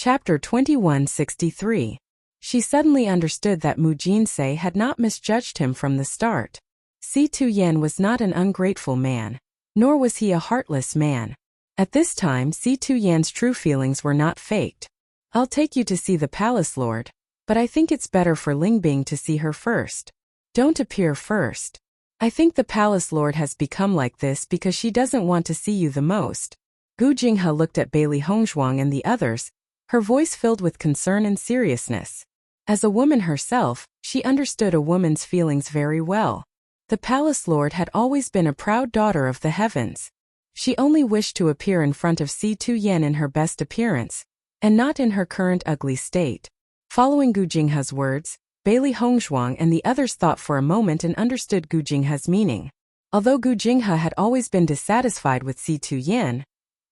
Chapter 2163. She suddenly understood that Mu Jinsei had not misjudged him from the start. Si Tuyen was not an ungrateful man, nor was he a heartless man. At this time, Si Tuyen's true feelings were not faked. I'll take you to see the palace lord, but I think it's better for Lingbing to see her first. Don't appear first. I think the palace lord has become like this because she doesn't want to see you the most. Gu Jinghe looked at Bailey Hongzhuang and the others, her voice filled with concern and seriousness. As a woman herself, she understood a woman's feelings very well. The palace lord had always been a proud daughter of the heavens. She only wished to appear in front of Si Tuyen in her best appearance, and not in her current ugly state. Following Gu Jinghe's words, Bailey Hongzhuang and the others thought for a moment and understood Gu Jinghe's meaning. Although Gu Jinghe had always been dissatisfied with Si Tuyen,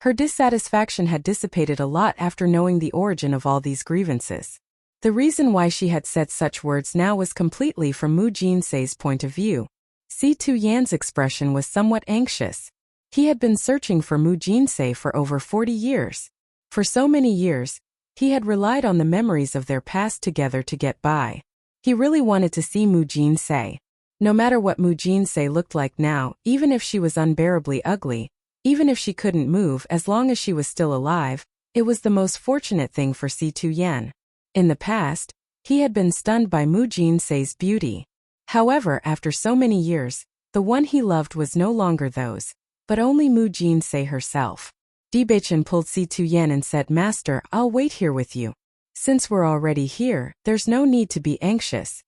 her dissatisfaction had dissipated a lot after knowing the origin of all these grievances. The reason why she had said such words now was completely from Mu Jinsei's point of view. Si Tuyen's expression was somewhat anxious. He had been searching for Mu Jinsei for over 40 years. For so many years, he had relied on the memories of their past together to get by. He really wanted to see Mu Jinsei. No matter what Mu Jinsei looked like now, even if she was unbearably ugly, even if she couldn't move, as long as she was still alive, it was the most fortunate thing for Si Tuyen. In the past, he had been stunned by Mu Jinsei's beauty. However, after so many years, the one he loved was no longer those, but only Mu Jinsei herself. Dibeichen pulled Si Tuyen and said, "Master, I'll wait here with you. Since we're already here, there's no need to be anxious."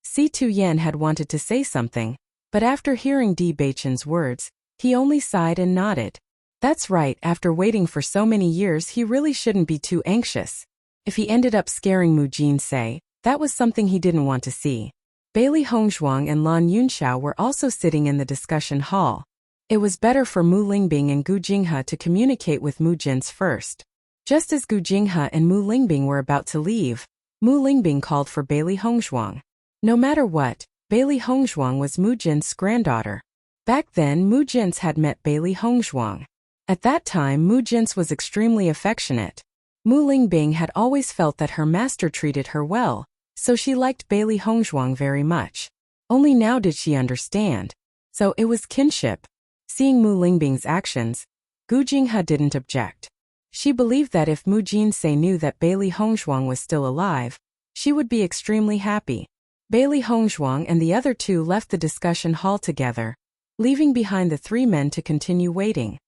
Si Tuyen had wanted to say something, but after hearing Dibeichen's words, he only sighed and nodded. That's right, after waiting for so many years he really shouldn't be too anxious. If he ended up scaring Mu Jinsei, that was something he didn't want to see. Bailey Hongzhuang and Lan Yunxiao were also sitting in the discussion hall. It was better for Mu Lingbing and Gu Jinghe to communicate with Mu Jins first. Just as Gu Jinghe and Mu Lingbing were about to leave, Mu Lingbing called for Bailey Hongzhuang. No matter what, Bailey Hongzhuang was Mu Jins' granddaughter. Back then, Mu Jins had met Bailey Hongzhuang. At that time, Mu Jins was extremely affectionate. Mu Lingbing had always felt that her master treated her well, so she liked Bailey Hongzhuang very much. Only now did she understand. So it was kinship. Seeing Mu Lingbing's actions, Gu Jinghe didn't object. She believed that if Mu Jinsei knew that Bailey Hongzhuang was still alive, she would be extremely happy. Bailey Hongzhuang and the other two left the discussion hall together, leaving behind the three men to continue waiting.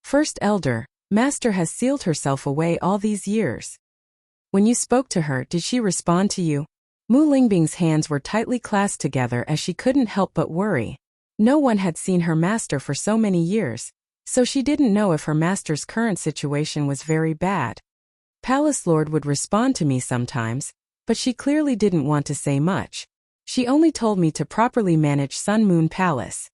First Elder, Master has sealed herself away all these years. When you spoke to her, did she respond to you? Mu Lingbing's hands were tightly clasped together as she couldn't help but worry. No one had seen her master for so many years, so she didn't know if her master's current situation was very bad. Palace Lord would respond to me sometimes, but she clearly didn't want to say much. She only told me to properly manage Sun Moon Palace.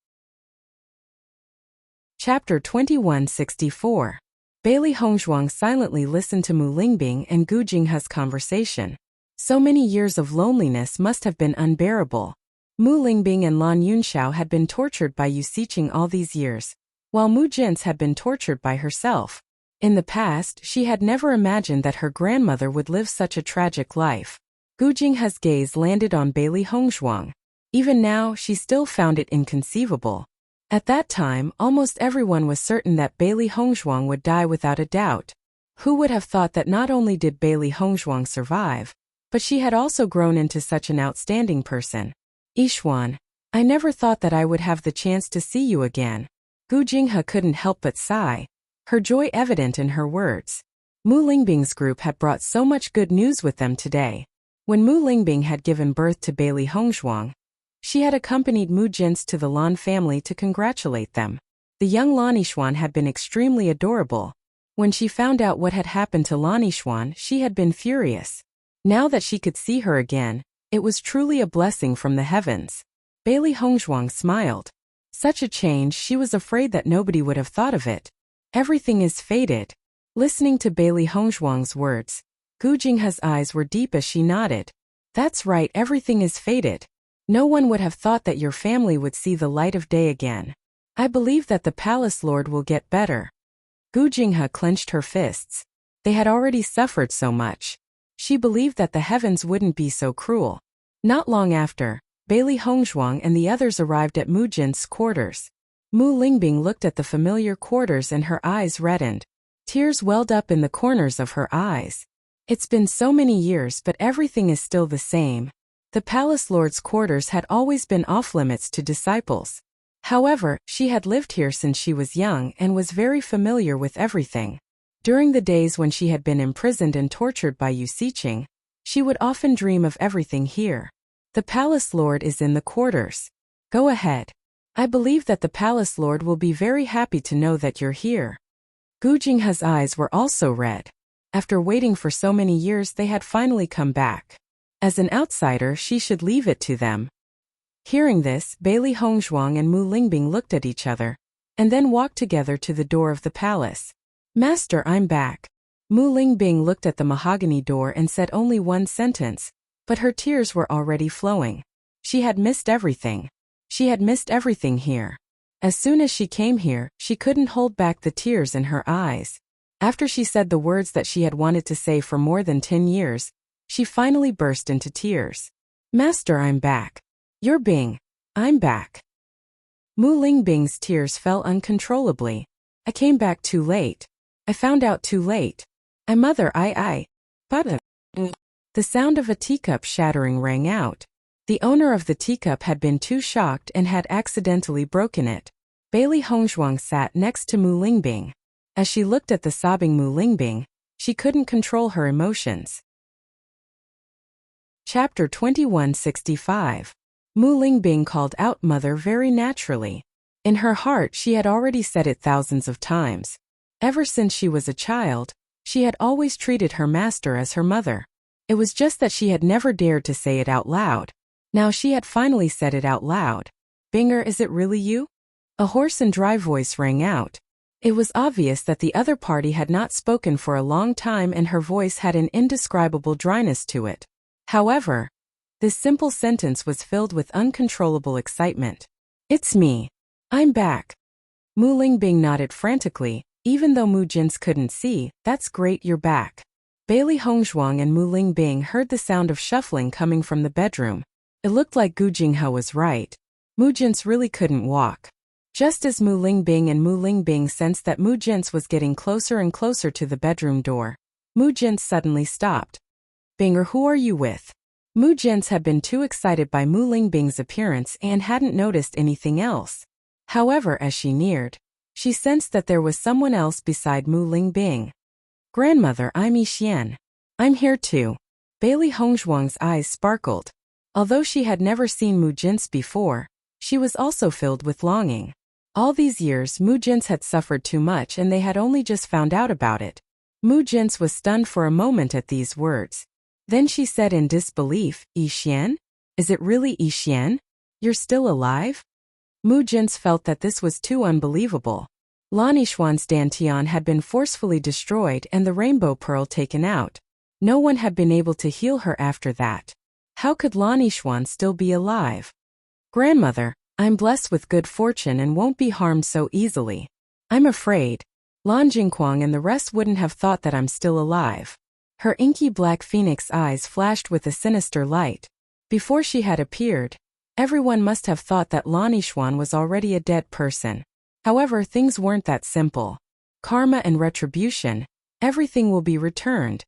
Chapter 2164. Bailey Hongzhuang silently listened to Mu Lingbing and Gu Jinghe's conversation. So many years of loneliness must have been unbearable. Mu Lingbing and Lan Yunxiao had been tortured by Yu Siqing all these years, while Mu Jins had been tortured by herself. In the past, she had never imagined that her grandmother would live such a tragic life. Gu Jinghe's gaze landed on Bailey Hongzhuang. Even now, she still found it inconceivable. At that time, almost everyone was certain that Bailey Hongzhuang would die without a doubt. Who would have thought that not only did Bailey Hongzhuang survive, but she had also grown into such an outstanding person. Yixuan, I never thought that I would have the chance to see you again. Gu Jinghe couldn't help but sigh, her joy evident in her words. Mu Lingbing's group had brought so much good news with them today. When Mu Lingbing had given birth to Bailey Hongzhuang, she had accompanied Mu Jins to the Lan family to congratulate them. The young Lan Yixuan had been extremely adorable. When she found out what had happened to Lan Yixuan, she had been furious. Now that she could see her again, it was truly a blessing from the heavens. Bailey Hongzhuang smiled. Such a change, she was afraid that nobody would have thought of it. Everything is fated. Listening to Bailey Hongzhuang's words, Gu Jinghe's eyes were deep as she nodded. That's right, everything is fated. No one would have thought that your family would see the light of day again. I believe that the palace lord will get better. Gu Jinghe clenched her fists. They had already suffered so much. She believed that the heavens wouldn't be so cruel. Not long after, Bailey Hongzhuang and the others arrived at Mu Jin's quarters. Mu Lingbing looked at the familiar quarters and her eyes reddened. Tears welled up in the corners of her eyes. It's been so many years, but everything is still the same. The palace lord's quarters had always been off-limits to disciples. However, she had lived here since she was young and was very familiar with everything. During the days when she had been imprisoned and tortured by Yu Siqing, she would often dream of everything here. The palace lord is in the quarters. Go ahead. I believe that the palace lord will be very happy to know that you're here. Gu Jinghe's eyes were also red. After waiting for so many years, they had finally come back. As an outsider, she should leave it to them. Hearing this, Bailey Hongzhuang and Mu Lingbing looked at each other, and then walked together to the door of the palace. Master, I'm back. Mu Lingbing looked at the mahogany door and said only one sentence, but her tears were already flowing. She had missed everything. She had missed everything here. As soon as she came here, she couldn't hold back the tears in her eyes. After she said the words that she had wanted to say for more than 10 years, she finally burst into tears. Master, I'm back. You're Bing. I'm back. Mu Lingbing's tears fell uncontrollably. I came back too late. I found out too late. But the sound of a teacup shattering rang out. The owner of the teacup had been too shocked and had accidentally broken it. Bailey Hongzhuang sat next to Mu Lingbing. As she looked at the sobbing Mu Lingbing, she couldn't control her emotions. Chapter 2165. Mu Lingbing called out mother very naturally. In her heart, she had already said it thousands of times. Ever since she was a child, she had always treated her master as her mother. It was just that she had never dared to say it out loud. Now she had finally said it out loud. Binger, is it really you? A hoarse and dry voice rang out. It was obvious that the other party had not spoken for a long time and her voice had an indescribable dryness to it. However, this simple sentence was filled with uncontrollable excitement. It's me. I'm back. Mu Lingbing nodded frantically, even though Mu Jins couldn't see. That's great, you're back. Bailey Hongzhuang and Mu Lingbing heard the sound of shuffling coming from the bedroom. It looked like Gu Jinghe was right. Mu Jins really couldn't walk. Just as Mu Lingbing and Mu Lingbing sensed that Mu Jins was getting closer and closer to the bedroom door, Mu Jins suddenly stopped. Binger, who are you with? Mu Jins had been too excited by Mu Lingbing's appearance and hadn't noticed anything else. However, as she neared, she sensed that there was someone else beside Mu Lingbing. Grandmother, I'm Yixian. I'm here too. Bailey Hongzhuang's eyes sparkled. Although she had never seen Mu Jins before, she was also filled with longing. All these years, Mu Jins had suffered too much and they had only just found out about it. Mu Jins was stunned for a moment at these words. Then she said in disbelief, Yixian? Is it really Yixian? You're still alive? Mu Jins felt that this was too unbelievable. Lan Yixuan's dantian had been forcefully destroyed and the rainbow pearl taken out. No one had been able to heal her after that. How could Lan Yixuan still be alive? Grandmother, I'm blessed with good fortune and won't be harmed so easily. I'm afraid Lan Jingquang and the rest wouldn't have thought that I'm still alive. Her inky black phoenix eyes flashed with a sinister light. Before she had appeared, everyone must have thought that Lan Yixuan was already a dead person. However, things weren't that simple. Karma and retribution, everything will be returned.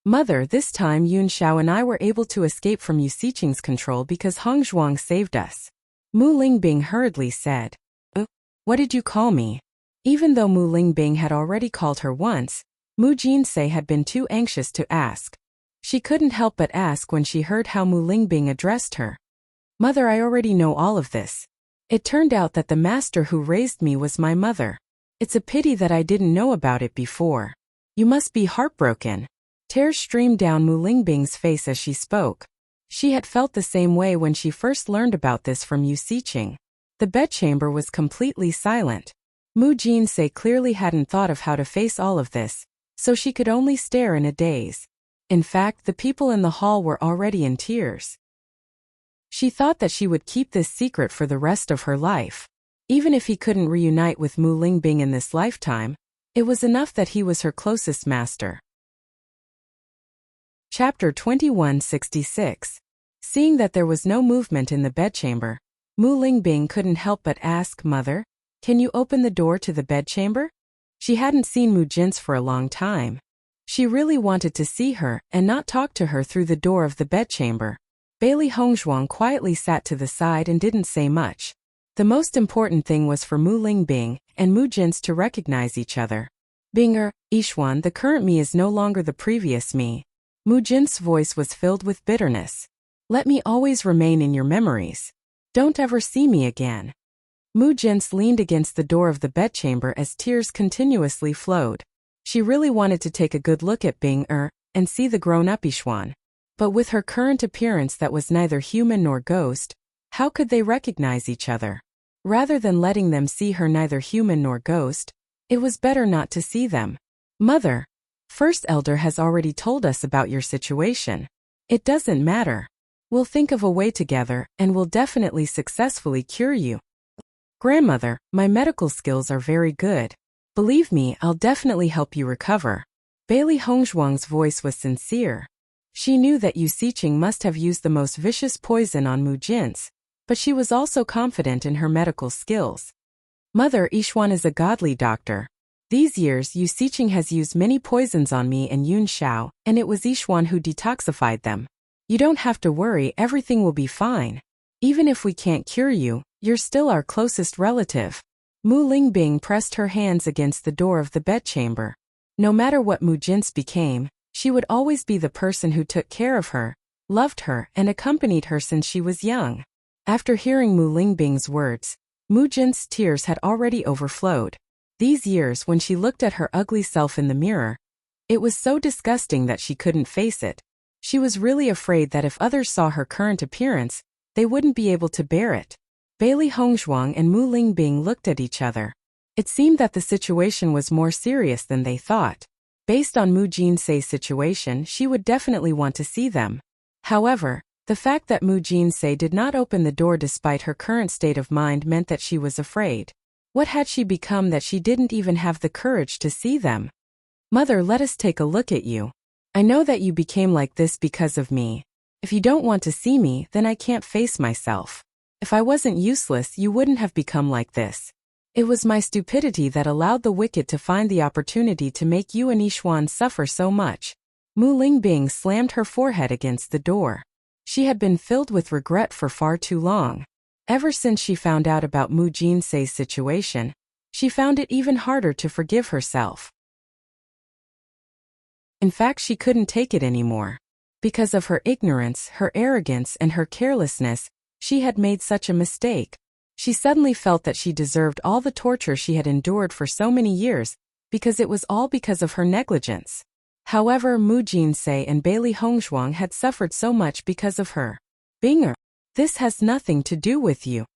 Mother, this time Yun Xiao and I were able to escape from Yu Siqing's control because Hongzhuang saved us. Mu Lingbing hurriedly said. What did you call me? Even though Mu Lingbing had already called her once, Mu Jinsei had been too anxious to ask. She couldn't help but ask when she heard how Mu Lingbing addressed her. Mother, I already know all of this. It turned out that the master who raised me was my mother. It's a pity that I didn't know about it before. You must be heartbroken. Tears streamed down Mu Lingbing's face as she spoke. She had felt the same way when she first learned about this from Yu Siqing. The bedchamber was completely silent. Mu Jinsei clearly hadn't thought of how to face all of this, so she could only stare in a daze. In fact, the people in the hall were already in tears. She thought that she would keep this secret for the rest of her life. Even if he couldn't reunite with Mu Lingbing in this lifetime, it was enough that he was her closest master. Chapter 2166. Seeing that there was no movement in the bedchamber, Mu Lingbing couldn't help but ask, "Mother, can you open the door to the bedchamber?" She hadn't seen Mu Jin's for a long time. She really wanted to see her and not talk to her through the door of the bedchamber. Bailey Hongzhuang quietly sat to the side and didn't say much. The most important thing was for Mu Lingbing and Mu Jin's to recognize each other. "Binger, Yixuan, the current me is no longer the previous me." Mu Jin's voice was filled with bitterness. "Let me always remain in your memories. Don't ever see me again." Mu Jin's leaned against the door of the bedchamber as tears continuously flowed. She really wanted to take a good look at Bing and see the grown-up Yixuan. But with her current appearance that was neither human nor ghost, how could they recognize each other? Rather than letting them see her neither human nor ghost, it was better not to see them. "Mother, First Elder has already told us about your situation. It doesn't matter. We'll think of a way together and we'll definitely successfully cure you. Grandmother, my medical skills are very good. Believe me, I'll definitely help you recover." Bailey Hongzhuang's voice was sincere. She knew that Yu Xiqing must have used the most vicious poison on Mu Jin's, but she was also confident in her medical skills. "Mother, Yixuan is a godly doctor. These years Yu Xiqing has used many poisons on me and Yun Xiao, and it was Yixuan who detoxified them. You don't have to worry, everything will be fine. Even if we can't cure you, you're still our closest relative." Mu Lingbing pressed her hands against the door of the bedchamber. No matter what Mu Jin's became, she would always be the person who took care of her, loved her, and accompanied her since she was young. After hearing Mu Lingbing's words, Mu Jin's tears had already overflowed. These years when she looked at her ugly self in the mirror, it was so disgusting that she couldn't face it. She was really afraid that if others saw her current appearance, they wouldn't be able to bear it. Bailey Hongzhuang and Mu Lingbing looked at each other. It seemed that the situation was more serious than they thought. Based on Mu Jinsei's situation, she would definitely want to see them. However, the fact that Mu Jinsei did not open the door despite her current state of mind meant that she was afraid. What had she become that she didn't even have the courage to see them? "Mother, let us take a look at you. I know that you became like this because of me. If you don't want to see me, then I can't face myself. If I wasn't useless, you wouldn't have become like this. It was my stupidity that allowed the wicked to find the opportunity to make you and Yixuan suffer so much." Mu Lingbing slammed her forehead against the door. She had been filled with regret for far too long. Ever since she found out about Mu Jinsei's situation, she found it even harder to forgive herself. In fact, she couldn't take it anymore. Because of her ignorance, her arrogance, and her carelessness, she had made such a mistake. She suddenly felt that she deserved all the torture she had endured for so many years, because it was all because of her negligence. However, Mu Jinsei and Bailey Hongzhuang had suffered so much because of her. "Binger, this has nothing to do with you."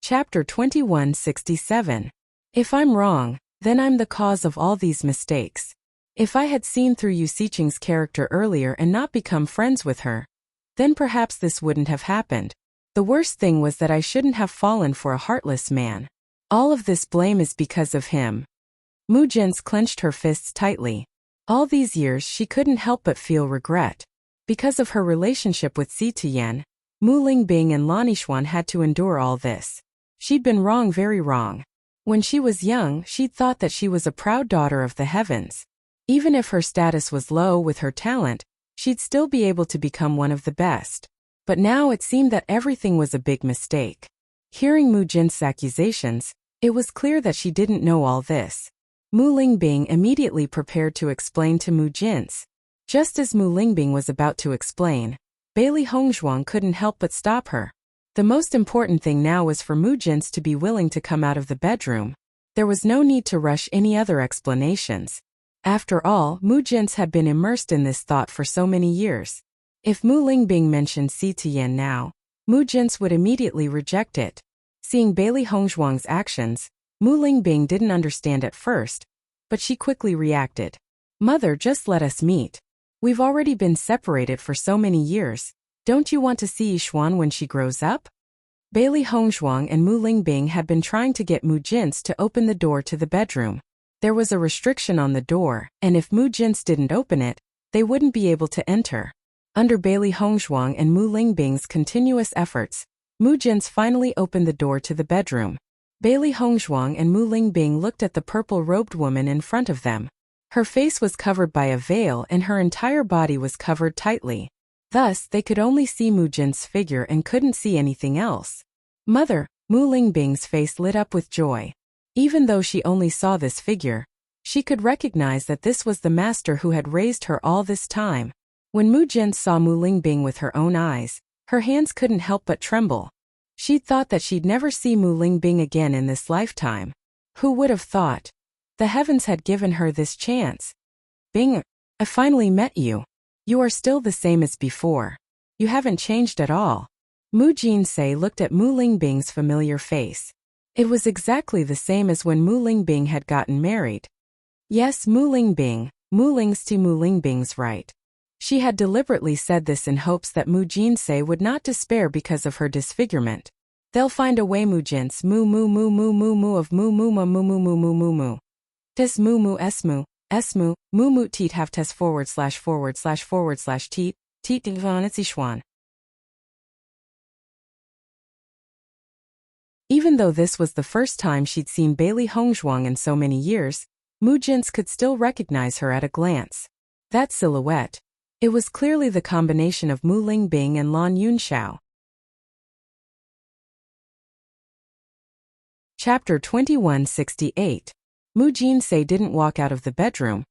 Chapter 2167. If I'm wrong, then I'm the cause of all these mistakes. If I had seen through Yu Xiqing's character earlier and not become friends with her, then perhaps this wouldn't have happened. The worst thing was that I shouldn't have fallen for a heartless man. All of this blame is because of him. Mu Jin's clenched her fists tightly. All these years she couldn't help but feel regret. Because of her relationship with Si Tian, Mu Lingbing and Lan Yixuan had to endure all this. She'd been wrong, very wrong. When she was young, she'd thought that she was a proud daughter of the heavens. Even if her status was low with her talent, she'd still be able to become one of the best. But now it seemed that everything was a big mistake. Hearing Mu Jin's accusations, it was clear that she didn't know all this. Mu Lingbing immediately prepared to explain to Mu Jin's. Just as Mu Lingbing was about to explain, Bailey Hongzhuang couldn't help but stop her. The most important thing now was for Mu Jin's to be willing to come out of the bedroom. There was no need to rush any other explanations. After all, Mu Jin's had been immersed in this thought for so many years. If Mu Lingbing mentioned Si Tian now, Mu Jin's would immediately reject it. Seeing Bailey Hongzhuang's actions, Mu Lingbing didn't understand at first, but she quickly reacted. "Mother, just let us meet. We've already been separated for so many years. Don't you want to see Yixuan when she grows up?" Bailey Hongzhuang and Mu Lingbing had been trying to get Mu Jin's to open the door to the bedroom. There was a restriction on the door, and if Mu Jin's didn't open it, they wouldn't be able to enter. Under Bailey Hongzhuang and Mu Lingbing's continuous efforts, Mu Jin's finally opened the door to the bedroom. Bailey Hongzhuang and Mu Lingbing looked at the purple-robed woman in front of them. Her face was covered by a veil and her entire body was covered tightly. Thus, they could only see Mu Jin's figure and couldn't see anything else. Mother, Mu Lingbing's face lit up with joy. Even though she only saw this figure, she could recognize that this was the master who had raised her all this time. When Mu Jin saw Mu Lingbing with her own eyes, her hands couldn't help but tremble. She'd thought that she'd never see Mu Lingbing again in this lifetime. Who would have thought? The heavens had given her this chance. Bing, I finally met you. You are still the same as before. You haven't changed at all. Mu Jinsei looked at Mu Lingbing's familiar face. It was exactly the same as when Mu Lingbing had gotten married. Yes, Mu Lingbing, Mu Lingbing's right. She had deliberately said this in hopes that Mu Jinsei would not despair because of her disfigurement. They'll find a way. Mu Jins mu mu mu mu mu mu of mu mu mu mu mu mu mu mu mu. Tes mu mu esmu mu mu teet have tes // teet divanitsi schwan. Even though this was the first time she'd seen Bailey Hongzhuang in so many years, Mu Jins could still recognize her at a glance. That silhouette. It was clearly the combination of Mu Lingbing and Lan Yunxiao. Chapter 2168. Mu Jinsei didn't walk out of the bedroom,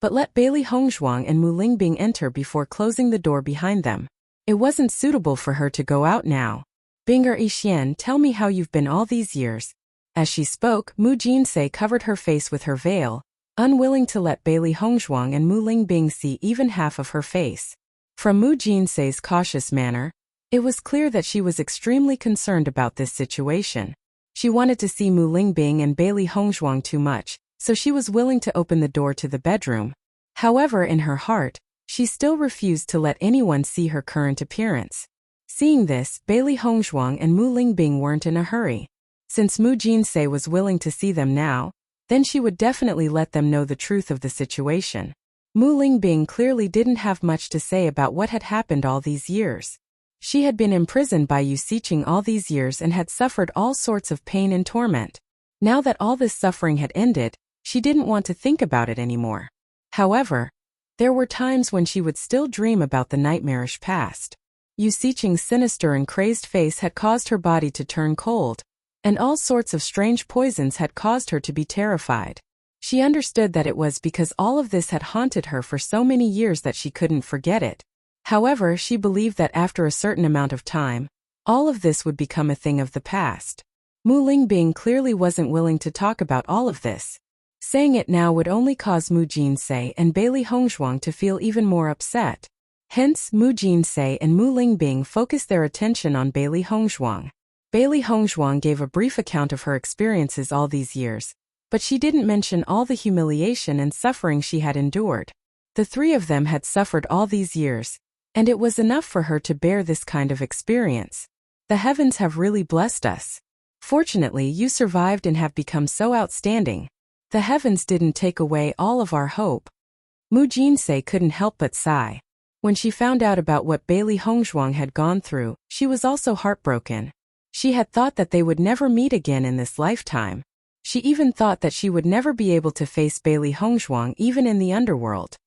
but let Bailey Hongzhuang and Mu Lingbing enter before closing the door behind them. It wasn't suitable for her to go out now. Binger Yixian, tell me how you've been all these years. As she spoke, Mu Jinsei covered her face with her veil, unwilling to let Bailey Hongzhuang and Mu Lingbing see even half of her face. From Mu Jinsei's cautious manner, it was clear that she was extremely concerned about this situation. She wanted to see Mu Lingbing and Bailey Hongzhuang too much, so she was willing to open the door to the bedroom. However, in her heart, she still refused to let anyone see her current appearance. Seeing this, Bailey Hongzhuang and Mu Lingbing weren't in a hurry. Since Mu Jinsei was willing to see them now, then she would definitely let them know the truth of the situation. Mu Lingbing clearly didn't have much to say about what had happened all these years. She had been imprisoned by Yu Siqing all these years and had suffered all sorts of pain and torment. Now that all this suffering had ended, she didn't want to think about it anymore. However, there were times when she would still dream about the nightmarish past. Yu Siqing's sinister and crazed face had caused her body to turn cold, and all sorts of strange poisons had caused her to be terrified. She understood that it was because all of this had haunted her for so many years that she couldn't forget it. However, she believed that after a certain amount of time, all of this would become a thing of the past. Mu Lingbing clearly wasn't willing to talk about all of this. Saying it now would only cause Mu Jinsei and Bailey Hongzhuang to feel even more upset. Hence, Mu Jinsei and Mu Lingbing focused their attention on Bailey Hongzhuang. Bailey Hongzhuang gave a brief account of her experiences all these years, but she didn't mention all the humiliation and suffering she had endured. The three of them had suffered all these years, and it was enough for her to bear this kind of experience. The heavens have really blessed us. Fortunately, you survived and have become so outstanding. The heavens didn't take away all of our hope. Mu Jinsei couldn't help but sigh. When she found out about what Bailey Hongzhuang had gone through, she was also heartbroken. She had thought that they would never meet again in this lifetime. She even thought that she would never be able to face Bailey Hongzhuang even in the underworld.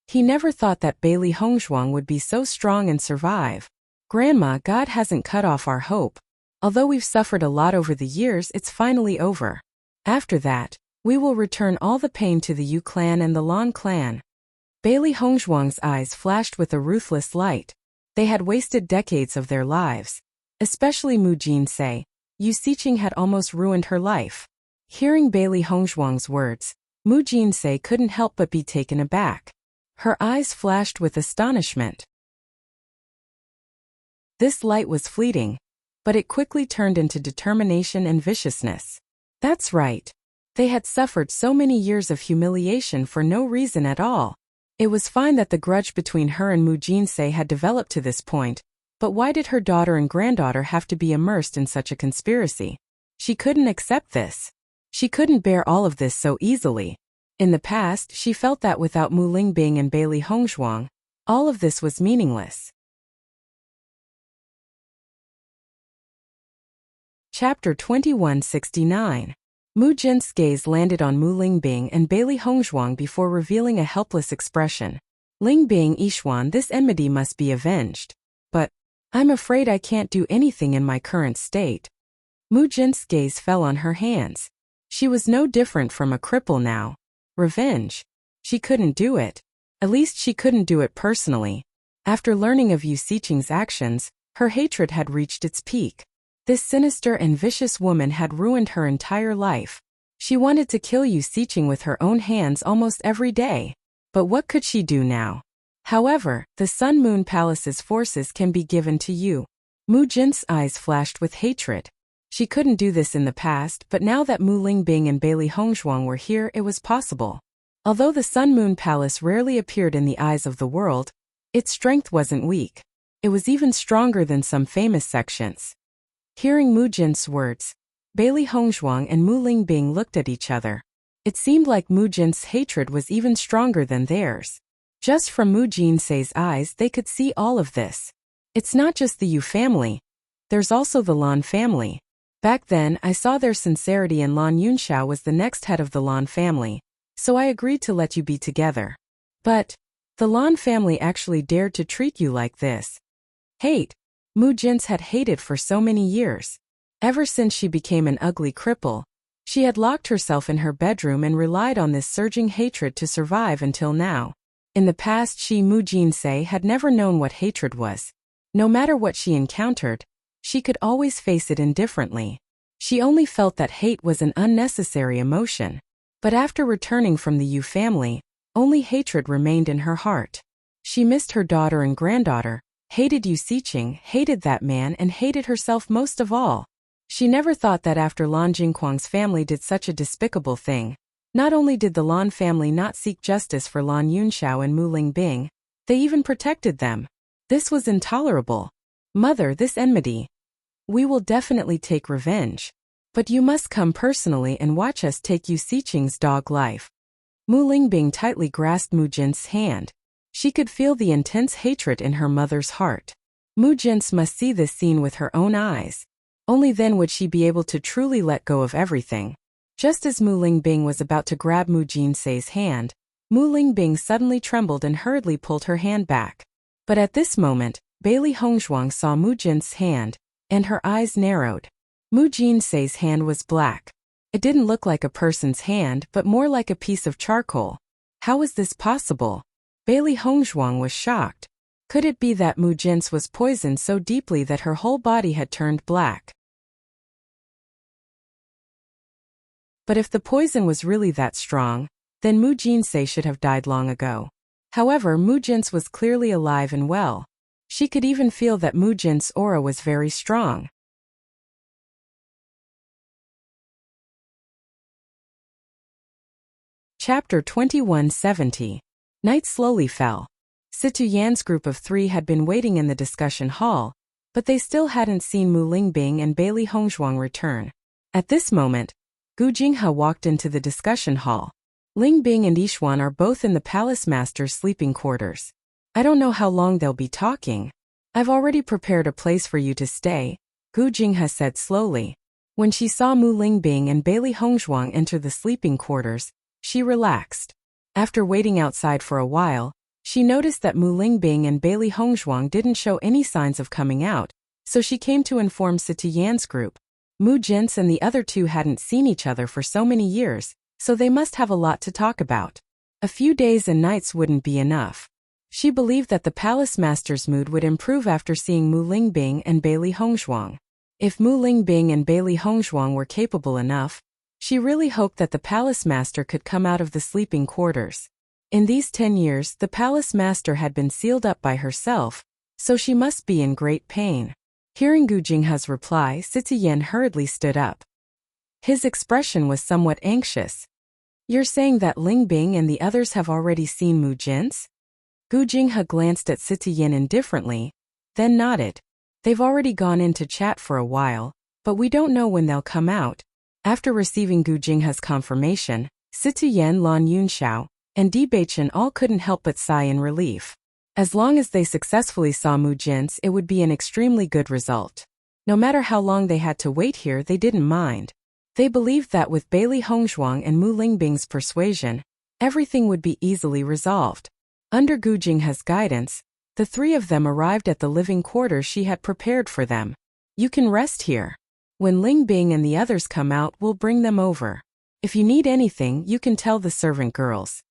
He never thought that Bailey Hongzhuang would be so strong and survive. Grandma, God hasn't cut off our hope. Although we've suffered a lot over the years, it's finally over. After that, we will return all the pain to the Yu clan and the Lan clan. Bailey Hongzhuang's eyes flashed with a ruthless light. They had wasted decades of their lives. Especially Mu Jinsei. Yu Siqing had almost ruined her life. Hearing Bailey Hongzhuang's words, Mu Jinsei couldn't help but be taken aback. Her eyes flashed with astonishment. This light was fleeting, but it quickly turned into determination and viciousness. That's right. They had suffered so many years of humiliation for no reason at all. It was fine that the grudge between her and Mu Jinsei had developed to this point, but why did her daughter and granddaughter have to be immersed in such a conspiracy? She couldn't accept this. She couldn't bear all of this so easily. In the past, she felt that without Mu Lingbing and Bailey Hongzhuang, all of this was meaningless. Chapter 2169. Mu Jin's gaze landed on Mu Lingbing and Bailey Hongzhuang before revealing a helpless expression. Lingbing Yishuan, this enmity must be avenged. But I'm afraid I can't do anything in my current state. Mu Jin's gaze fell on her hands. She was no different from a cripple now. Revenge? She couldn't do it. At least she couldn't do it personally. After learning of Yu Siqing's actions, her hatred had reached its peak. This sinister and vicious woman had ruined her entire life. She wanted to kill Yu Siqing with her own hands almost every day. But what could she do now? However, the Sun Moon Palace's forces can be given to you. Mu Jin's eyes flashed with hatred. She couldn't do this in the past, but now that Mu Lingbing and Bailey Hongzhuang were here, it was possible. Although the Sun Moon Palace rarely appeared in the eyes of the world, its strength wasn't weak. It was even stronger than some famous sections. Hearing Mu Jin's words, Bailey Hongzhuang and Mu Lingbing looked at each other. It seemed like Mu Jin's hatred was even stronger than theirs. Just from Mu Jinsei's eyes they could see all of this. It's not just the Yu family. There's also the Lan family. Back then, I saw their sincerity and Lan Yunxiao was the next head of the Lan family, so I agreed to let you be together. But the Lan family actually dared to treat you like this. Hate. Mu Jin's had hated for so many years. Ever since she became an ugly cripple, she had locked herself in her bedroom and relied on this surging hatred to survive until now. In the past, Mu Jinsei had never known what hatred was. No matter what she encountered, she could always face it indifferently. She only felt that hate was an unnecessary emotion. But after returning from the Yu family, only hatred remained in her heart. She missed her daughter and granddaughter, hated Yu Siqing, hated that man, and hated herself most of all. She never thought that after Lan Jingquang's family did such a despicable thing, not only did the Lan family not seek justice for Lan Yunxiao and Mu Lingbing, they even protected them. This was intolerable. Mother, this enmity. We will definitely take revenge. But you must come personally and watch us take Yu Siqing's dog life. Mu Lingbing tightly grasped Mu Jin's hand. She could feel the intense hatred in her mother's heart. Mu Jin must see this scene with her own eyes. Only then would she be able to truly let go of everything. Just as Mu Lingbing was about to grab Mu Jinsei's hand, Mu Lingbing suddenly trembled and hurriedly pulled her hand back. But at this moment, Bailey Hongzhuang saw Mu Jin's hand, and her eyes narrowed. Mu Jinsei's hand was black. It didn't look like a person's hand, but more like a piece of charcoal. How was this possible? Bailey Hongzhuang was shocked. Could it be that Mu Jin's was poisoned so deeply that her whole body had turned black? But if the poison was really that strong, then Mu Jinsei should have died long ago. However, Mu Jin's was clearly alive and well. She could even feel that Mu Jin's aura was very strong. Chapter 2170. Night slowly fell. Situ Yan's group of 3 had been waiting in the discussion hall, but they still hadn't seen Mu Lingbing and Bailey Hongzhuang return. At this moment, Gu Jinghe walked into the discussion hall. Lingbing and Yishuan are both in the palace master's sleeping quarters. I don't know how long they'll be talking. I've already prepared a place for you to stay, Gu Jinghe said slowly. When she saw Mu Lingbing and Bailey Hongzhuang enter the sleeping quarters, she relaxed. After waiting outside for a while, she noticed that Mu Lingbing and Bailey Hongzhuang didn't show any signs of coming out, so she came to inform Situ Yan's group. Mu Jin's and the other 2 hadn't seen each other for so many years, so they must have a lot to talk about. A few days and nights wouldn't be enough. She believed that the palace master's mood would improve after seeing Mu Lingbing and Bailey Hongzhuang. If Mu Lingbing and Bailey Hongzhuang were capable enough, she really hoped that the palace master could come out of the sleeping quarters. In these 10 years, the palace master had been sealed up by herself, so she must be in great pain. Hearing Gu Jinghe's reply, Situ Yan hurriedly stood up. His expression was somewhat anxious. You're saying that Lingbing and the others have already seen Mu Jin's? Gu Jinghe glanced at Situ Yan indifferently, then nodded. They've already gone in to chat for a while, but we don't know when they'll come out. After receiving Gu Jinghe's confirmation, Situ Yen, Lan Yunxiao, and Di Beichen all couldn't help but sigh in relief. As long as they successfully saw Mu Jin's, it would be an extremely good result. No matter how long they had to wait here, they didn't mind. They believed that with Bailey Hongzhuang and Mu Lingbing's persuasion, everything would be easily resolved. Under Gu Jinghe's guidance, the three of them arrived at the living quarters she had prepared for them. You can rest here. When Lingbing and the others come out, we'll bring them over. If you need anything, you can tell the servant girls.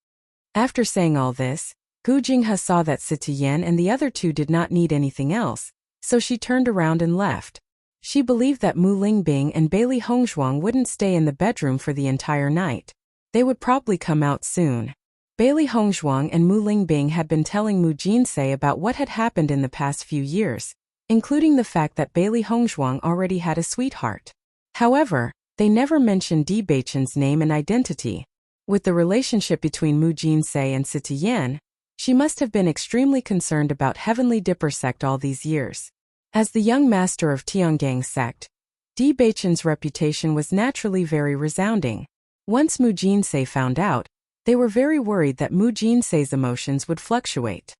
After saying all this, Gu Jinghe saw that Situ Yen and the other two did not need anything else, so she turned around and left. She believed that Mu Lingbing and Bailey Hongzhuang wouldn't stay in the bedroom for the entire night. They would probably come out soon. Bailey Hongzhuang and Mu Lingbing had been telling Mu Jinsei about what had happened in the past few years, including the fact that Bailey Hongzhuang already had a sweetheart. However, they never mentioned Di Beichen's name and identity. With the relationship between Mu Jinsei and Situ Yen, she must have been extremely concerned about Heavenly Dipper sect all these years. As the young master of Tiangang sect, Di Beichen's reputation was naturally very resounding. Once Mu Jinsei found out, they were very worried that Mu Jinsei's emotions would fluctuate.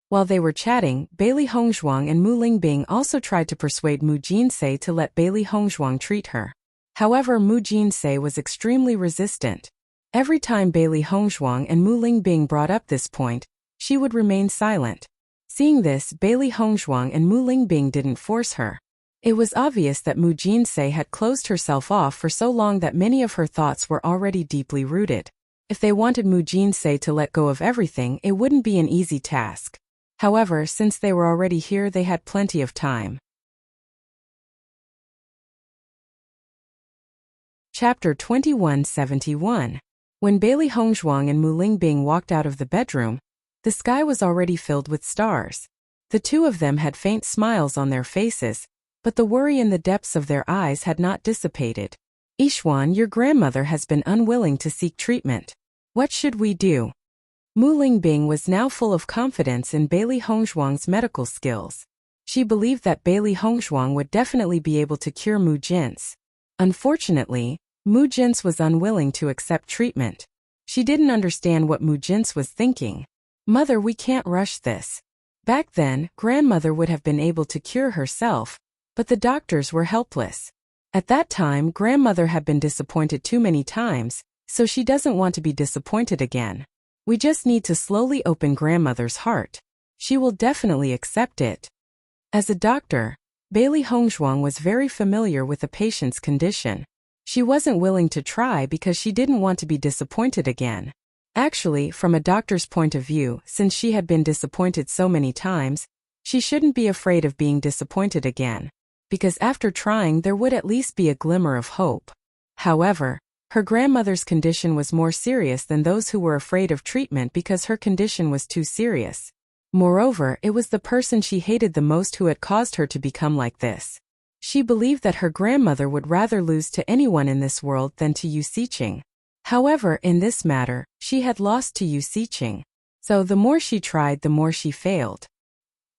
While they were chatting, Bailey Hongzhuang and Mu Lingbing also tried to persuade Mu Jinsei to let Bailey Hongzhuang treat her. However, Mu Jinsei was extremely resistant. Every time Bailey Hongzhuang and Mu Lingbing brought up this point, she would remain silent. Seeing this, Bailey Hongzhuang and Mu Lingbing didn't force her. It was obvious that Mu Jinsei had closed herself off for so long that many of her thoughts were already deeply rooted. If they wanted Mu Jinsei to let go of everything, it wouldn't be an easy task. However, since they were already here, they had plenty of time. Chapter 2171. When Bailey Hongzhuang and Mu Lingbing walked out of the bedroom, the sky was already filled with stars. The two of them had faint smiles on their faces, but the worry in the depths of their eyes had not dissipated. Yixuan, your grandmother has been unwilling to seek treatment. What should we do? Mu Lingbing was now full of confidence in Bailey Hongzhuang's medical skills. She believed that Bailey Hongzhuang would definitely be able to cure Mu Jin's. Unfortunately, Mu Jin's was unwilling to accept treatment. She didn't understand what Mu Jin's was thinking. Mother, we can't rush this. Back then, grandmother would have been able to cure herself, but the doctors were helpless. At that time, grandmother had been disappointed too many times, so she doesn't want to be disappointed again. We just need to slowly open grandmother's heart. She will definitely accept it. As a doctor, Bailey Hongzhuang was very familiar with the patient's condition. She wasn't willing to try because she didn't want to be disappointed again. Actually, from a doctor's point of view, since she had been disappointed so many times, she shouldn't be afraid of being disappointed again, because after trying there would at least be a glimmer of hope. However, her grandmother's condition was more serious than those who were afraid of treatment because her condition was too serious. Moreover, it was the person she hated the most who had caused her to become like this. She believed that her grandmother would rather lose to anyone in this world than to Yu Siqing. However, in this matter, she had lost to Yu Siqing. So the more she tried, the more she failed.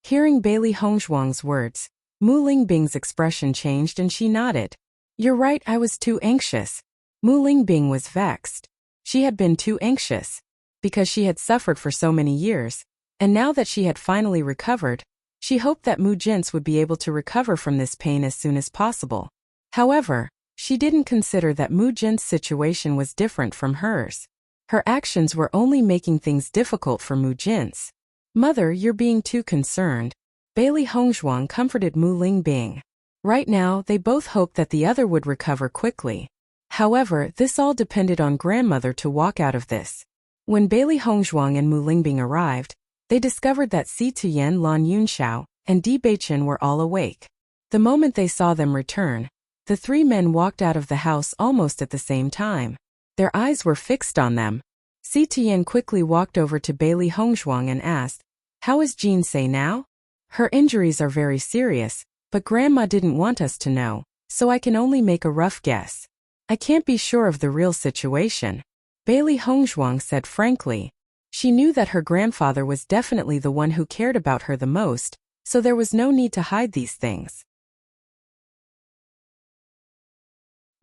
Hearing Bailey Hongzhuang's words, Mu Lingbing's expression changed and she nodded. You're right, I was too anxious. Mu Lingbing was vexed. She had been too anxious, because she had suffered for so many years, and now that she had finally recovered, she hoped that Mu Jin's would be able to recover from this pain as soon as possible. However, she didn't consider that Mu Jin's situation was different from hers. Her actions were only making things difficult for Mu Jin's. Mother, you're being too concerned. Bailey Hongzhuang comforted Mu Lingbing. Right now, they both hoped that the other would recover quickly. However, this all depended on grandmother to walk out of this. When Bailey Hongzhuang and Mu Lingbing arrived, they discovered that Situ Yen, Lan Yunxiao, and Di Beichen were all awake. The moment they saw them return, the three men walked out of the house almost at the same time. Their eyes were fixed on them. Situ Yen quickly walked over to Bailey Hongzhuang and asked, "How is Jinsei now? Her injuries are very serious, but Grandma didn't want us to know, so I can only make a rough guess. I can't be sure of the real situation," Bailey Hongzhuang said frankly. She knew that her grandfather was definitely the one who cared about her the most, so there was no need to hide these things.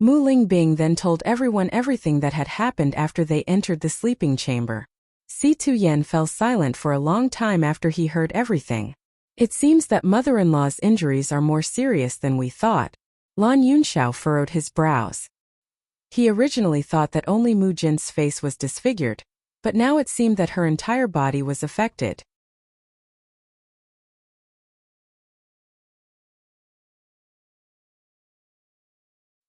Mu Lingbing then told everyone everything that had happened after they entered the sleeping chamber. Si Tuyen fell silent for a long time after he heard everything. It seems that mother-in-law's injuries are more serious than we thought. Lan Yunxiao furrowed his brows. He originally thought that only Mu Jin's face was disfigured, but now it seemed that her entire body was affected.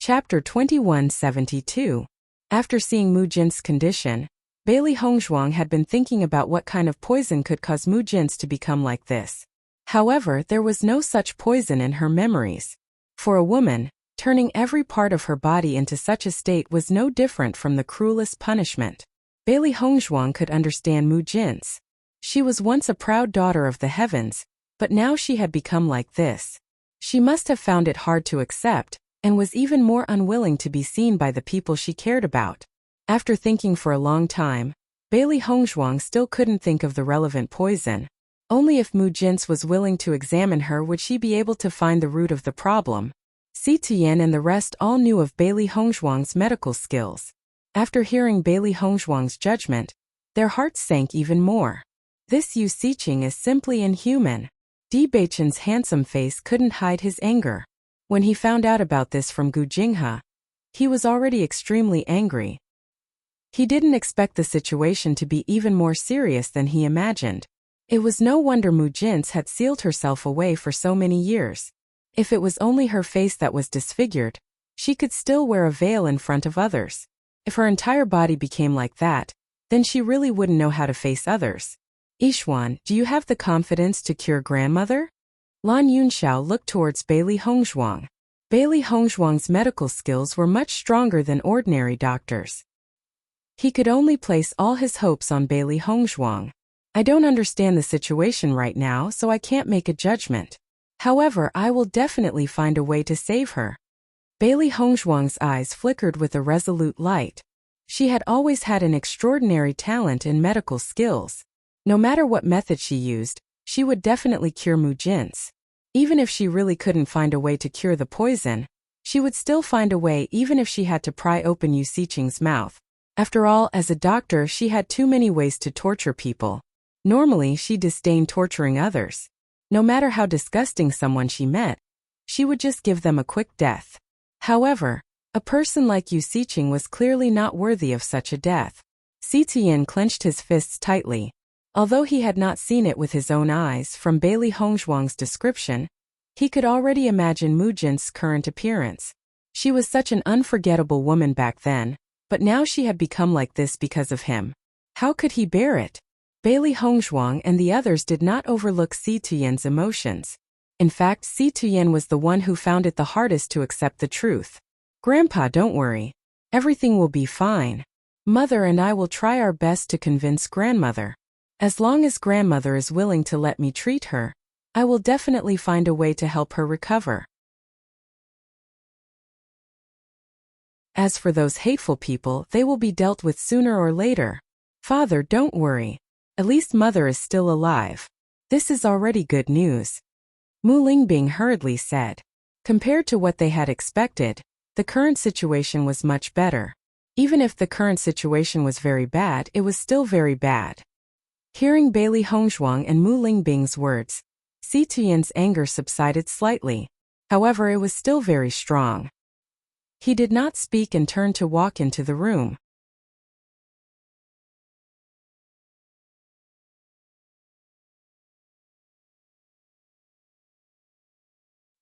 Chapter 2172. After seeing Mu Jin's condition, Bailey Hongzhuang had been thinking about what kind of poison could cause Mu Jin's to become like this. However, there was no such poison in her memories. For a woman, turning every part of her body into such a state was no different from the cruelest punishment. Bailey Hongzhuang could understand Mu Jin's. She was once a proud daughter of the heavens, but now she had become like this. She must have found it hard to accept, and was even more unwilling to be seen by the people she cared about. After thinking for a long time, Bailey Hongzhuang still couldn't think of the relevant poison. Only if Mu Jin's was willing to examine her would she be able to find the root of the problem. Si Tian and the rest all knew of Bailey Hongzhuang's medical skills. After hearing Bailey Hongzhuang's judgment, their hearts sank even more. This Yu Siqing is simply inhuman. Di Beichen's handsome face couldn't hide his anger. When he found out about this from Gu Jinghe, he was already extremely angry. He didn't expect the situation to be even more serious than he imagined. It was no wonder Mu Jin's had sealed herself away for so many years. If it was only her face that was disfigured, she could still wear a veil in front of others. If her entire body became like that, then she really wouldn't know how to face others. Yixuan, do you have the confidence to cure grandmother? Lan Yunxiao looked towards Bailey Hongzhuang. Bailey Hongzhuang's medical skills were much stronger than ordinary doctors. He could only place all his hopes on Bailey Hongzhuang. I don't understand the situation right now, so I can't make a judgment. However, I will definitely find a way to save her. Bailey Hongzhuang's eyes flickered with a resolute light. She had always had an extraordinary talent in medical skills. No matter what method she used, she would definitely cure Mu Jin's. Even if she really couldn't find a way to cure the poison, she would still find a way even if she had to pry open Yu Siqing's mouth. After all, as a doctor, she had too many ways to torture people. Normally, she disdained torturing others. No matter how disgusting someone she met, she would just give them a quick death. However, a person like Yu Siqing was clearly not worthy of such a death. Si Tian clenched his fists tightly. Although he had not seen it with his own eyes from Bailey Hongzhuang's description, he could already imagine Mu Jin's current appearance. She was such an unforgettable woman back then, but now she had become like this because of him. How could he bear it? Bailey Hongzhuang and the others did not overlook Si Tuyen's emotions. In fact, Si Tuyen was the one who found it the hardest to accept the truth. Grandpa, don't worry. Everything will be fine. Mother and I will try our best to convince grandmother. As long as grandmother is willing to let me treat her, I will definitely find a way to help her recover. As for those hateful people, they will be dealt with sooner or later. Father, don't worry. At least mother is still alive. This is already good news. Mu Lingbing hurriedly said. Compared to what they had expected, the current situation was much better. Even if the current situation was very bad, it was still very bad. Hearing Bailey Hongzhuang and Mu Lingbing's words, Si Tuyen's anger subsided slightly. However, it was still very strong. He did not speak and turned to walk into the room.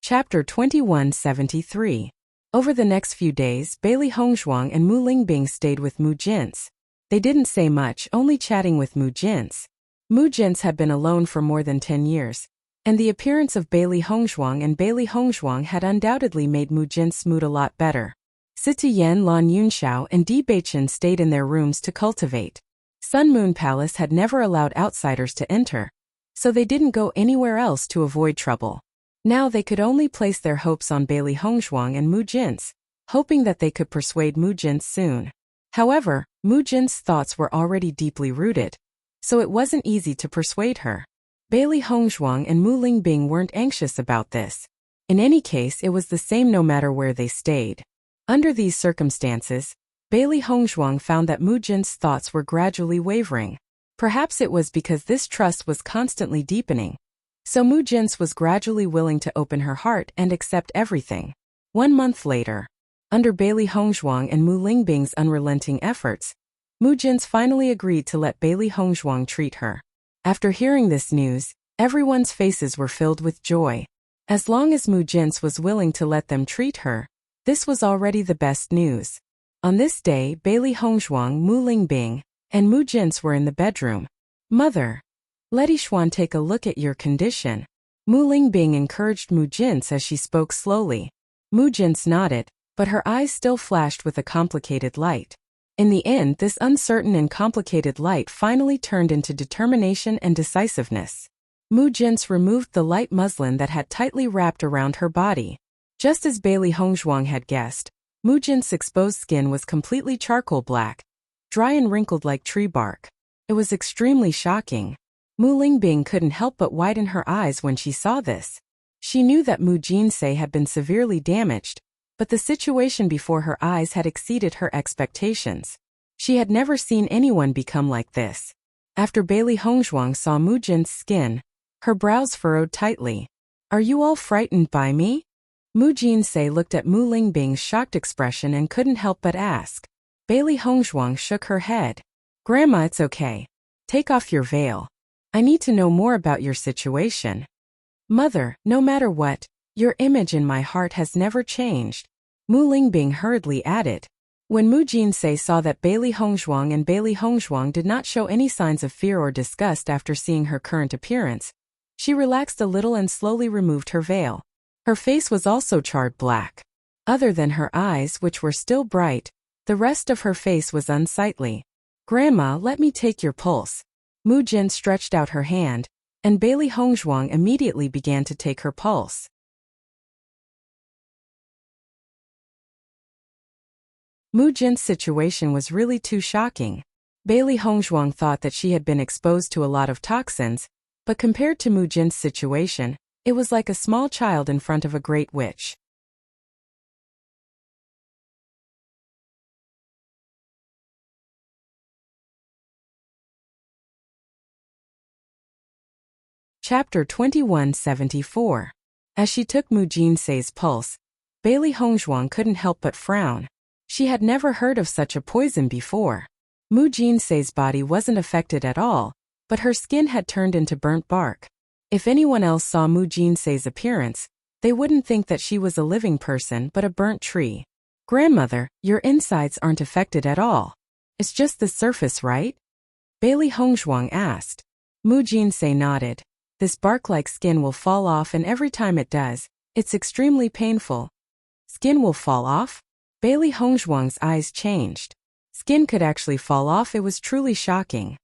Chapter 2173. Over the next few days, Bailey Hongzhuang and Mu Lingbing stayed with Mu Jin's. They didn't say much, only chatting with Mu Jin's. Mu Jin's had been alone for more than 10 years, and the appearance of Bailey Hongzhuang and Bailey Hongzhuang had undoubtedly made Mu Jin's mood a lot better. Si Tian, Lan Yunxiao, and Di Beichen stayed in their rooms to cultivate. Sun Moon Palace had never allowed outsiders to enter, so they didn't go anywhere else to avoid trouble. Now they could only place their hopes on Bailey Hongzhuang and Mu Jin's, hoping that they could persuade Mu Jin's soon. However, Mu Jin's thoughts were already deeply rooted, so it wasn't easy to persuade her. Bailey Hongzhuang and Mu Lingbing weren't anxious about this. In any case, it was the same no matter where they stayed. Under these circumstances, Bailey Hongzhuang found that Mu Jin's thoughts were gradually wavering. Perhaps it was because this trust was constantly deepening. So Mu Jin was gradually willing to open her heart and accept everything. 1 month later, under Bailey Hongzhuang and Mu Lingbing's unrelenting efforts, Mu Jin finally agreed to let Bailey Hongzhuang treat her. After hearing this news, everyone's faces were filled with joy. As long as Mu Jin was willing to let them treat her, this was already the best news. On this day, Bailey Hongzhuang, Mu Lingbing, and Mu Jin were in the bedroom. "Mother, let Yixuan take a look at your condition." Mu Lingbing encouraged Mu Jin as she spoke slowly. Mu Jin nodded, but her eyes still flashed with a complicated light. In the end, this uncertain and complicated light finally turned into determination and decisiveness. Mu Jin removed the light muslin that had tightly wrapped around her body. Just as Bailey Hongzhuang had guessed, Mu Jin's exposed skin was completely charcoal black, dry and wrinkled like tree bark. It was extremely shocking. Mu Lingbing couldn't help but widen her eyes when she saw this. She knew that Mu Jinsei had been severely damaged, but the situation before her eyes had exceeded her expectations. She had never seen anyone become like this. After Bailey Hongzhuang saw Mu Jin's skin, her brows furrowed tightly. "Are you all frightened by me?" Mu Jinsei looked at Mu Lingbing's shocked expression and couldn't help but ask. Bailey Hongzhuang shook her head. "Grandma, it's okay. Take off your veil. I need to know more about your situation." "Mother, no matter what, your image in my heart has never changed," Mu Lingbing hurriedly added. When Mu Jinsei saw that Bailey Hongzhuang did not show any signs of fear or disgust after seeing her current appearance, she relaxed a little and slowly removed her veil. Her face was also charred black. Other than her eyes, which were still bright, the rest of her face was unsightly. "Grandma, let me take your pulse." Mu Jin stretched out her hand, and Bailey Hongzhuang immediately began to take her pulse. Mu Jin's situation was really too shocking. Bailey Hongzhuang thought that she had been exposed to a lot of toxins, but compared to Mu Jin's situation, it was like a small child in front of a great witch. Chapter 2174. As she took Mu Jinsei's pulse, Bailey Hongzhuang couldn't help but frown. She had never heard of such a poison before. Mu Jinsei's body wasn't affected at all, but her skin had turned into burnt bark. If anyone else saw Mu Jinsei's appearance, they wouldn't think that she was a living person but a burnt tree. "Grandmother, your insides aren't affected at all. It's just the surface, right?" Bailey Hongzhuang asked. Mu Jinsei nodded. "This bark-like skin will fall off, and every time it does, it's extremely painful." "Skin will fall off?" Bailey Hongzhuang's eyes changed. Skin could actually fall off. It was truly shocking.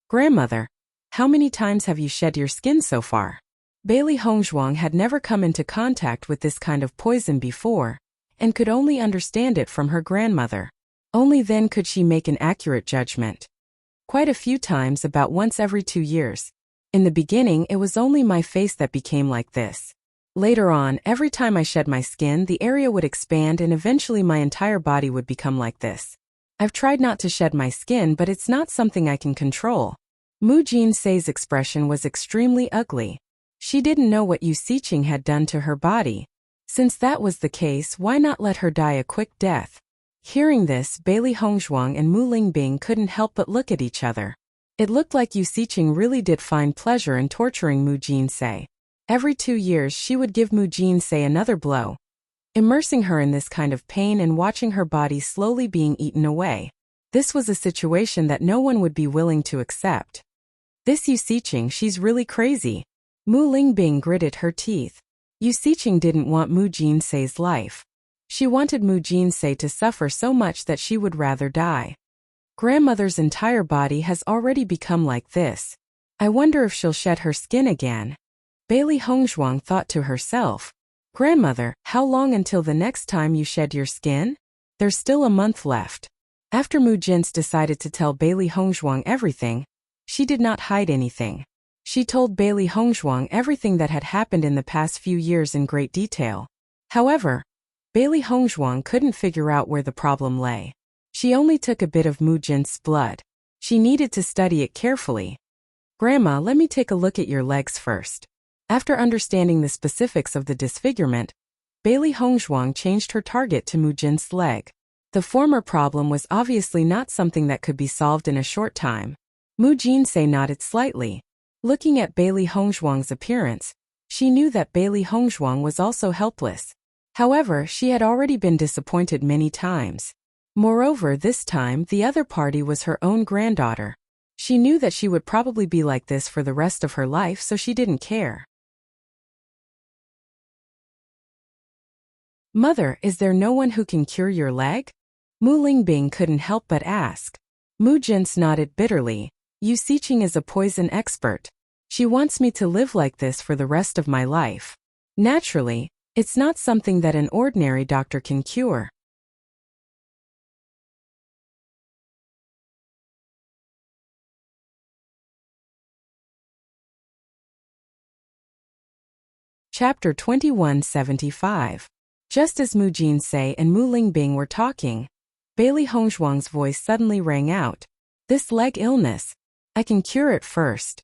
"Grandmother, how many times have you shed your skin so far?" Bailey Hongzhuang had never come into contact with this kind of poison before, and could only understand it from her grandmother. Only then could she make an accurate judgment. "Quite a few times, about once every 2 years. In the beginning, it was only my face that became like this. Later on, every time I shed my skin, the area would expand and eventually my entire body would become like this. I've tried not to shed my skin, but it's not something I can control." Mu Jinsei's expression was extremely ugly. She didn't know what Yu Siqing had done to her body. Since that was the case, why not let her die a quick death? Hearing this, Bailey Hongzhuang and Mu Lingbing couldn't help but look at each other. It looked like Yu Siqing really did find pleasure in torturing Mu Jinsei. Every 2 years she would give Mu Jinsei another blow, immersing her in this kind of pain and watching her body slowly being eaten away. This was a situation that no one would be willing to accept. "This Yu Siqing, she's really crazy." Mu Lingbing gritted her teeth. Yu Siqing didn't want Mu Jinsei's life. She wanted Mu Jinsei to suffer so much that she would rather die. "Grandmother's entire body has already become like this. I wonder if she'll shed her skin again." Bailey Hongzhuang thought to herself. "Grandmother, how long until the next time you shed your skin?" "There's still a month left." After Mu Jins decided to tell Bailey Hongzhuang everything, she did not hide anything. She told Bailey Hongzhuang everything that had happened in the past few years in great detail. However, Bailey Hongzhuang couldn't figure out where the problem lay. She only took a bit of Mu Jin's blood. She needed to study it carefully. Grandma, let me take a look at your legs first. After understanding the specifics of the disfigurement, Bailey Hongzhuang changed her target to Mu Jin's leg. The former problem was obviously not something that could be solved in a short time. Mu Jinsei nodded slightly. Looking at Bailey Hongzhuang's appearance, she knew that Bailey Hongzhuang was also helpless. However, she had already been disappointed many times. Moreover, this time the other party was her own granddaughter. She knew that she would probably be like this for the rest of her life, so she didn't care. Mother, is there no one who can cure your leg? Mu Lingbing couldn't help but ask. Mu Jins nodded bitterly. Yu Xiqing is a poison expert. She wants me to live like this for the rest of my life. Naturally, it's not something that an ordinary doctor can cure. Chapter 2175. Just as Mu Jinsei and Mu Lingbing were talking, Bailey Hongzhuang's voice suddenly rang out. This leg illness, I can cure it first.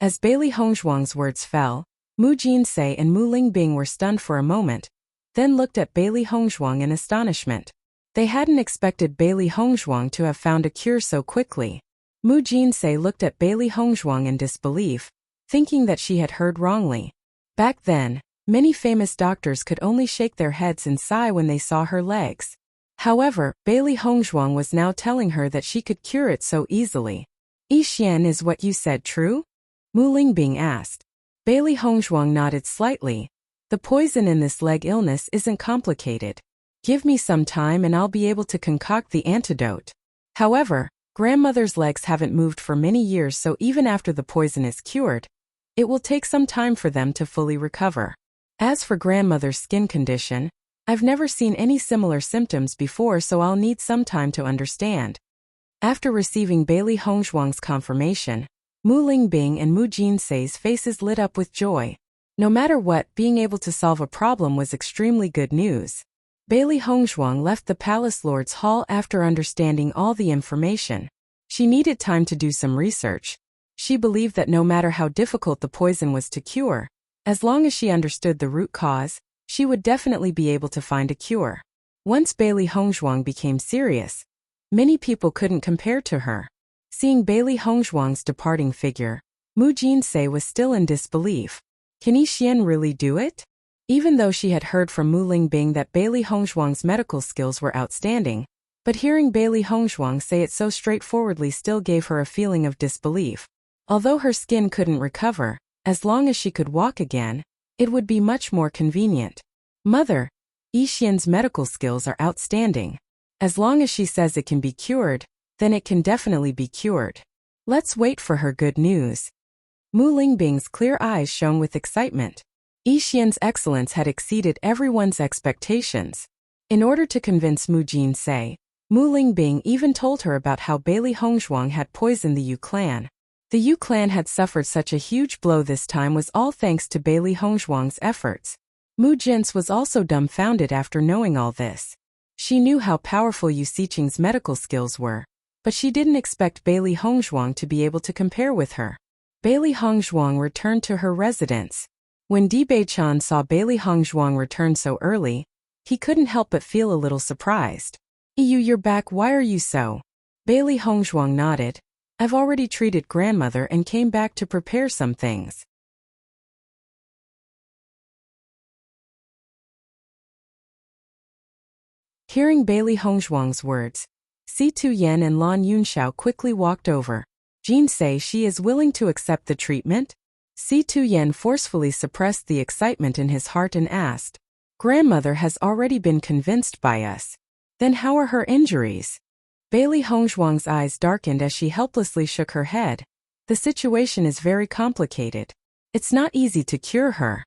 As Bailey Hongzhuang's words fell, Mu Jinsei and Mu Lingbing were stunned for a moment, then looked at Bailey Hongzhuang in astonishment. They hadn't expected Bailey Hongzhuang to have found a cure so quickly. Mu Jinsei looked at Bailey Hongzhuang in disbelief, thinking that she had heard wrongly. Back then, many famous doctors could only shake their heads and sigh when they saw her legs. However, Bailey Hongzhuang was now telling her that she could cure it so easily. Yixian, is what you said true? Mu Lingbing asked. Bailey Hongzhuang nodded slightly. The poison in this leg illness isn't complicated. Give me some time and I'll be able to concoct the antidote. However, grandmother's legs haven't moved for many years, so even after the poison is cured, it will take some time for them to fully recover. As for grandmother's skin condition, I've never seen any similar symptoms before, so I'll need some time to understand. After receiving Bailey Hongzhuang's confirmation, Mu Lingbing and Mu Jinsei's faces lit up with joy. No matter what, being able to solve a problem was extremely good news. Bailey Hongzhuang left the Palace Lord's Hall after understanding all the information. She needed time to do some research. She believed that no matter how difficult the poison was to cure, as long as she understood the root cause, she would definitely be able to find a cure. Once Bailey Hongzhuang became serious, many people couldn't compare to her. Seeing Bailey Hongzhuang's departing figure, Mu Jinsei was still in disbelief. Can Yixian really do it? Even though she had heard from Mu Lingbing that Bailey Hongzhuang's medical skills were outstanding, but hearing Bailey Hongzhuang say it so straightforwardly still gave her a feeling of disbelief. Although her skin couldn't recover, as long as she could walk again, it would be much more convenient. Mother, Yixian's medical skills are outstanding. As long as she says it can be cured, then it can definitely be cured. Let's wait for her good news. Mu Lingbing's clear eyes shone with excitement. Yixian's excellence had exceeded everyone's expectations. In order to convince Mu Jinsei, Mu Lingbing even told her about how Bailey Hongzhuang had poisoned the Yu clan. The Yu clan had suffered such a huge blow this time was all thanks to Bailey Hongzhuang's efforts. Mu Jins was also dumbfounded after knowing all this. She knew how powerful Yu Xiqing's medical skills were, but she didn't expect Bailey Hongzhuang to be able to compare with her. Bailey Hongzhuang returned to her residence. When Dibei-chan saw Bailey Hongzhuang return so early, he couldn't help but feel a little surprised. You're back, why are you so? Bailey Hongzhuang nodded. I've already treated grandmother and came back to prepare some things. Hearing Bailey Hongzhuang's words, Si Tu-yen and Lan Yunxiao quickly walked over. Jinsei, she is willing to accept the treatment? Si Tu-yen forcefully suppressed the excitement in his heart and asked. Grandmother has already been convinced by us. Then how are her injuries? Bailey Hongzhuang's eyes darkened as she helplessly shook her head. The situation is very complicated. It's not easy to cure her.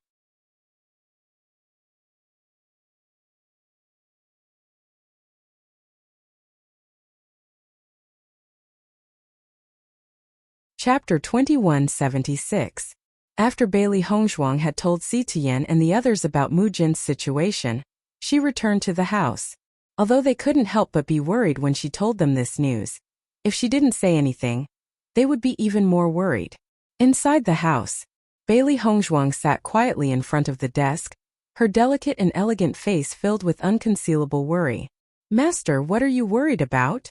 Chapter 2176. After Bailey Hongzhuang had told Si Tu-yen and the others about Mu Jin's situation, She returned to the house. Although they couldn't help but be worried when she told them this news. If she didn't say anything, they would be even more worried. Inside the house, Bailey Hongzhuang sat quietly in front of the desk, her delicate and elegant face filled with unconcealable worry. Master, what are you worried about?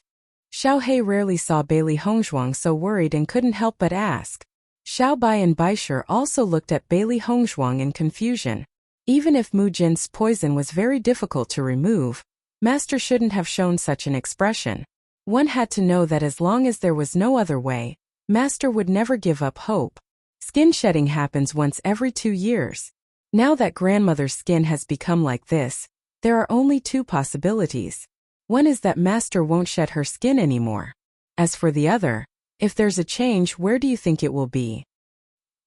Xiao He rarely saw Bailey Hongzhuang so worried and couldn't help but ask. Xiao Bai and Baisher also looked at Bailey Hongzhuang in confusion. Even if Mu Jin's poison was very difficult to remove, Master shouldn't have shown such an expression. One had to know that as long as there was no other way, Master would never give up hope. Skin shedding happens once every 2 years. Now that grandmother's skin has become like this, there are only 2 possibilities. One is that Master won't shed her skin anymore. As for the other, if there's a change, where do you think it will be?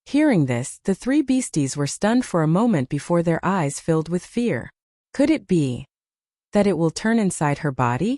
Hearing this, the 3 beasties were stunned for a moment before their eyes filled with fear. Could it be that it will turn inside her body?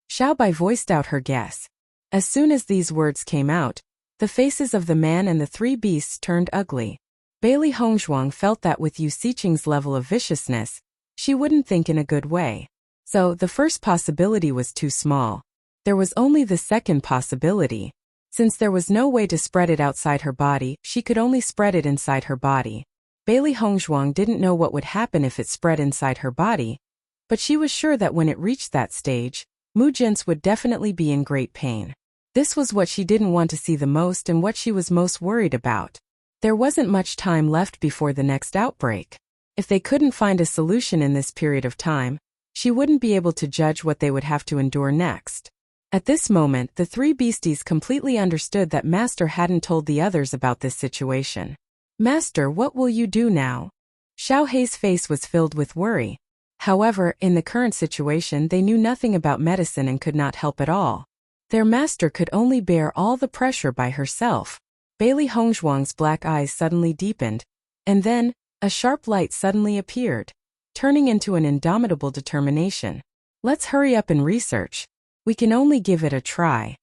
Xiao Bai voiced out her guess. As soon as these words came out, the faces of the man and the 3 beasts turned ugly. Bailey Hongzhuang felt that with Yu Xiqing's level of viciousness, she wouldn't think in a good way. So, the first possibility was too small. There was only the second possibility. Since there was no way to spread it outside her body, she could only spread it inside her body. Bailey Hongzhuang didn't know what would happen if it spread inside her body, but she was sure that when it reached that stage, Mu Jin's would definitely be in great pain. This was what she didn't want to see the most and what she was most worried about. There wasn't much time left before the next outbreak. If they couldn't find a solution in this period of time, she wouldn't be able to judge what they would have to endure next. At this moment, the 3 beasties completely understood that Master hadn't told the others about this situation. Master, what will you do now? Xiao He's face was filled with worry. However, in the current situation, they knew nothing about medicine and could not help at all. Their master could only bear all the pressure by herself. Bailey Hongzhuang's black eyes suddenly deepened, and then, a sharp light suddenly appeared, turning into an indomitable determination. Let's hurry up and research. We can only give it a try.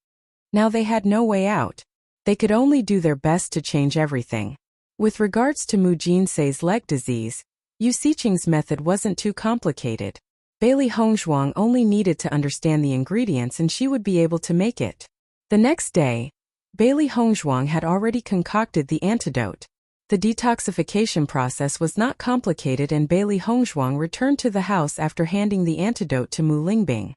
Now they had no way out. They could only do their best to change everything. With regards to Mu Jinsei's leg disease, Yu Xiqing's method wasn't too complicated. Bailey Hongzhuang only needed to understand the ingredients and she would be able to make it. The next day, Bailey Hongzhuang had already concocted the antidote. The detoxification process was not complicated and Bailey Hongzhuang returned to the house after handing the antidote to Mu Lingbing.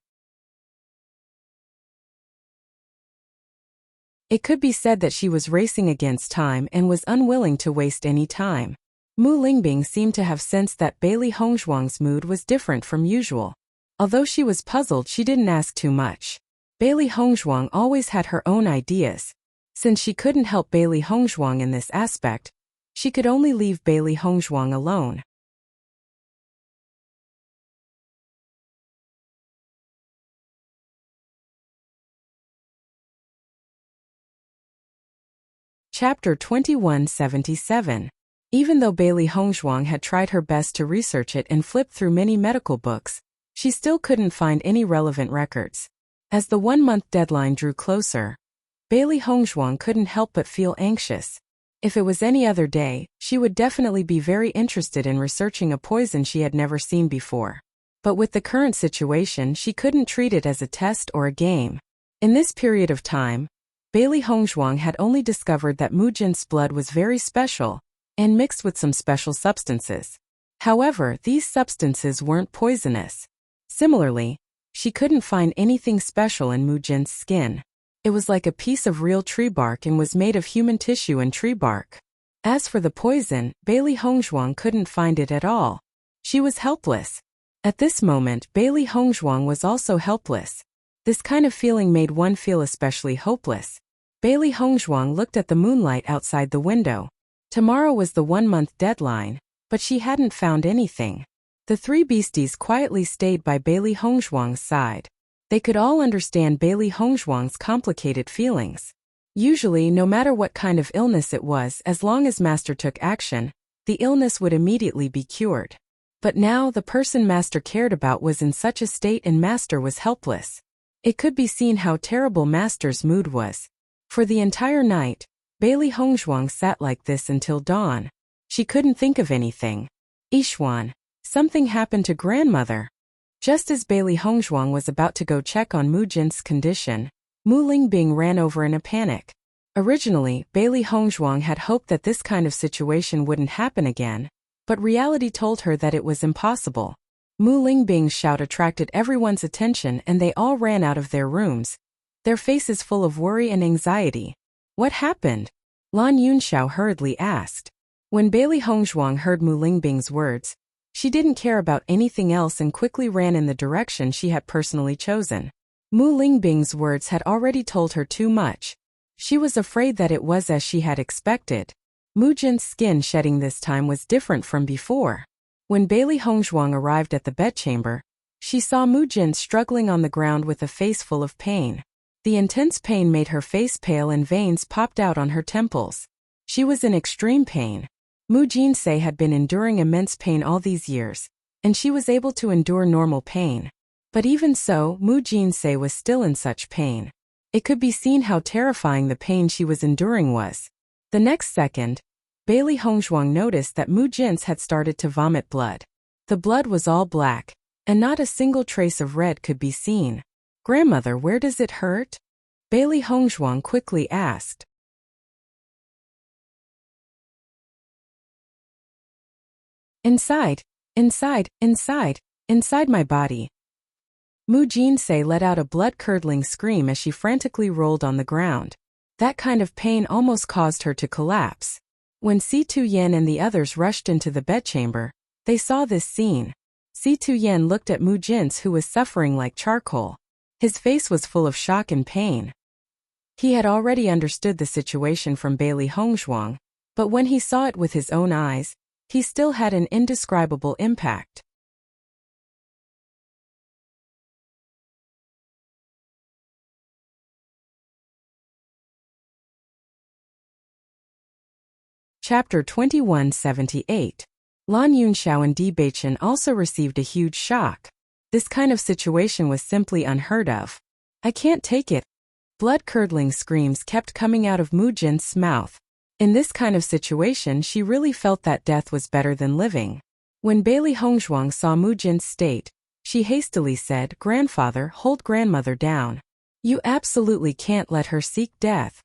It could be said that she was racing against time and was unwilling to waste any time. Mu Lingbing seemed to have sensed that Bailey Hongzhuang's mood was different from usual. Although she was puzzled, she didn't ask too much. Bailey Hongzhuang always had her own ideas. Since she couldn't help Bailey Hongzhuang in this aspect, she could only leave Bailey Hongzhuang alone. Chapter 2177. Even though Bailey Hongzhuang had tried her best to research it and flipped through many medical books, she still couldn't find any relevant records. As the 1-month deadline drew closer, Bailey Hongzhuang couldn't help but feel anxious. If it was any other day, she would definitely be very interested in researching a poison she had never seen before. But with the current situation, she couldn't treat it as a test or a game. In this period of time, Bailey Hongzhuang had only discovered that Mu Jin's blood was very special and mixed with some special substances. However, these substances weren't poisonous. Similarly, she couldn't find anything special in Mu Jin's skin. It was like a piece of real tree bark and was made of human tissue and tree bark. As for the poison, Bailey Hongzhuang couldn't find it at all. She was helpless. At this moment, Bailey Hongzhuang was also helpless. This kind of feeling made one feel especially hopeless. Bailey Hongzhuang looked at the moonlight outside the window. Tomorrow was the 1-month deadline, but she hadn't found anything. The 3 beasties quietly stayed by Bailey Hongzhuang's side. They could all understand Bailey Hongzhuang's complicated feelings. Usually, no matter what kind of illness it was, as long as Master took action, the illness would immediately be cured. But now, the person Master cared about was in such a state and Master was helpless. It could be seen how terrible Master's mood was. For the entire night, Bailey Hongzhuang sat like this until dawn. She couldn't think of anything. Yixuan, Something happened to grandmother. Just as Bailey Hongzhuang was about to go check on Mu Jin's condition, Mu Lingbing ran over in a panic. Originally, Bailey Hongzhuang had hoped that this kind of situation wouldn't happen again, but reality told her that it was impossible. Mu Lingbing's shout attracted everyone's attention and they all ran out of their rooms, their faces full of worry and anxiety. What happened? Lan Yunxiao hurriedly asked. When Bailey Hongzhuang heard Mu Lingbing's words, she didn't care about anything else and quickly ran in the direction she had personally chosen. Mu Lingbing's words had already told her too much. She was afraid that it was as she had expected. Mu Jin's skin shedding this time was different from before. When Bailey Hongzhuang arrived at the bedchamber, she saw Mu Jin struggling on the ground with a face full of pain. The intense pain made her face pale and veins popped out on her temples. She was in extreme pain. Mu Jinsei had been enduring immense pain all these years, and she was able to endure normal pain. But even so, Mu Jinsei was still in such pain. It could be seen how terrifying the pain she was enduring was. The next second, Bailey Hongzhuang noticed that Mu Jin's had started to vomit blood. The blood was all black, and not a single trace of red could be seen. "Grandmother, where does it hurt?" Bailey Hongzhuang quickly asked. Inside my body." Mu Jinsei let out a blood-curdling scream as she frantically rolled on the ground. That kind of pain almost caused her to collapse. When Si Tuyen and the others rushed into the bedchamber, they saw this scene. Si Tuyen looked at Mu Jin's, who was suffering like charcoal. His face was full of shock and pain. He had already understood the situation from Bailey Hongzhuang, but when he saw it with his own eyes, he still had an indescribable impact. Chapter 2178. Lan Yunxiao and Di Beichen also received a huge shock. This kind of situation was simply unheard of. "I can't take it." Blood-curdling screams kept coming out of Mu Jin's mouth. In this kind of situation, she really felt that death was better than living. When Bailey Hongzhuang saw Mu Jin's state, she hastily said, "Grandfather, hold grandmother down. You absolutely can't let her seek death."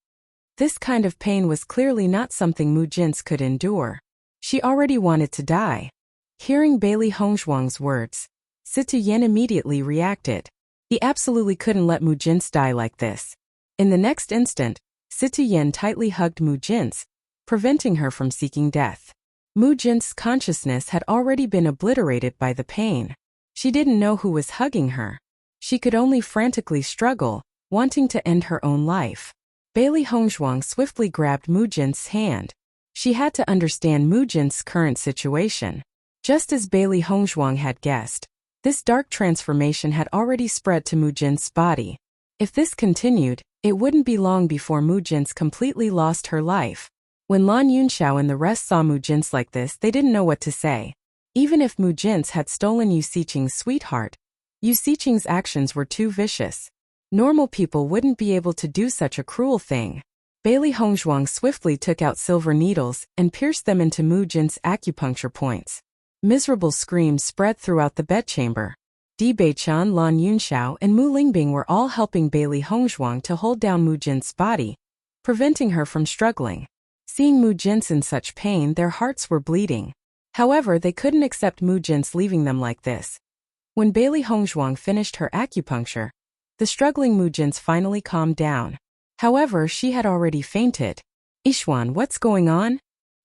This kind of pain was clearly not something Mu Jin's could endure. She already wanted to die. Hearing Bailey Hongzhuang's words, Si Tuyen immediately reacted. He absolutely couldn't let Mu Jin's die like this. In the next instant, Si Tuyen tightly hugged Mu Jin's, preventing her from seeking death. Mu Jin's consciousness had already been obliterated by the pain. She didn't know who was hugging her. She could only frantically struggle, wanting to end her own life. Bailey Hongzhuang swiftly grabbed Mu Jin's hand. She had to understand Mu Jin's current situation. Just as Bailey Hongzhuang had guessed, this dark transformation had already spread to Mu Jin's body. If this continued, it wouldn't be long before Mu Jin's completely lost her life. When Lan Yunxiao and the rest saw Mu Jin's like this, they didn't know what to say. Even if Mu Jin's had stolen Yu Siqing's sweetheart, Yu Siqing's actions were too vicious. Normal people wouldn't be able to do such a cruel thing. Bailey Hongzhuang swiftly took out silver needles and pierced them into Mu Jin's acupuncture points. Miserable screams spread throughout the bedchamber. Di Beichen, Lan Yunxiao, and Mu Lingbing were all helping Bailey Hongzhuang to hold down Mu Jin's body, preventing her from struggling. Seeing Mu Jin's in such pain, their hearts were bleeding. However, they couldn't accept Mu Jin's leaving them like this. When Bailey Hongzhuang finished her acupuncture, the struggling Mu Jin's finally calmed down. However, she had already fainted. "Ishuan, what's going on?"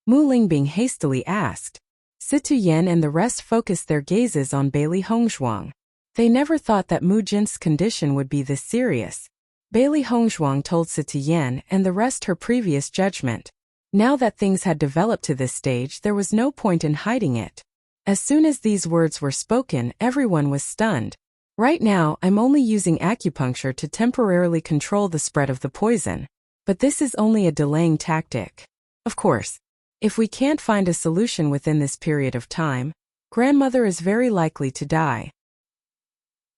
Mu Lingbing hastily asked. Si Tuyen and the rest focused their gazes on Bailey Hongzhuang. They never thought that Mu Jin's condition would be this serious. Bailey Hongzhuang told Si Tuyen and the rest her previous judgment. Now that things had developed to this stage, there was no point in hiding it. As soon as these words were spoken, everyone was stunned. "Right now, I'm only using acupuncture to temporarily control the spread of the poison. But this is only a delaying tactic. Of course, if we can't find a solution within this period of time, grandmother is very likely to die."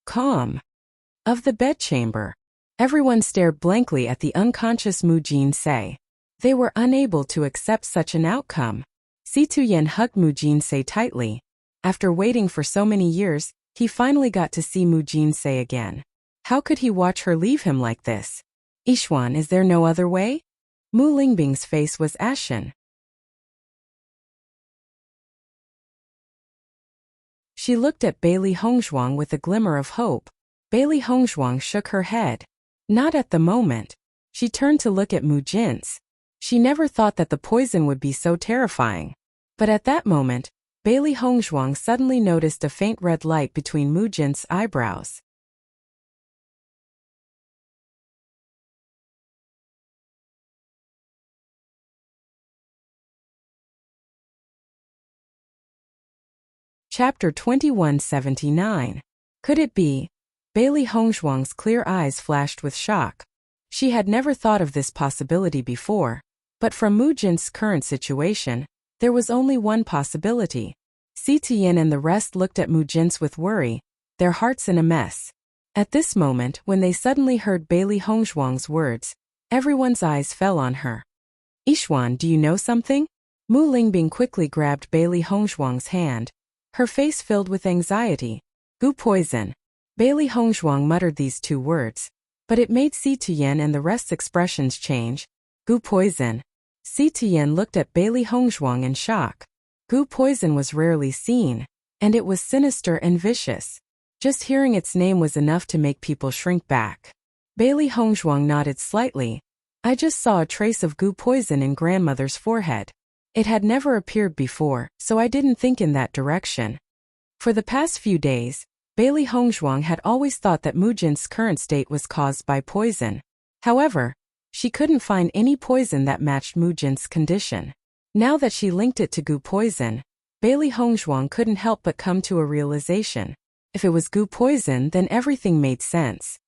Calm. Of the bedchamber. Everyone stared blankly at the unconscious Mu Jinsei. They were unable to accept such an outcome. Si Tuyen hugged Mu Jinsei tightly. After waiting for so many years, he finally got to see Mu Jinsei again. How could he watch her leave him like this? Yixuan, is there no other way? Mu Lingbing's face was ashen. She looked at Bailey Hongzhuang with a glimmer of hope. Bailey Hongzhuang shook her head. Not at the moment. She turned to look at Mu Jin's. She never thought that the poison would be so terrifying. But at that moment, Bailey Hongzhuang suddenly noticed a faint red light between Mu Jin's eyebrows. Chapter 2179. Could it be? Bailey Hongzhuang's clear eyes flashed with shock. She had never thought of this possibility before, but from Mu Jin's current situation, there was only one possibility. Si Tian and the rest looked at Mu Jin's with worry, their hearts in a mess. At this moment, when they suddenly heard Bailey Hongzhuang's words, everyone's eyes fell on her. Yixuan, do you know something? Mu Lingbing quickly grabbed Bailey Hongzhuang's hand. Her face filled with anxiety. Gu poison. Bailey Hongzhuang muttered these two words, but it made Si Tian and the rest's expressions change. Gu poison. Si Tian looked at Bailey Hongzhuang in shock. Gu poison was rarely seen, and it was sinister and vicious. Just hearing its name was enough to make people shrink back. Bailey Hongzhuang nodded slightly. I just saw a trace of gu poison in grandmother's forehead. It had never appeared before, so I didn't think in that direction. For the past few days, Bailey Hongzhuang had always thought that Mu Jin's current state was caused by poison. However, she couldn't find any poison that matched Mu Jin's condition. Now that she linked it to gu poison, Bailey Hongzhuang couldn't help but come to a realization. If it was gu poison, then everything made sense.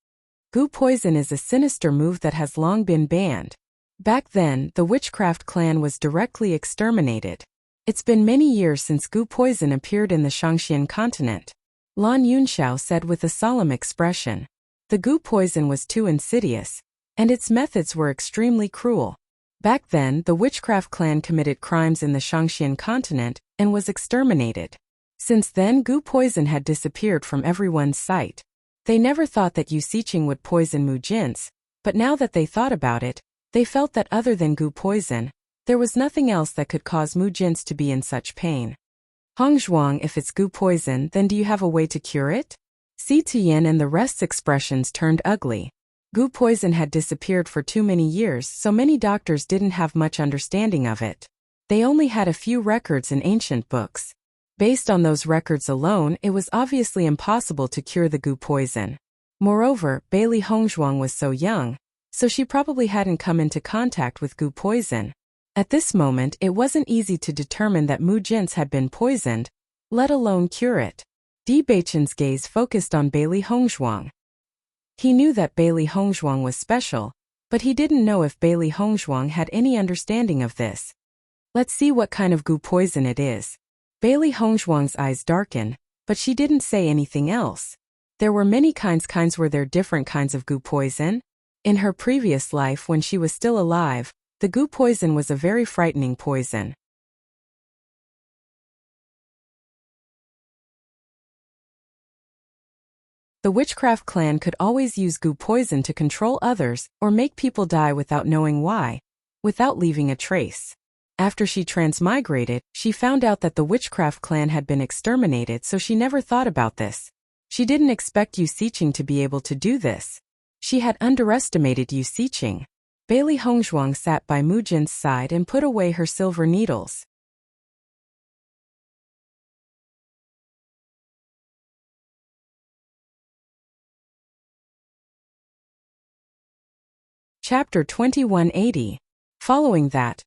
Gu poison is a sinister move that has long been banned. Back then, the witchcraft clan was directly exterminated. It's been many years since gu poison appeared in the Shangxian continent. Lan Yunxiao said with a solemn expression. The gu poison was too insidious, and its methods were extremely cruel. Back then, the witchcraft clan committed crimes in the Shangxian continent and was exterminated. Since then, gu poison had disappeared from everyone's sight. They never thought that Yu Siqing would poison Mu Jin's, but now that they thought about it, they felt that other than gu poison, there was nothing else that could cause Mu Jin's to be in such pain. Hongzhuang, if it's gu poison, then do you have a way to cure it? Si Tian and the rest's expressions turned ugly. Gu poison had disappeared for too many years, so many doctors didn't have much understanding of it. They only had a few records in ancient books. Based on those records alone, it was obviously impossible to cure the gu poison. Moreover, Bailey Hongzhuang was so young, so she probably hadn't come into contact with gu poison. At this moment, it wasn't easy to determine that Mu Jin's had been poisoned, let alone cure it. Di Beichen's gaze focused on Bailey Hongzhuang. He knew that Bailey Hongzhuang was special, but he didn't know if Bailey Hongzhuang had any understanding of this. Let's see what kind of gu poison it is. Bailey Hongzhuang's eyes darkened, but she didn't say anything else. There were many kinds. Were there different kinds of gu poison? In her previous life when she was still alive, the gu poison was a very frightening poison. The witchcraft clan could always use gu poison to control others or make people die without knowing why, without leaving a trace. After she transmigrated, she found out that the witchcraft clan had been exterminated, so she never thought about this. She didn't expect Yu Siqing to be able to do this. She had underestimated Yu Siqing. Bailey Hongzhuang sat by Mu Jin's side and put away her silver needles. Chapter 2180. Following that,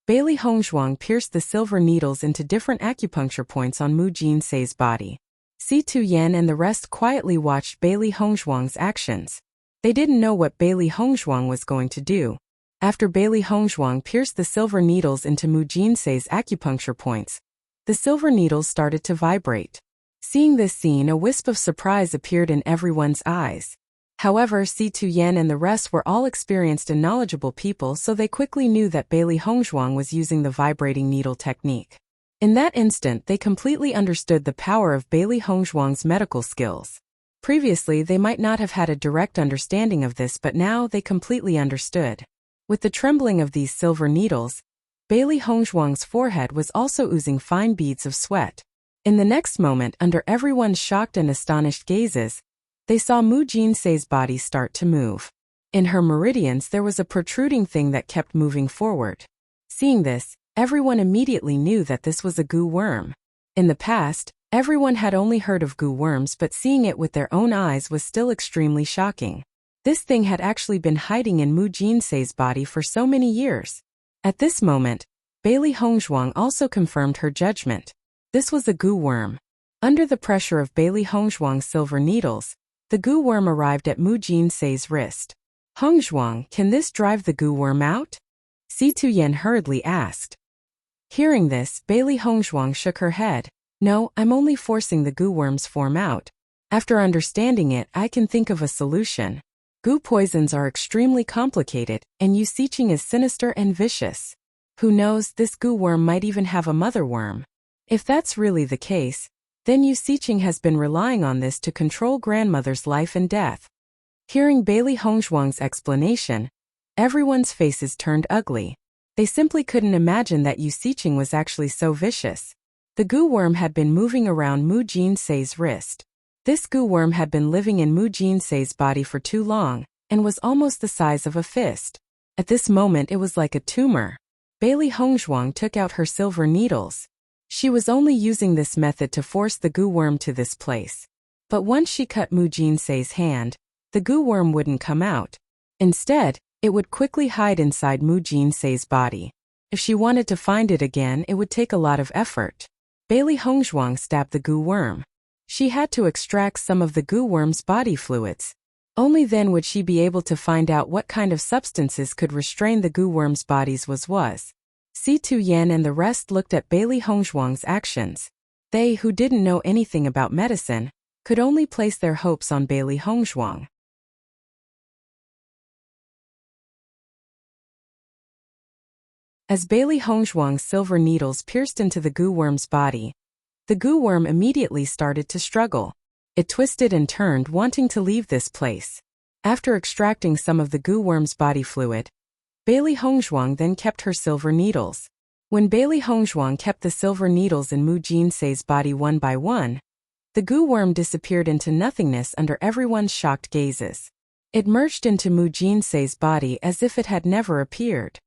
Bailey Hongzhuang pierced the silver needles into different acupuncture points on Mu Jinsei's body. Si Tuyen and the rest quietly watched Bailey Hongzhuang's actions. They didn't know what Bailey Hongzhuang was going to do. After Bailey Hongzhuang pierced the silver needles into Mu Jinsei's acupuncture points, the silver needles started to vibrate. Seeing this scene, a wisp of surprise appeared in everyone's eyes. However, Si Tuyen and the rest were all experienced and knowledgeable people, so they quickly knew that Bailey Hongzhuang was using the vibrating needle technique. In that instant, they completely understood the power of Bailey Hongzhuang's medical skills. Previously, they might not have had a direct understanding of this, but now they completely understood. With the trembling of these silver needles, Bailey Hongzhuang's forehead was also oozing fine beads of sweat. In the next moment, under everyone's shocked and astonished gazes, they saw Mu Jinsei's body start to move. In her meridians there was a protruding thing that kept moving forward. Seeing this, everyone immediately knew that this was a goo worm. In the past, everyone had only heard of goo worms, but seeing it with their own eyes was still extremely shocking. This thing had actually been hiding in Mu Jinsei's body for so many years. At this moment, Bailey Hongzhuang also confirmed her judgment. This was a goo worm. Under the pressure of Bailey Hongzhuang's silver needles, the goo worm arrived at Mu Jinsei's wrist. "Hongzhuang, can this drive the goo worm out?" Si Tuyen hurriedly asked. Hearing this, Bailey Hongzhuang shook her head. "No, I'm only forcing the goo worm's form out. After understanding it, I can think of a solution. Goo poisons are extremely complicated, and Yu Siqing is sinister and vicious. Who knows, this goo worm might even have a mother worm. If that's really the case, then Yu Siqing has been relying on this to control grandmother's life and death." Hearing Bailey Hongzhuang's explanation, everyone's faces turned ugly. They simply couldn't imagine that Yu Siqing was actually so vicious. The goo worm had been moving around Mu Jinsei's wrist. This goo worm had been living in Mu Jinsei's body for too long, and was almost the size of a fist. At this moment it was like a tumor. Bailey Hongzhuang took out her silver needles. She was only using this method to force the goo worm to this place. But once she cut Mu Jinsei's hand, the goo worm wouldn't come out. Instead, it would quickly hide inside Mu Jinsei's body. If she wanted to find it again, it would take a lot of effort. Bailey Hongzhuang stabbed the goo worm. She had to extract some of the goo worm's body fluids. Only then would she be able to find out what kind of substances could restrain the goo worm's bodies was. Si Tuyen and the rest looked at Bailey Hongzhuang's actions. They, who didn't know anything about medicine, could only place their hopes on Bailey Hongzhuang. As Bailey Hongzhuang's silver needles pierced into the goo worm's body, the goo worm immediately started to struggle. It twisted and turned, wanting to leave this place. After extracting some of the goo worm's body fluid, Bailey Hongzhuang then kept her silver needles. When Bailey Hongzhuang kept the silver needles in Mu Jinsei's body one by one, the goo worm disappeared into nothingness under everyone's shocked gazes. It merged into Mu Jinsei's body as if it had never appeared.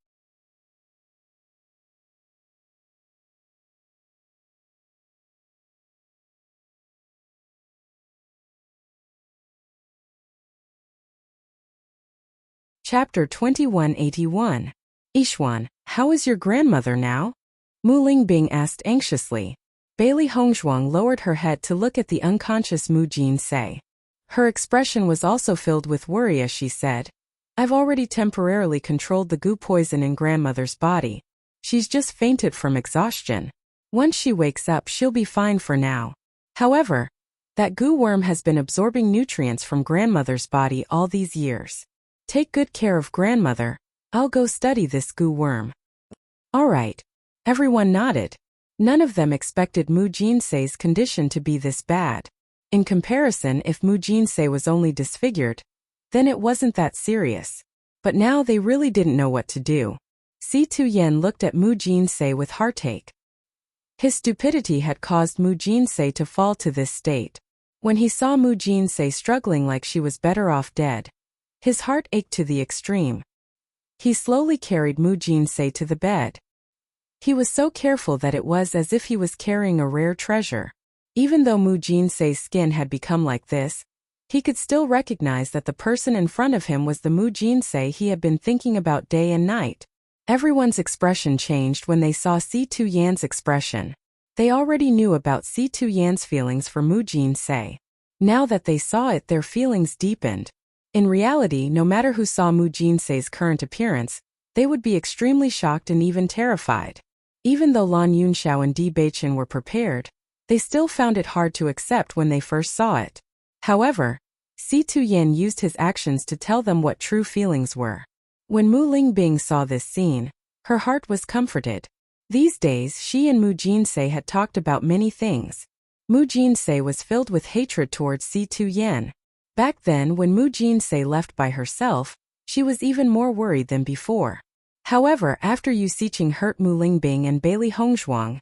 Chapter 2181. Yixuan, how is your grandmother now? Mu Lingbing asked anxiously. Bailey Hongzhuang lowered her head to look at the unconscious Mu Jinsei. Her expression was also filled with worry as she said, "I've already temporarily controlled the goo poison in grandmother's body. She's just fainted from exhaustion. Once she wakes up, she'll be fine for now. However, that goo worm has been absorbing nutrients from grandmother's body all these years. Take good care of grandmother. I'll go study this goo worm." "All right." Everyone nodded. None of them expected Mu Jinsei's condition to be this bad. In comparison, if Mu Jinsei was only disfigured, then it wasn't that serious. But now they really didn't know what to do. Si Tuyen looked at Mu Jinsei with heartache. His stupidity had caused Mu Jinsei to fall to this state. When he saw Mu Jinsei struggling like she was better off dead, his heart ached to the extreme. He slowly carried Mu Jinsei to the bed. He was so careful that it was as if he was carrying a rare treasure. Even though Mu Jinsei's skin had become like this, he could still recognize that the person in front of him was the Mu Jinsei he had been thinking about day and night. Everyone's expression changed when they saw Si Tuyen's expression. They already knew about Si Tuyen's feelings for Mu Jinsei. Now that they saw it, their feelings deepened. In reality, no matter who saw Mu Jinsei's current appearance, they would be extremely shocked and even terrified. Even though Lan Yunxiao and Di Beichen were prepared, they still found it hard to accept when they first saw it. However, Si Tuyen used his actions to tell them what true feelings were. When Mu Lingbing saw this scene, her heart was comforted. These days she and Mu Jinsei had talked about many things. Mu Jinsei was filled with hatred towards Si Tu-yen. Back then when Mu Jinsei left by herself, she was even more worried than before. However, after Yu Siqing hurt Mu Lingbing and Bailey Hongzhuang,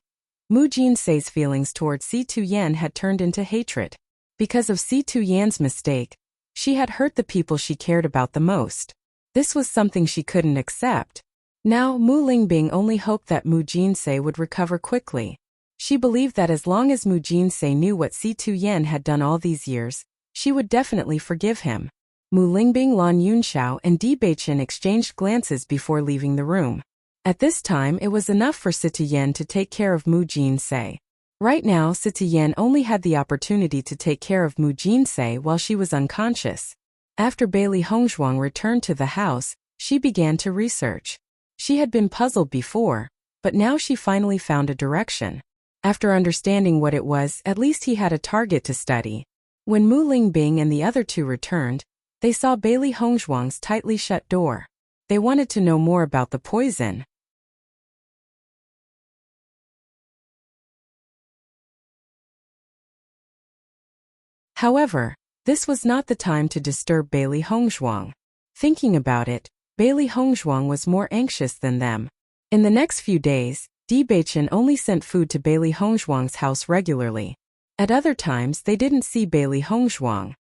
Mu Jinsei's feelings towards Si Tu-yen had turned into hatred. Because of Si Tu-yen's mistake, she had hurt the people she cared about the most. This was something she couldn't accept. Now, Mu Lingbing only hoped that Mu Jinsei would recover quickly. She believed that as long as Mu Jinsei knew what Si Tu-yen had done all these years, she would definitely forgive him. Mu Lingbing, Lan Yunxiao, and Di Beichen exchanged glances before leaving the room. At this time, it was enough for Si Tu-yen to take care of Mu Jinsei. Right now, Si Tu-yen only had the opportunity to take care of Mu Jinsei while she was unconscious. After Bailey Hongzhuang returned to the house, she began to research. She had been puzzled before, but now she finally found a direction. After understanding what it was, at least he had a target to study. When Mu Lingbing and the other two returned, they saw Bailey Hongzhuang's tightly shut door. They wanted to know more about the poison. However, this was not the time to disturb Bailey Hongzhuang. Thinking about it, Bailey Hongzhuang was more anxious than them. In the next few days, Di Beichen only sent food to Bailey Hongzhuang's house regularly. At other times they didn't see Bailey Hongzhuang.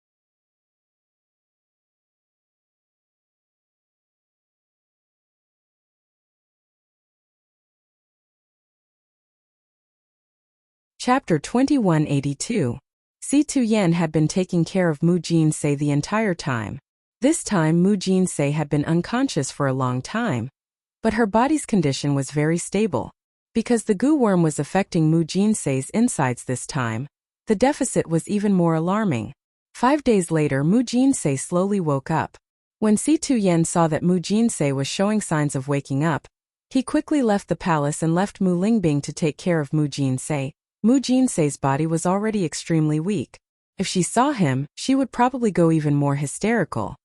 Chapter 2182. Si Tu-yen had been taking care of Mu Jinsei the entire time. This time Mu Jinsei had been unconscious for a long time, but her body's condition was very stable. Because the goo worm was affecting Mu Jinsei's insides this time, the deficit was even more alarming. 5 days later, Mu Jinsei slowly woke up. When Si Tu-yen saw that Mu Jinsei was showing signs of waking up, he quickly left the palace and left Mu Lingbing to take care of Mu Jinsei. Mu Jinsei's body was already extremely weak. If she saw him, she would probably go even more hysterical.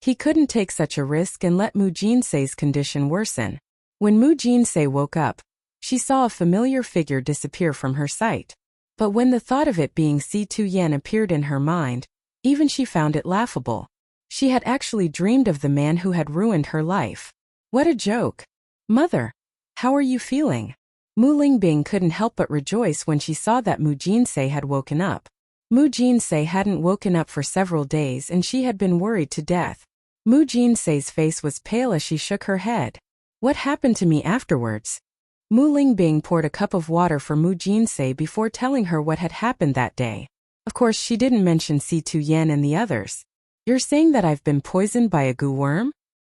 He couldn't take such a risk and let Mu Jinsei's condition worsen. When Mu Jinsei woke up, she saw a familiar figure disappear from her sight. But when the thought of it being Si Tu-yen appeared in her mind, even she found it laughable. She had actually dreamed of the man who had ruined her life. What a joke! Mother, how are you feeling? Mu Lingbing couldn't help but rejoice when she saw that Mu Jinsei had woken up. Mu Jinsei hadn't woken up for several days and she had been worried to death. Mu Jinsei's face was pale as she shook her head. What happened to me afterwards? Mu Lingbing poured a cup of water for Mu Jinsei before telling her what had happened that day. Of course, she didn't mention Si Tu-yen and the others. You're saying that I've been poisoned by a goo worm?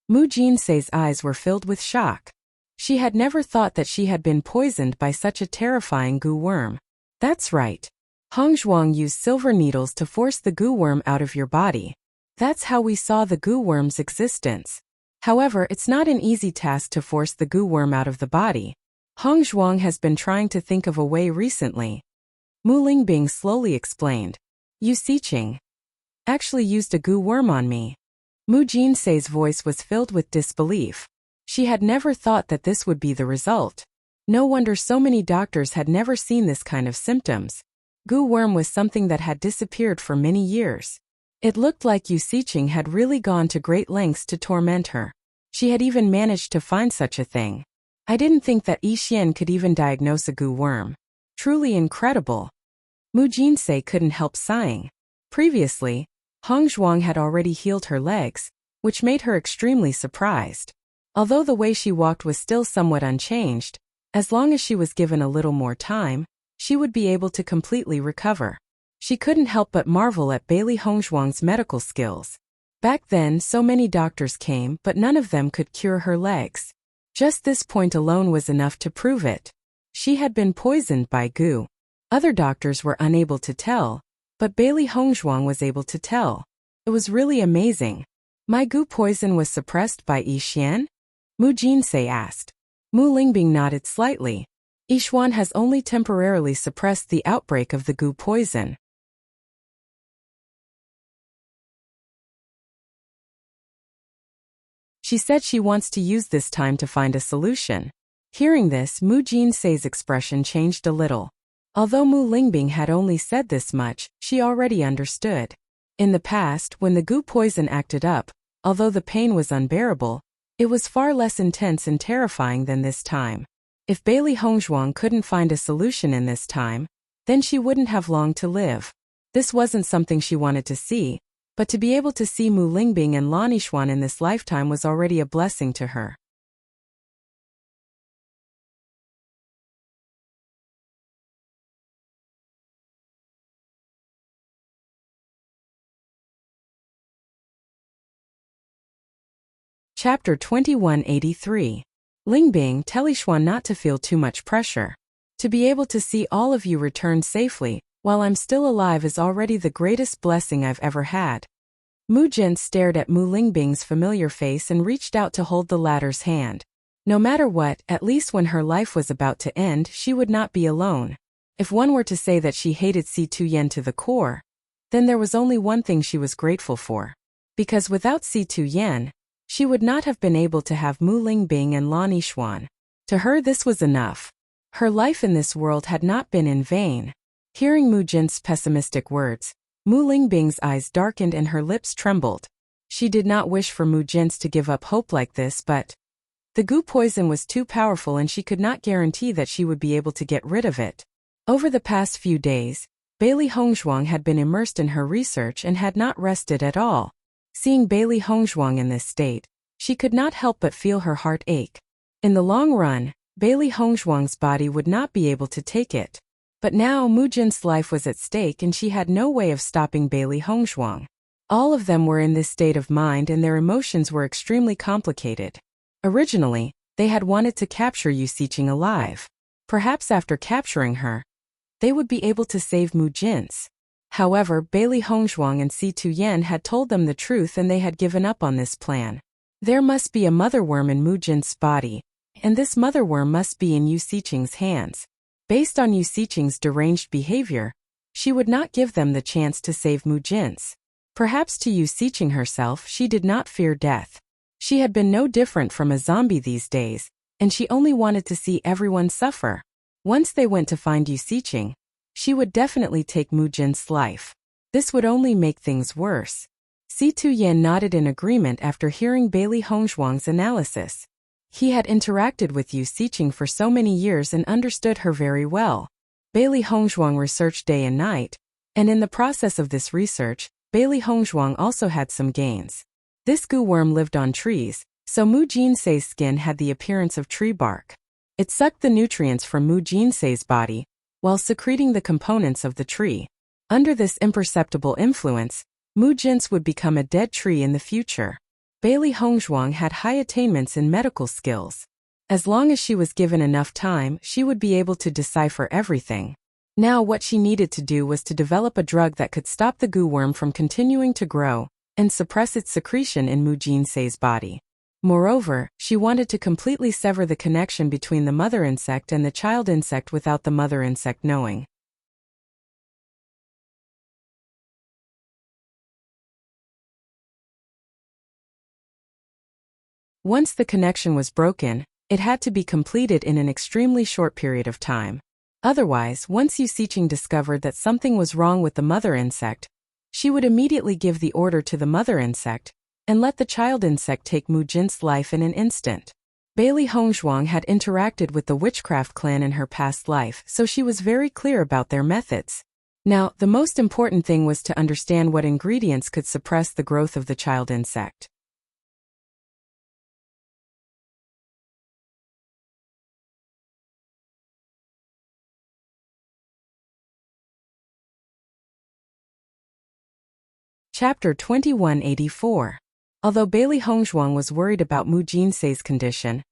Mu Jinsei's eyes were filled with shock. She had never thought that she had been poisoned by such a terrifying goo worm. That's right. Hongzhuang used silver needles to force the goo worm out of your body. That's how we saw the goo worm's existence. However, it's not an easy task to force the goo worm out of the body. Hongzhuang has been trying to think of a way recently. Mu Lingbing slowly explained. Yu Siqing actually used a goo worm on me. Mu Jinsei's voice was filled with disbelief. She had never thought that this would be the result. No wonder so many doctors had never seen this kind of symptoms. Goo worm was something that had disappeared for many years. It looked like Yu Siqing had really gone to great lengths to torment her. She had even managed to find such a thing. I didn't think that Yi Xian could even diagnose a goo worm. Truly incredible. Mu Jinsei couldn't help sighing. Previously, Hongzhuang had already healed her legs, which made her extremely surprised. Although the way she walked was still somewhat unchanged, as long as she was given a little more time, she would be able to completely recover. She couldn't help but marvel at Bailey Hongzhuang's medical skills. Back then, so many doctors came, but none of them could cure her legs. Just this point alone was enough to prove it. She had been poisoned by goo. Other doctors were unable to tell, but Bailey Hongzhuang was able to tell. It was really amazing. My goo poison was suppressed by Yi Xian? Mu Jinsei asked. Mu Lingbing nodded slightly. Yi Xuan has only temporarily suppressed the outbreak of the goo poison. She said she wants to use this time to find a solution. Hearing this, Mu Jinsei's expression changed a little. Although Mu Lingbing had only said this much, she already understood. In the past, when the goo poison acted up, although the pain was unbearable, it was far less intense and terrifying than this time. If Bailey Hongzhuang couldn't find a solution in this time, then she wouldn't have long to live. This wasn't something she wanted to see, but to be able to see Mu Lingbing and Lan Yixuan in this lifetime was already a blessing to her. Chapter 2183. Lingbing, tell Yixuan not to feel too much pressure. To be able to see all of you return safely, while I'm still alive is already the greatest blessing I've ever had. Mu Jin stared at Mu Lingbing's familiar face and reached out to hold the latter's hand. No matter what, at least when her life was about to end, she would not be alone. If one were to say that she hated Si Tuyen to the core, then there was only one thing she was grateful for. Because without Si Tuyen, she would not have been able to have Mu Lingbing and Lan Yixuan. To her this was enough. Her life in this world had not been in vain. Hearing Mu Jin's pessimistic words, Mu Lingbing's eyes darkened and her lips trembled. She did not wish for Mu Jin's to give up hope like this, but the goo poison was too powerful and she could not guarantee that she would be able to get rid of it. Over the past few days, Bailey Hongzhuang had been immersed in her research and had not rested at all. Seeing Bailey Hongzhuang in this state, she could not help but feel her heart ache. In the long run, Bailey Hongzhuang's body would not be able to take it. But now Mu Jin's life was at stake and she had no way of stopping Bailey Hongzhuang. All of them were in this state of mind and their emotions were extremely complicated. Originally, they had wanted to capture Yu Xiqing alive. Perhaps after capturing her, they would be able to save Mu Jin's. However, Bailey Hongzhuang and Si Tuyen had told them the truth and they had given up on this plan. There must be a mother worm in Mu Jin's body, and this mother worm must be in Yu Xiqing's hands. Based on Yu Xiqing's deranged behavior, she would not give them the chance to save Mu Jin's. Perhaps to Yu Xiqing herself she did not fear death. She had been no different from a zombie these days, and she only wanted to see everyone suffer. Once they went to find Yu Xiqing, she would definitely take Mu Jin's life. This would only make things worse. Si Tuyen nodded in agreement after hearing Bailey Hongzhuang's analysis. He had interacted with Yu Xiqing for so many years and understood her very well. Bailey Hongzhuang researched day and night, and in the process of this research, Bailey Hongzhuang also had some gains. This goo worm lived on trees, so Mu Jinsei's skin had the appearance of tree bark. It sucked the nutrients from Mu Jinsei's body, while secreting the components of the tree. Under this imperceptible influence, Mu Jin's would become a dead tree in the future. Bailey Hongzhuang had high attainments in medical skills. As long as she was given enough time, she would be able to decipher everything. Now what she needed to do was to develop a drug that could stop the goo worm from continuing to grow and suppress its secretion in Mu Jinsei's body. Moreover, she wanted to completely sever the connection between the mother insect and the child insect without the mother insect knowing. Once the connection was broken, it had to be completed in an extremely short period of time. Otherwise, once Yu Xiqing discovered that something was wrong with the mother insect, she would immediately give the order to the mother insect and let the child insect take Mu Jin's life in an instant. Bailey Hongzhuang had interacted with the witchcraft clan in her past life, so she was very clear about their methods. Now, the most important thing was to understand what ingredients could suppress the growth of the child insect. Chapter 2184. Although Bailey Hongzhuang was worried about Mu Jinsei's condition,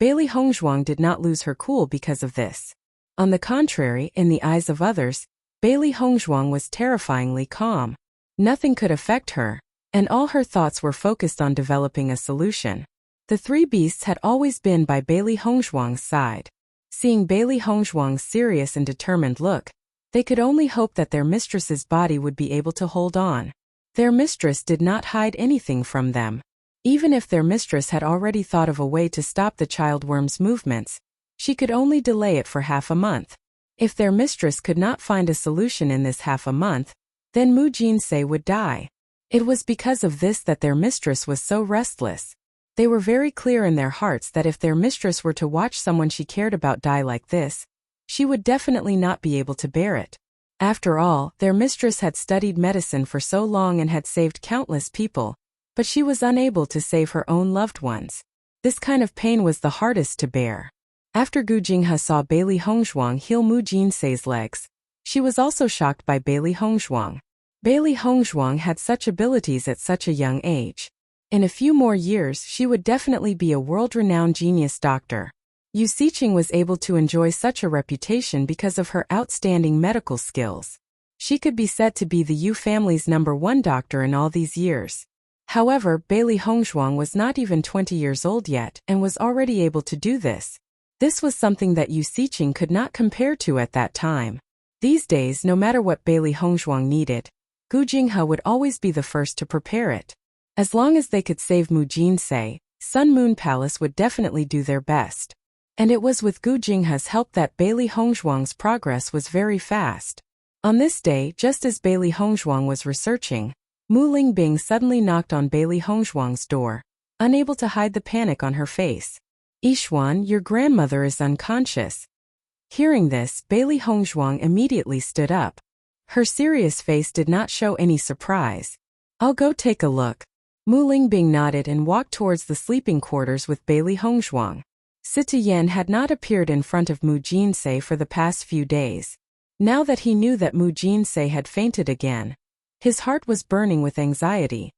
Bailey Hongzhuang did not lose her cool because of this. On the contrary, in the eyes of others, Bailey Hongzhuang was terrifyingly calm. Nothing could affect her, and all her thoughts were focused on developing a solution. The three beasts had always been by Bailey Hongzhuang's side. Seeing Bailey Hongzhuang's serious and determined look, they could only hope that their mistress's body would be able to hold on. Their mistress did not hide anything from them. Even if their mistress had already thought of a way to stop the child worm's movements, She could only delay it for half a month. If their mistress could not find a solution in this half a month, then Mu Jinsei would die. It was because of this that their mistress was so restless. They were very clear in their hearts that if their mistress were to watch someone she cared about die like this, she would definitely not be able to bear it. After all, their mistress had studied medicine for so long and had saved countless people, but she was unable to save her own loved ones. This kind of pain was the hardest to bear. After Gu Jinghe saw Bailey Hongzhuang heal Mu Jinsei's legs, she was also shocked by Bailey Hongzhuang. Bailey Hongzhuang had such abilities at such a young age. In a few more years she would definitely be a world-renowned genius doctor. Yu Siqing was able to enjoy such a reputation because of her outstanding medical skills. She could be said to be the Yu family's #1 doctor in all these years. However, Bailey Hongzhuang was not even 20 years old yet and was already able to do this. This was something that Yu Siqing could not compare to at that time. These days, no matter what Bailey Hongzhuang needed, Gu Jinghe would always be the first to prepare it. As long as they could save Mu Jinsei, Sun Moon Palace would definitely do their best. And it was with Gu Jinghe's help that Bailey Hongzhuang's progress was very fast. On this day, just as Bailey Hongzhuang was researching, Mu Lingbing suddenly knocked on Bailey Hongzhuang's door, unable to hide the panic on her face. "Yixuan, your grandmother is unconscious." Hearing this, Bailey Hongzhuang immediately stood up. Her serious face did not show any surprise. "I'll go take a look." Mu Lingbing nodded and walked towards the sleeping quarters with Bailey Hongzhuang. Sita Yan had not appeared in front of Mu Jinsei for the past few days. Now that he knew that Mu Jinsei had fainted again, his heart was burning with anxiety.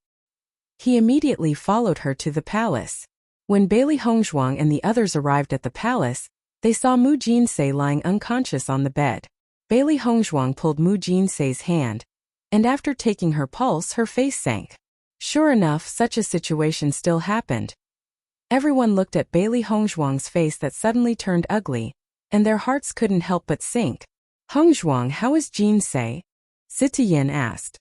He immediately followed her to the palace. When Bailey Hongzhuang and the others arrived at the palace, they saw Mu Jinsei lying unconscious on the bed. Bailey Hongzhuang pulled Mu Jinsei's hand, and after taking her pulse, her face sank. Sure enough, such a situation still happened. Everyone looked at Bailey Hongzhuang's face that suddenly turned ugly, and their hearts couldn't help but sink. "Hongzhuang, how is Jinsei?" Sita Yan asked.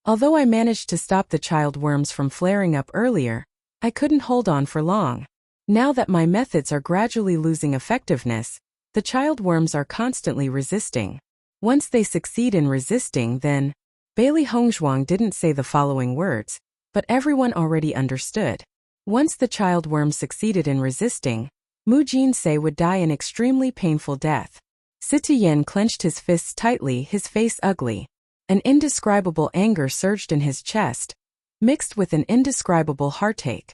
"Although I managed to stop the child worms from flaring up earlier, I couldn't hold on for long. Now that my methods are gradually losing effectiveness, the child worms are constantly resisting. Once they succeed in resisting, then..." Bailey Hongzhuang didn't say the following words, but everyone already understood. Once the child worm succeeded in resisting, Mu Jinsei would die an extremely painful death. Sita Yan clenched his fists tightly, his face ugly. An indescribable anger surged in his chest, mixed with an indescribable heartache.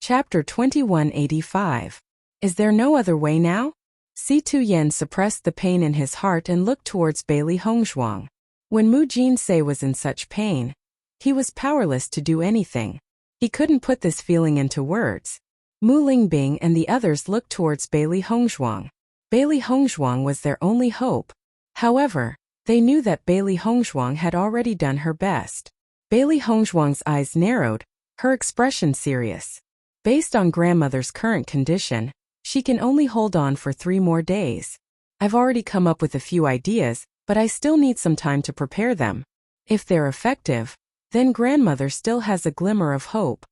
Chapter 2185. Is there no other way now? Situ Yen suppressed the pain in his heart and looked towards Bailey Hongzhuang. When Mu Jinsei was in such pain, he was powerless to do anything. He couldn't put this feeling into words. Mu Lingbing and the others looked towards Bailey Hongzhuang. Bailey Hongzhuang was their only hope. However, they knew that Bailey Hongzhuang had already done her best. Bailey Hongzhuang's eyes narrowed, her expression serious. Based on grandmother's current condition, she can only hold on for 3 more days. I've already come up with a few ideas, but I still need some time to prepare them. If they're effective, then grandmother still has a glimmer of hope.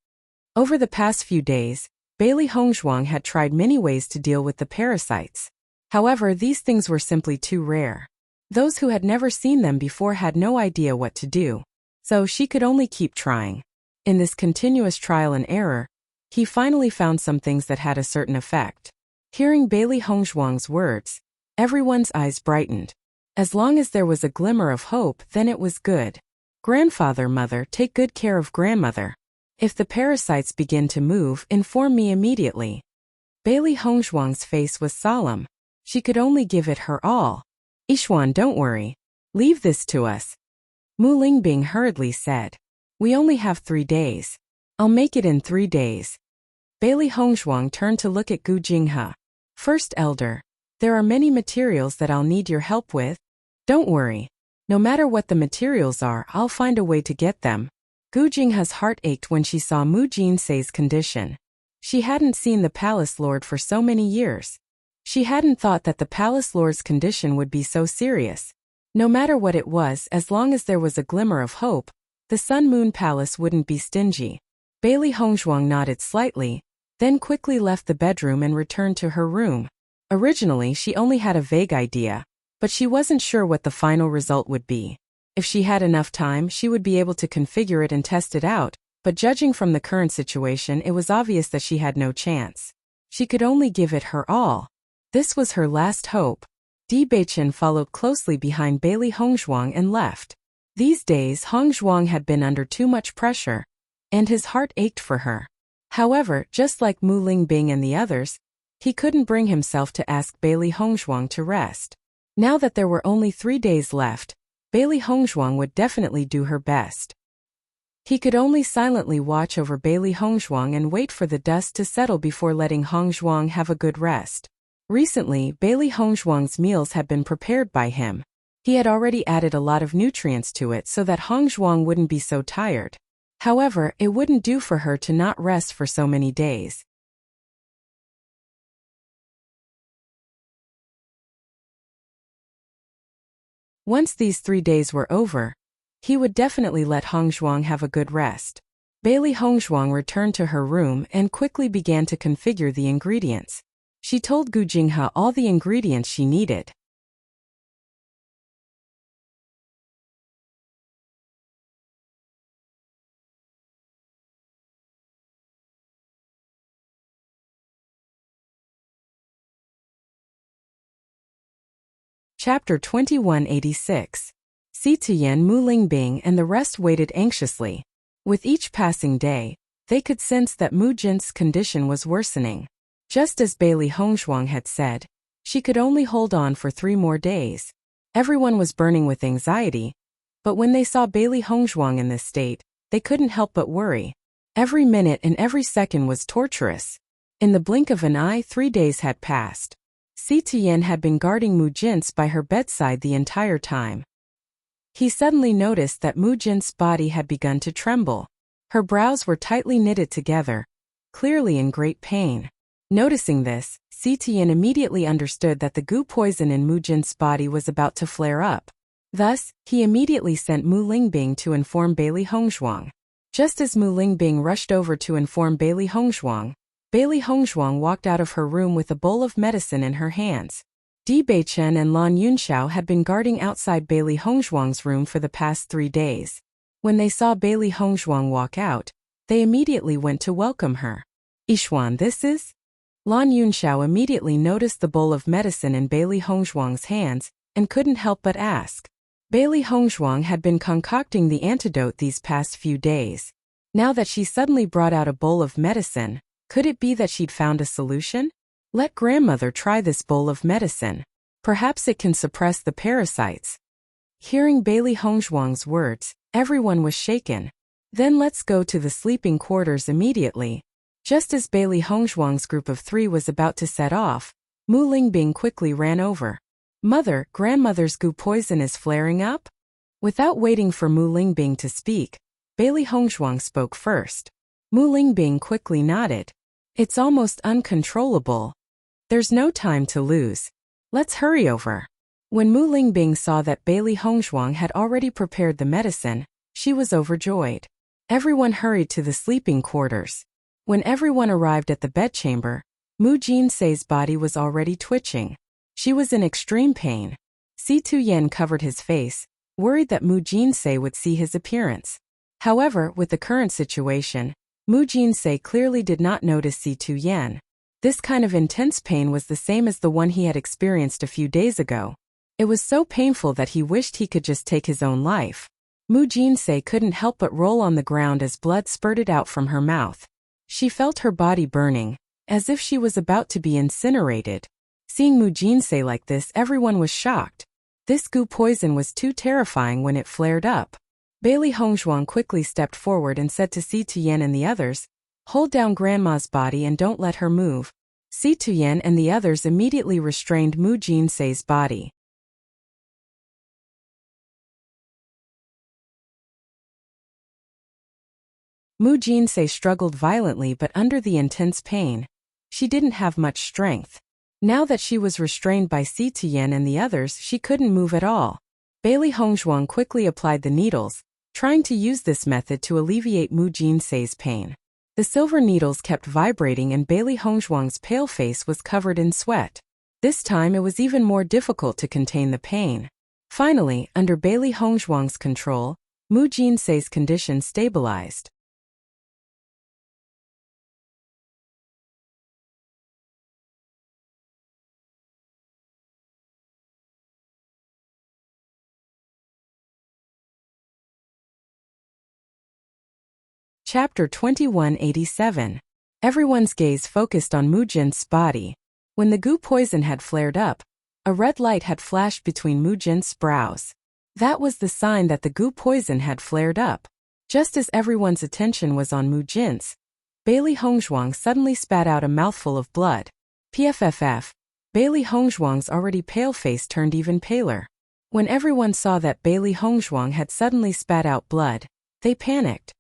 Over the past few days, Bailey Hongzhuang had tried many ways to deal with the parasites. However, these things were simply too rare. Those who had never seen them before had no idea what to do. So she could only keep trying. In this continuous trial and error, he finally found some things that had a certain effect. Hearing Bailey Hongzhuang's words, everyone's eyes brightened. As long as there was a glimmer of hope, then it was good. Grandfather, mother, take good care of grandmother. If the parasites begin to move, inform me immediately. Bailey Hongzhuang's face was solemn. She could only give it her all. "Yixuan, don't worry. Leave this to us." Mu Lingbing hurriedly said. "We only have 3 days. I'll make it in 3 days." Bailey Hongzhuang turned to look at Gu Jinghe. "First elder, there are many materials that I'll need your help with. Don't worry. No matter what the materials are, I'll find a way to get them." Gu Jinghe's heart ached when she saw Mu Jinsei's condition. She hadn't seen the palace lord for so many years. She hadn't thought that the palace lord's condition would be so serious. No matter what it was, as long as there was a glimmer of hope, the Sun Moon Palace wouldn't be stingy. Bailey Hongzhuang nodded slightly, then quickly left the bedroom and returned to her room. Originally, she only had a vague idea, but she wasn't sure what the final result would be. If she had enough time, she would be able to configure it and test it out, but judging from the current situation, it was obvious that she had no chance. She could only give it her all. This was her last hope. Di Beichen followed closely behind Bailey Hongzhuang and left. These days, Hongzhuang had been under too much pressure, and his heart ached for her. However, just like Mu Lingbing and the others, he couldn't bring himself to ask Bailey Hongzhuang to rest. Now that there were only 3 days left, Bailey Hongzhuang would definitely do her best. He could only silently watch over Bailey Hongzhuang and wait for the dust to settle before letting Hongzhuang have a good rest. Recently, Bailey Hongzhuang's meals had been prepared by him. He had already added a lot of nutrients to it so that Hongzhuang wouldn't be so tired. However, it wouldn't do for her to not rest for so many days. Once these 3 days were over, he would definitely let Hongzhuang have a good rest. Bailey Hongzhuang returned to her room and quickly began to configure the ingredients. She told Gu Jinghe all the ingredients she needed. Chapter 2186. Si Tuyen, Mu Lingbing and the rest waited anxiously. With each passing day, they could sense that Mu Jin's condition was worsening. Just as Bailey Hongzhuang had said, she could only hold on for 3 more days. Everyone was burning with anxiety, but when they saw Bailey Hongzhuang in this state, they couldn't help but worry. Every minute and every second was torturous. In the blink of an eye, 3 days had passed. Si Tuyen had been guarding Mu Jin's by her bedside the entire time. He suddenly noticed that Mu Jin's body had begun to tremble. Her brows were tightly knitted together, clearly in great pain. Noticing this, Si Tuyen immediately understood that the goo poison in Mu Jin's body was about to flare up. Thus, he immediately sent Mu Lingbing to inform Bailey Hongzhuang. Just as Mu Lingbing rushed over to inform Bailey Hongzhuang walked out of her room with a bowl of medicine in her hands. Di Beichen and Lan Yunxiao had been guarding outside Bailey Hongzhuang's room for the past 3 days. When they saw Bailey Hongzhuang walk out, they immediately went to welcome her. Yixuan, this is? Lan Yunxiao immediately noticed the bowl of medicine in Bailey Hongzhuang's hands and couldn't help but ask. Bailey Hongzhuang had been concocting the antidote these past few days. Now that she suddenly brought out a bowl of medicine, could it be that she'd found a solution? Let grandmother try this bowl of medicine. Perhaps it can suppress the parasites. Hearing Bailey Hongzhuang's words, everyone was shaken. Then let's go to the sleeping quarters immediately. Just as Bailey Hongzhuang's group of 3 was about to set off, Mu Lingbing quickly ran over. Mother, grandmother's goo poison is flaring up? Without waiting for Mu Lingbing to speak, Bailey Hongzhuang spoke first. Mu Lingbing quickly nodded. It's almost uncontrollable. There's no time to lose. Let's hurry over. When Mu Lingbing saw that Bailey Hongzhuang had already prepared the medicine, she was overjoyed. Everyone hurried to the sleeping quarters. When everyone arrived at the bedchamber, Mu Jinsei's body was already twitching. She was in extreme pain. Si Tuyen covered his face, worried that Mu Jinsei would see his appearance. However, with the current situation, Mu Jinsei clearly did not notice Si Tuyen. This kind of intense pain was the same as the one he had experienced a few days ago. It was so painful that he wished he could just take his own life. Mu Jinsei couldn't help but roll on the ground as blood spurted out from her mouth. She felt her body burning, as if she was about to be incinerated. Seeing Mu Jinsei like this, everyone was shocked. This goo poison was too terrifying when it flared up. Bailey Hongzhuang quickly stepped forward and said to Si Tuyen and the others, "Hold down grandma's body and don't let her move." Si Tuyen and the others immediately restrained Mu Jinsei's body. Mu Jinsei struggled violently, but under the intense pain, she didn't have much strength. Now that she was restrained by Si Tuyen and the others, she couldn't move at all. Bailey Hongzhuang quickly applied the needles, trying to use this method to alleviate Mu Jinsei's pain. The silver needles kept vibrating and Bailey Hongzhuang's pale face was covered in sweat. This time it was even more difficult to contain the pain. Finally, under Bailey Hongzhuang's control, Mu Jinsei's condition stabilized. Chapter 2187. Everyone's gaze focused on Mu Jin's body. When the goo poison had flared up, a red light had flashed between Mu Jin's brows. That was the sign that the goo poison had flared up. Just as everyone's attention was on Mu Jin's, Bailey Hongzhuang suddenly spat out a mouthful of blood. PFFF. Bailey Hongzhuang's already pale face turned even paler. When everyone saw that Bailey Hongzhuang had suddenly spat out blood, they panicked.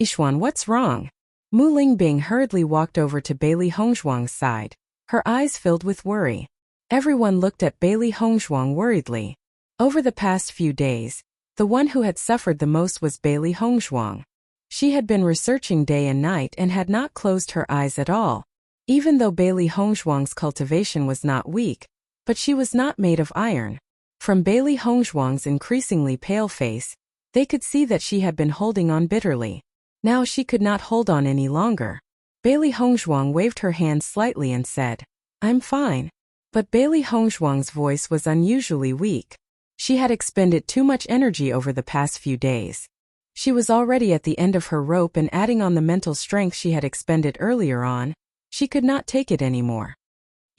Yishuan, what's wrong? Mu Lingbing hurriedly walked over to Bailey Hongzhuang's side. Her eyes filled with worry. Everyone looked at Bailey Hongzhuang worriedly. Over the past few days, the one who had suffered the most was Bailey Hongzhuang. She had been researching day and night and had not closed her eyes at all. Even though Bailey Hongzhuang's cultivation was not weak, but she was not made of iron. From Bailey Hongzhuang's increasingly pale face, they could see that she had been holding on bitterly. Now she could not hold on any longer. Bailey Hongzhuang waved her hand slightly and said, "I'm fine." But Bailey Hongzhuang's voice was unusually weak. She had expended too much energy over the past few days. She was already at the end of her rope, and adding on the mental strength she had expended earlier on, she could not take it anymore.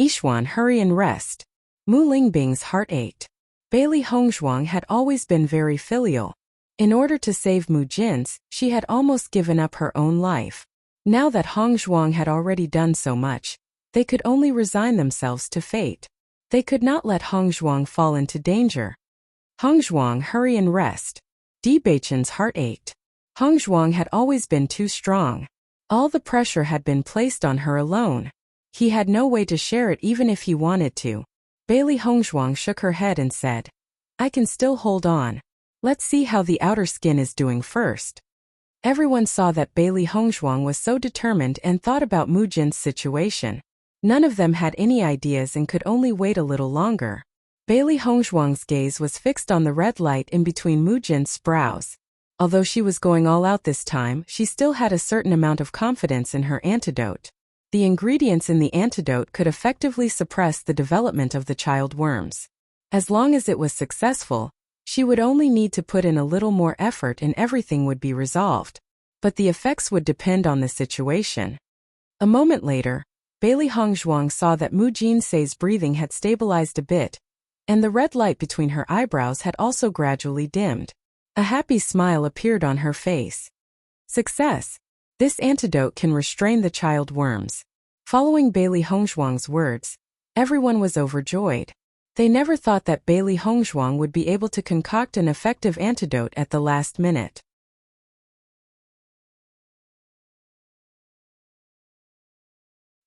Yishuan, hurry and rest. Mu Lingbing's heart ached. Bailey Hongzhuang had always been very filial. In order to save Mu Jin's, she had almost given up her own life. Now that Hongzhuang had already done so much, they could only resign themselves to fate. They could not let Hongzhuang fall into danger. Hongzhuang, hurry and rest. Di Beichen's heart ached. Hongzhuang had always been too strong. All the pressure had been placed on her alone. He had no way to share it even if he wanted to. Bailey Hongzhuang shook her head and said, "I can still hold on. Let's see how the outer skin is doing first." Everyone saw that Bailey Hongzhuang was so determined and thought about Mu Jin's situation. None of them had any ideas and could only wait a little longer. Bailey Hongzhuang's gaze was fixed on the red light in between Mu Jin's brows. Although she was going all out this time, she still had a certain amount of confidence in her antidote. The ingredients in the antidote could effectively suppress the development of the child worms. As long as it was successful, she would only need to put in a little more effort and everything would be resolved. But the effects would depend on the situation. A moment later, Bailey Hongzhuang saw that Mu Jinsei's breathing had stabilized a bit, and the red light between her eyebrows had also gradually dimmed. A happy smile appeared on her face. Success! This antidote can restrain the child worms. Following Bailey Hongzhuang's words, everyone was overjoyed. They never thought that Bailey Hongzhuang would be able to concoct an effective antidote at the last minute.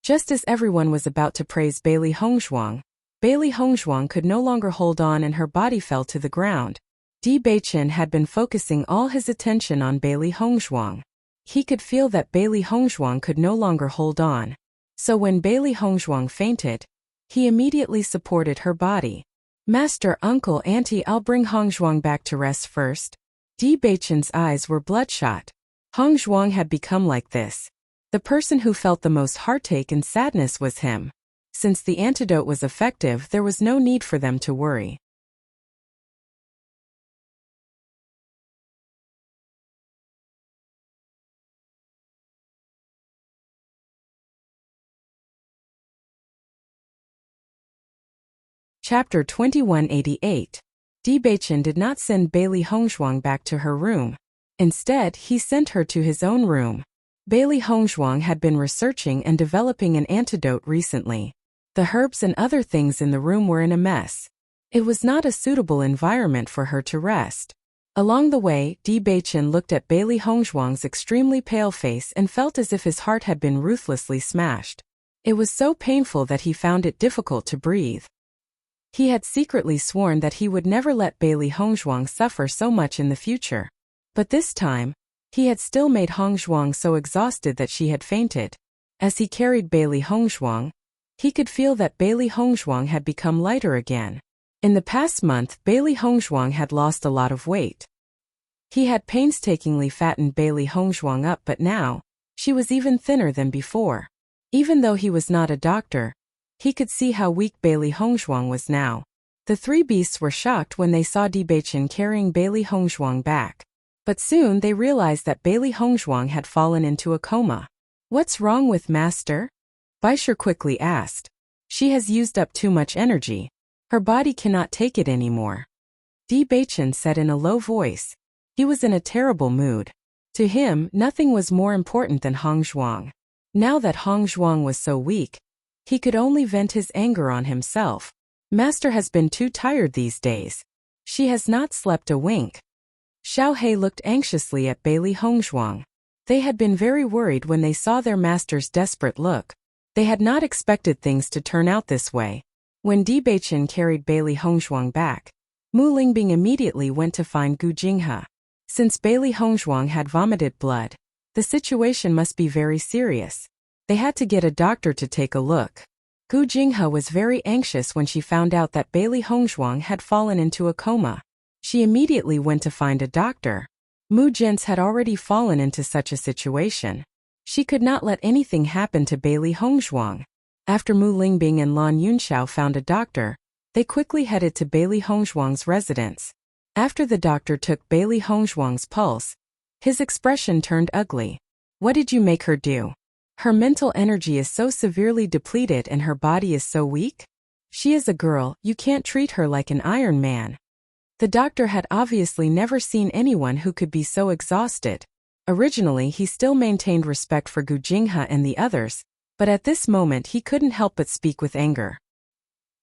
Just as everyone was about to praise Bailey Hongzhuang could no longer hold on and her body fell to the ground. Di Beichen had been focusing all his attention on Bailey Hongzhuang. He could feel that Bailey Hongzhuang could no longer hold on. So when Bailey Hongzhuang fainted, he immediately supported her body. "Master, uncle, auntie, I'll bring Hongzhuang back to rest first." Di Beichen's eyes were bloodshot. Hongzhuang had become like this. The person who felt the most heartache and sadness was him. Since the antidote was effective, there was no need for them to worry. Chapter 2188. Di Beichen did not send Bailey Hongzhuang back to her room. Instead, he sent her to his own room. Bailey Hongzhuang had been researching and developing an antidote recently. The herbs and other things in the room were in a mess. It was not a suitable environment for her to rest. Along the way, Di Beichen looked at Bailey Hongzhuang's extremely pale face and felt as if his heart had been ruthlessly smashed. It was so painful that he found it difficult to breathe. He had secretly sworn that he would never let Bailey Hongzhuang suffer so much in the future. But this time, he had still made Hongzhuang so exhausted that she had fainted. As he carried Bailey Hongzhuang, he could feel that Bailey Hongzhuang had become lighter again. In the past month, Bailey Hongzhuang had lost a lot of weight. He had painstakingly fattened Bailey Hongzhuang up, but now, she was even thinner than before. Even though he was not a doctor, he could see how weak Bailey Hongzhuang was now. The three beasts were shocked when they saw Di Beichen carrying Bailey Hongzhuang back. But soon they realized that Bailey Hongzhuang had fallen into a coma. "What's wrong with Master?" Baisher quickly asked. "She has used up too much energy. Her body cannot take it anymore." Di Beichen said in a low voice. He was in a terrible mood. To him, nothing was more important than Hongzhuang. Now that Hongzhuang was so weak, he could only vent his anger on himself. "Master has been too tired these days. She has not slept a wink." Xiao He looked anxiously at Bailey Hongzhuang. They had been very worried when they saw their master's desperate look. They had not expected things to turn out this way. When Di Beichen carried Bailey Hongzhuang back, Mu Lingbing immediately went to find Gu Jinghe. Since Bailey Hongzhuang had vomited blood, the situation must be very serious. They had to get a doctor to take a look. Gu Jinghe was very anxious when she found out that Bailey Hongzhuang had fallen into a coma. She immediately went to find a doctor. Mu Jins had already fallen into such a situation. She could not let anything happen to Bailey Hongzhuang. After Mu Lingbing and Lan Yunxiao found a doctor, they quickly headed to Bailey Hongzhuang's residence. After the doctor took Bailey Hongzhuang's pulse, his expression turned ugly. "What did you make her do? Her mental energy is so severely depleted and her body is so weak? She is a girl, you can't treat her like an Iron Man." The doctor had obviously never seen anyone who could be so exhausted. Originally he still maintained respect for Gu Jinghe and the others, but at this moment he couldn't help but speak with anger.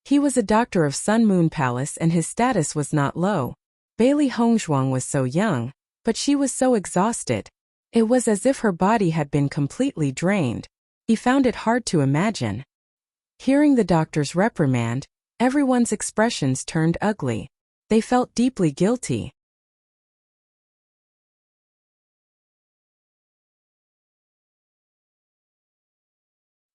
He was a doctor of Sun Moon Palace and his status was not low. Bailey Hongzhuang was so young, but she was so exhausted. It was as if her body had been completely drained. He found it hard to imagine. Hearing the doctor's reprimand, everyone's expressions turned ugly. They felt deeply guilty.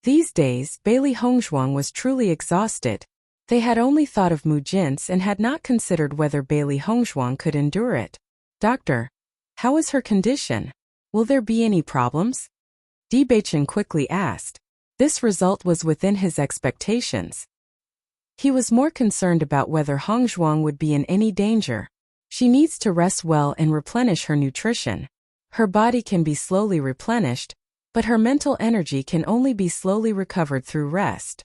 These days, Bailey Hongzhuang was truly exhausted. They had only thought of Mu Jins and had not considered whether Bailey Hongzhuang could endure it. "Doctor, how is her condition? Will there be any problems?" Di Beichen quickly asked. This result was within his expectations. He was more concerned about whether Hongzhuang would be in any danger. She needs to rest well and replenish her nutrition. Her body can be slowly replenished, but her mental energy can only be slowly recovered through rest.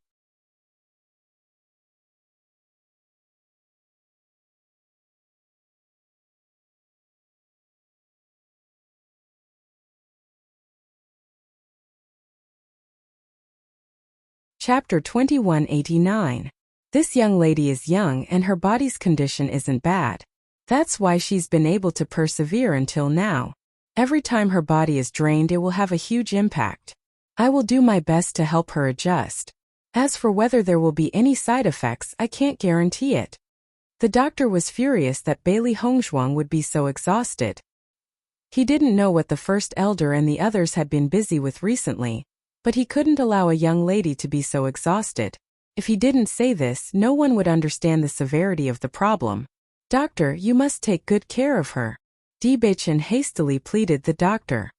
Chapter 2189. This young lady is young and her body's condition isn't bad. That's why she's been able to persevere until now. Every time her body is drained, it will have a huge impact. I will do my best to help her adjust. As for whether there will be any side effects, I can't guarantee it. The doctor was furious that Bailey Hongzhuang would be so exhausted. He didn't know what the first elder and the others had been busy with recently, but he couldn't allow a young lady to be so exhausted. If he didn't say this, no one would understand the severity of the problem. "Doctor, you must take good care of her." Di Beichen hastily pleaded the doctor.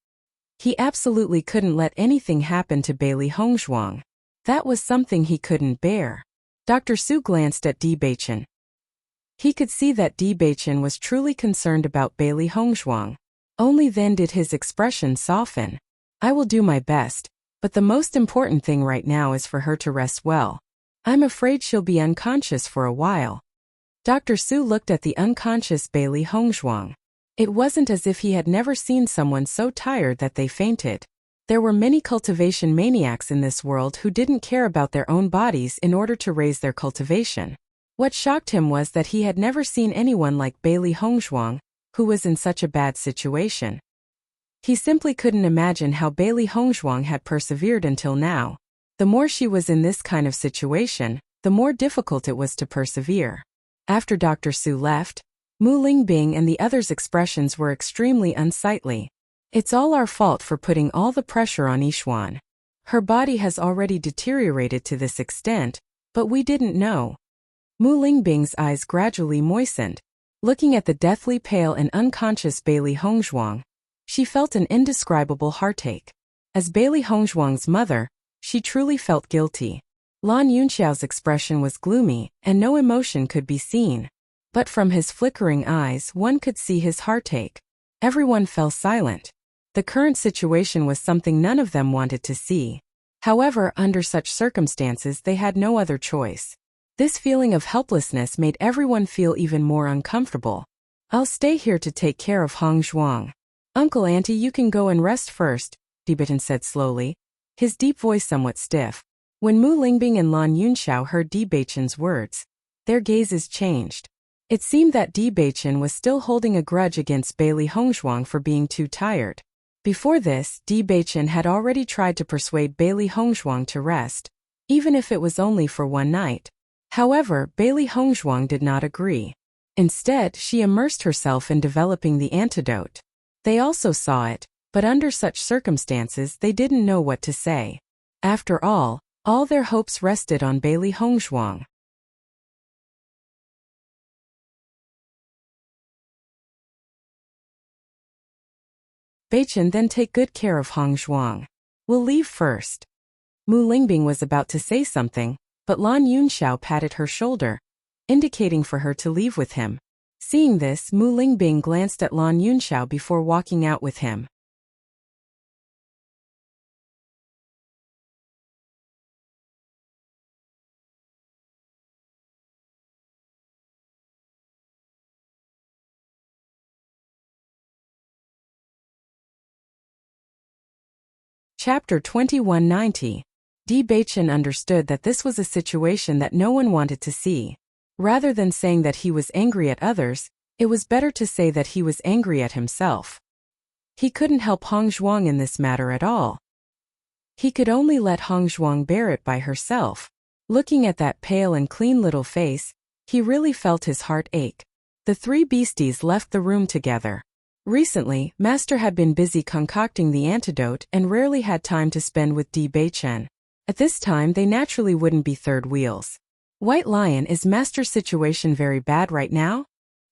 He absolutely couldn't let anything happen to Bailey Hongzhuang. That was something he couldn't bear. Dr. Su glanced at Di Beichen. He could see that Di Beichen was truly concerned about Bailey Hongzhuang. Only then did his expression soften. "I will do my best, but the most important thing right now is for her to rest well. I'm afraid she'll be unconscious for a while." Dr. Su looked at the unconscious Bailey Hongzhuang. It wasn't as if he had never seen someone so tired that they fainted. There were many cultivation maniacs in this world who didn't care about their own bodies in order to raise their cultivation. What shocked him was that he had never seen anyone like Bailey Hongzhuang, who was in such a bad situation. He simply couldn't imagine how Bailey Hongzhuang had persevered until now. The more she was in this kind of situation, the more difficult it was to persevere. After Dr. Su left, Mu Lingbing and the others' expressions were extremely unsightly. It's all our fault for putting all the pressure on Yishuan. Her body has already deteriorated to this extent, but we didn't know. Mu Lingbing's eyes gradually moistened. Looking at the deathly pale and unconscious Bailey Hongzhuang, she felt an indescribable heartache. As Bailey Hongzhuang's mother, she truly felt guilty. Lan Yunxiao's expression was gloomy, and no emotion could be seen. But from his flickering eyes one could see his heartache. Everyone fell silent. The current situation was something none of them wanted to see. However, under such circumstances they had no other choice. This feeling of helplessness made everyone feel even more uncomfortable. I'll stay here to take care of Hongzhuang. Uncle Auntie, you can go and rest first, Dibitan said slowly, his deep voice somewhat stiff. When Mu Lingbing and Lan Yunxiao heard Di Beichen's words, their gazes changed. It seemed that Di Beichen was still holding a grudge against Bailey Hongzhuang for being too tired. Before this, Di Beichen had already tried to persuade Bailey Hongzhuang to rest, even if it was only for one night. However, Bailey Hongzhuang did not agree. Instead, she immersed herself in developing the antidote. They also saw it, but under such circumstances they didn't know what to say. After all their hopes rested on Bailey Hongzhuang. Beichen, then take good care of Hongzhuang. We'll leave first. Mu Lingbing was about to say something, but Lan Yunxiao patted her shoulder, indicating for her to leave with him. Seeing this, Mu Lingbing glanced at Lan Yunxiao before walking out with him. Chapter 2190. Di Beichen understood that this was a situation that no one wanted to see. Rather than saying that he was angry at others, it was better to say that he was angry at himself. He couldn't help Hongzhuang in this matter at all. He could only let Hongzhuang bear it by herself. Looking at that pale and clean little face, he really felt his heart ache. The three beasties left the room together. Recently, Master had been busy concocting the antidote and rarely had time to spend with Di Beichen. At this time they naturally wouldn't be third wheels. White Lion, is Master's situation very bad right now?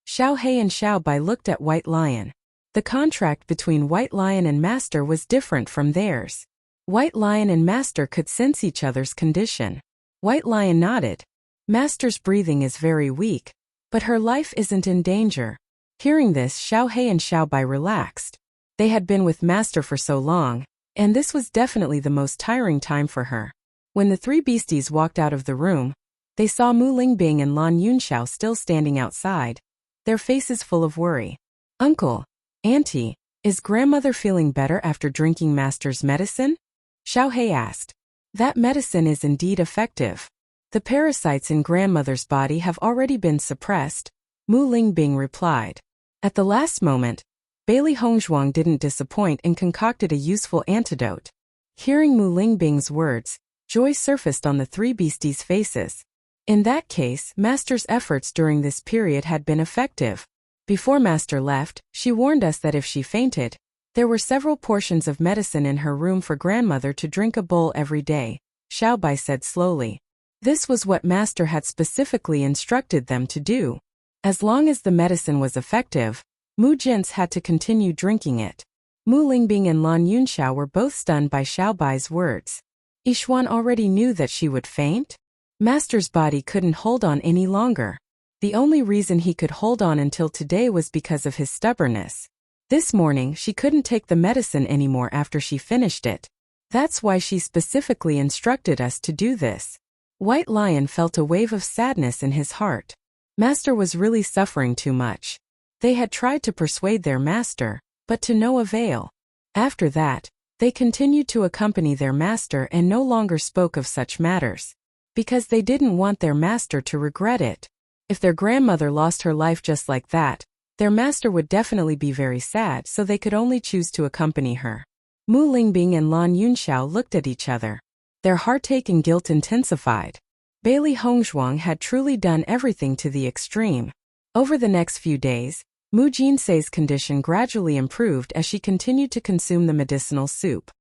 Xiao He and Xiao Bai looked at White Lion. The contract between White Lion and Master was different from theirs. White Lion and Master could sense each other's condition. White Lion nodded. Master's breathing is very weak, but her life isn't in danger. Hearing this, Xiao He and Xiao Bai relaxed. They had been with Master for so long, and this was definitely the most tiring time for her. When the three beasties walked out of the room, they saw Mu Lingbing and Lan Yunxiao still standing outside, their faces full of worry. Uncle, Auntie, is grandmother feeling better after drinking Master's medicine? Xiao He asked. That medicine is indeed effective. The parasites in grandmother's body have already been suppressed, Mu Lingbing replied. At the last moment, Bailey Hongzhuang didn't disappoint and concocted a useful antidote. Hearing Mu Lingbing's words, joy surfaced on the three beasties' faces. In that case, Master's efforts during this period had been effective. Before Master left, she warned us that if she fainted, there were several portions of medicine in her room for grandmother to drink a bowl every day, Xiao Bai said slowly. This was what Master had specifically instructed them to do. As long as the medicine was effective, Mu Jins had to continue drinking it. Mu Lingbing and Lan Yunxiao were both stunned by Xiao Bai's words. Yishuan already knew that she would faint? Master's body couldn't hold on any longer. The only reason he could hold on until today was because of his stubbornness. This morning she couldn't take the medicine anymore after she finished it. That's why she specifically instructed us to do this. White Lion felt a wave of sadness in his heart. Master was really suffering too much. They had tried to persuade their master, but to no avail. After that, they continued to accompany their master and no longer spoke of such matters, because they didn't want their master to regret it. If their grandmother lost her life just like that, Their master would definitely be very sad, so they could only choose to accompany her. Mu Lingbing and Lan Yunxiao looked at each other. Their heartache and guilt intensified. Bailey Hongzhuang had truly done everything to the extreme. Over the next few days, Mu Jinsei's condition gradually improved as she continued to consume the medicinal soup.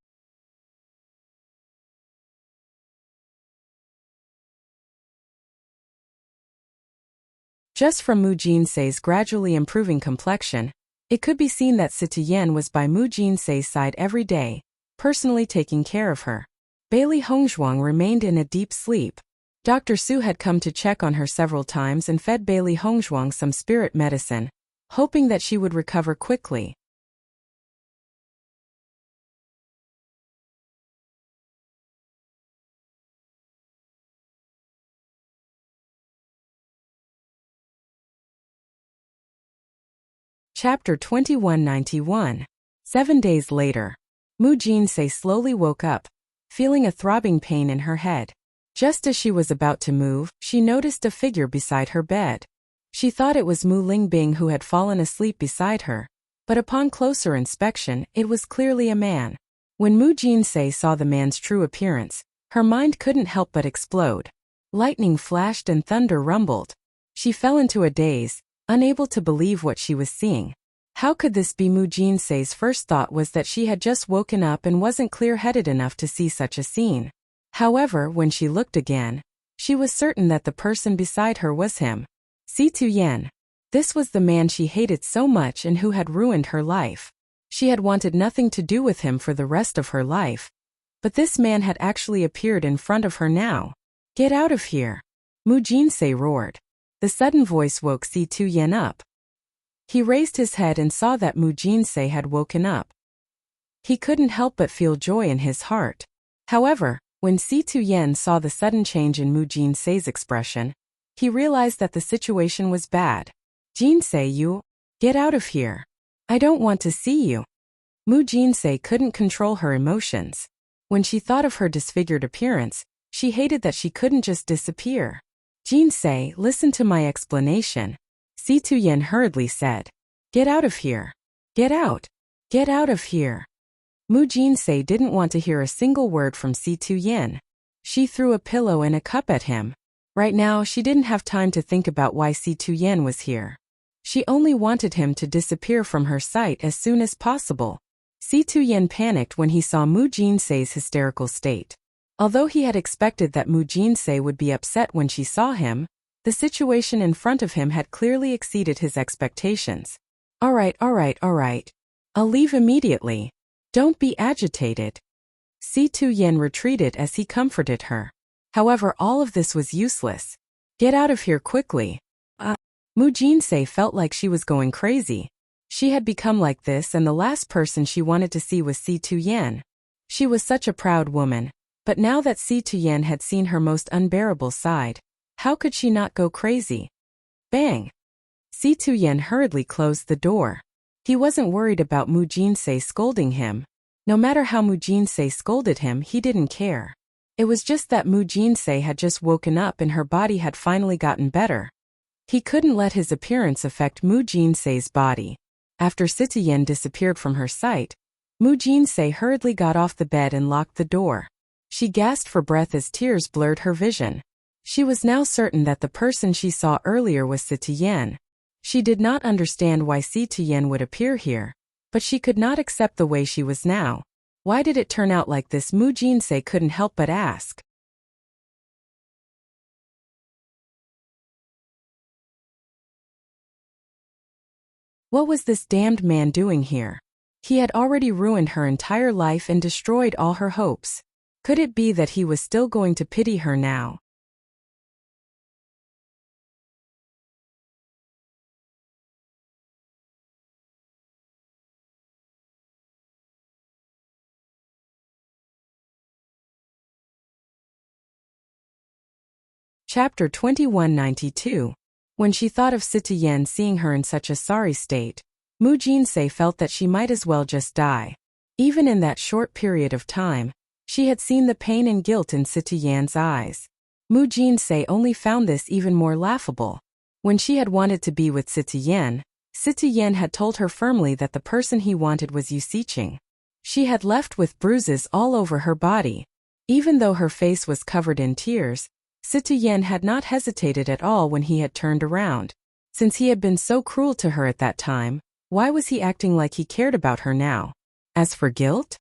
Just from Mu Jinsei's gradually improving complexion, it could be seen that Sita Yan was by Mu Jinsei's side every day, personally taking care of her. Bailey Hongzhuang remained in a deep sleep. Dr. Su had come to check on her several times and fed Bailey Hongzhuang some spirit medicine, hoping that she would recover quickly. Chapter 2191. 7 days later. Mu Jinsei slowly woke up, feeling a throbbing pain in her head. Just as she was about to move, she noticed a figure beside her bed. She thought it was Mu Lingbing who had fallen asleep beside her, but upon closer inspection, it was clearly a man. When Mu Jinsei saw the man's true appearance, her mind couldn't help but explode. Lightning flashed and thunder rumbled. She fell into a daze, unable to believe what she was seeing. How could this be? Mu Jinsei's first thought was that she had just woken up and wasn't clear-headed enough to see such a scene. However, when she looked again, she was certain that the person beside her was him. Situ Yan. This was the man she hated so much and who had ruined her life. She had wanted nothing to do with him for the rest of her life. But this man had actually appeared in front of her now. Get out of here! Mu Jinsei roared. The sudden voice woke Situ Yan up. He raised his head and saw that Mu Jinsei had woken up. He couldn't help but feel joy in his heart. However, when Situ Yan saw the sudden change in Mu Jinsei's expression, he realized that the situation was bad. Jinsei, you, get out of here. I don't want to see you. Mu Jinsei couldn't control her emotions. When she thought of her disfigured appearance, she hated that she couldn't just disappear. Jinsei, listen to my explanation. Situ Yan hurriedly said. Get out of here. Get out. Get out of here. Mu Jinsei didn't want to hear a single word from Situ Yan. She threw a pillow and a cup at him. Right now, she didn't have time to think about why Situ Yan was here. She only wanted him to disappear from her sight as soon as possible. Situ Yan panicked when he saw Mu Jinsei's hysterical state. Although he had expected that Mu Jinsei would be upset when she saw him, the situation in front of him had clearly exceeded his expectations. All right. I'll leave immediately. Don't be agitated. Situ Yan retreated as he comforted her. However, all of this was useless. Get out of here quickly. Mu Jinsei felt like she was going crazy. She had become like this, and the last person she wanted to see was Situ Yan. She was such a proud woman, but now that Situ Yan had seen her most unbearable side, how could she not go crazy? Bang! Situ Yan hurriedly closed the door. He wasn't worried about Mu Jinsei scolding him. No matter how Mu Jinsei scolded him, he didn't care. It was just that Mu Jinsei had just woken up and her body had finally gotten better. He couldn't let his appearance affect Mu Jinsei's body. After Situ Yan disappeared from her sight, Mu Jinsei hurriedly got off the bed and locked the door. She gasped for breath as tears blurred her vision. She was now certain that the person she saw earlier was Situ Yan. She did not understand why Situ Yan would appear here, but she could not accept the way she was now. Why did it turn out like this? Mu Jinsei couldn't help but ask. What was this damned man doing here? He had already ruined her entire life and destroyed all her hopes. Could it be that he was still going to pity her now? Chapter 2192. When she thought of Situ Yan seeing her in such a sorry state, Mu Jinsei felt that she might as well just die. Even in that short period of time, she had seen the pain and guilt in Situ Yan's eyes. Mu Jinsei only found this even more laughable. When she had wanted to be with Situ Yan, Situ Yan had told her firmly that the person he wanted was Yu Siqing. She had left with bruises all over her body. Even though her face was covered in tears, Situ Yan had not hesitated at all when he had turned around. Since he had been so cruel to her at that time, why was he acting like he cared about her now? As for guilt?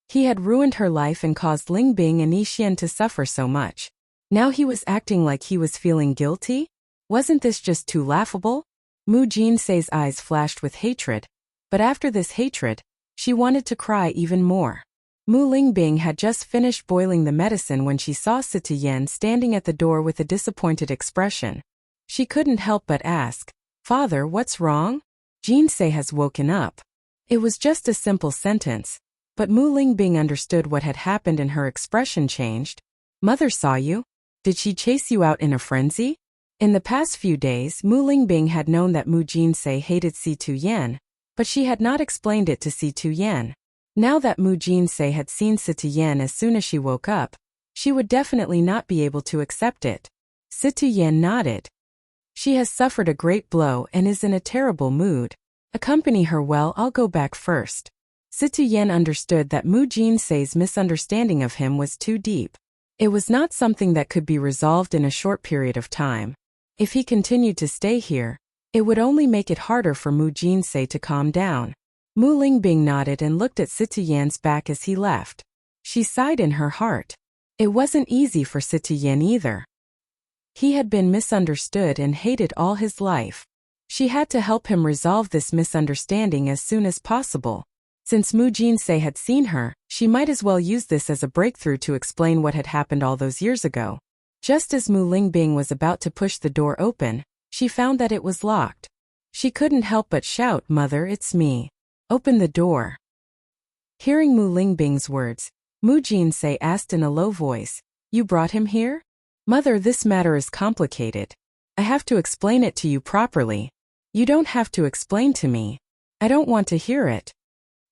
He had ruined her life and caused Ling Bing and Yixian to suffer so much. Now he was acting like he was feeling guilty? Wasn't this just too laughable? Mu Jinsei's eyes flashed with hatred, but after this hatred, she wanted to cry even more. Mu Lingbing had just finished boiling the medicine when she saw Situ Yan standing at the door with a disappointed expression. She couldn't help but ask, "Father, what's wrong?" "Jinsei has woken up." It was just a simple sentence, but Mu Lingbing understood what had happened and her expression changed. "Mother saw you? Did she chase you out in a frenzy?" In the past few days, Mu Lingbing had known that Mu Jinsei hated Situ Yan, but she had not explained it to Situ Yan. Now that Mu Jinsei had seen Situ Yan as soon as she woke up, she would definitely not be able to accept it. Situ Yan nodded. "She has suffered a great blow and is in a terrible mood. Accompany her. Well, I'll go back first." Situ Yan understood that Mu Jinsei's misunderstanding of him was too deep. It was not something that could be resolved in a short period of time. If he continued to stay here, it would only make it harder for Mu Jinsei to calm down. Mu Lingbing nodded and looked at Situ Yan's back as he left. She sighed in her heart. It wasn't easy for Situ Yan either. He had been misunderstood and hated all his life. She had to help him resolve this misunderstanding as soon as possible. Since Mu Jinsei had seen her, she might as well use this as a breakthrough to explain what had happened all those years ago. Just as Mu Lingbing was about to push the door open, she found that it was locked. She couldn't help but shout, "Mother, it's me. Open the door." Hearing Mu Lingbing's words, Mu Jinsei asked in a low voice, "You brought him here?" "Mother, this matter is complicated. I have to explain it to you properly." "You don't have to explain to me. I don't want to hear it."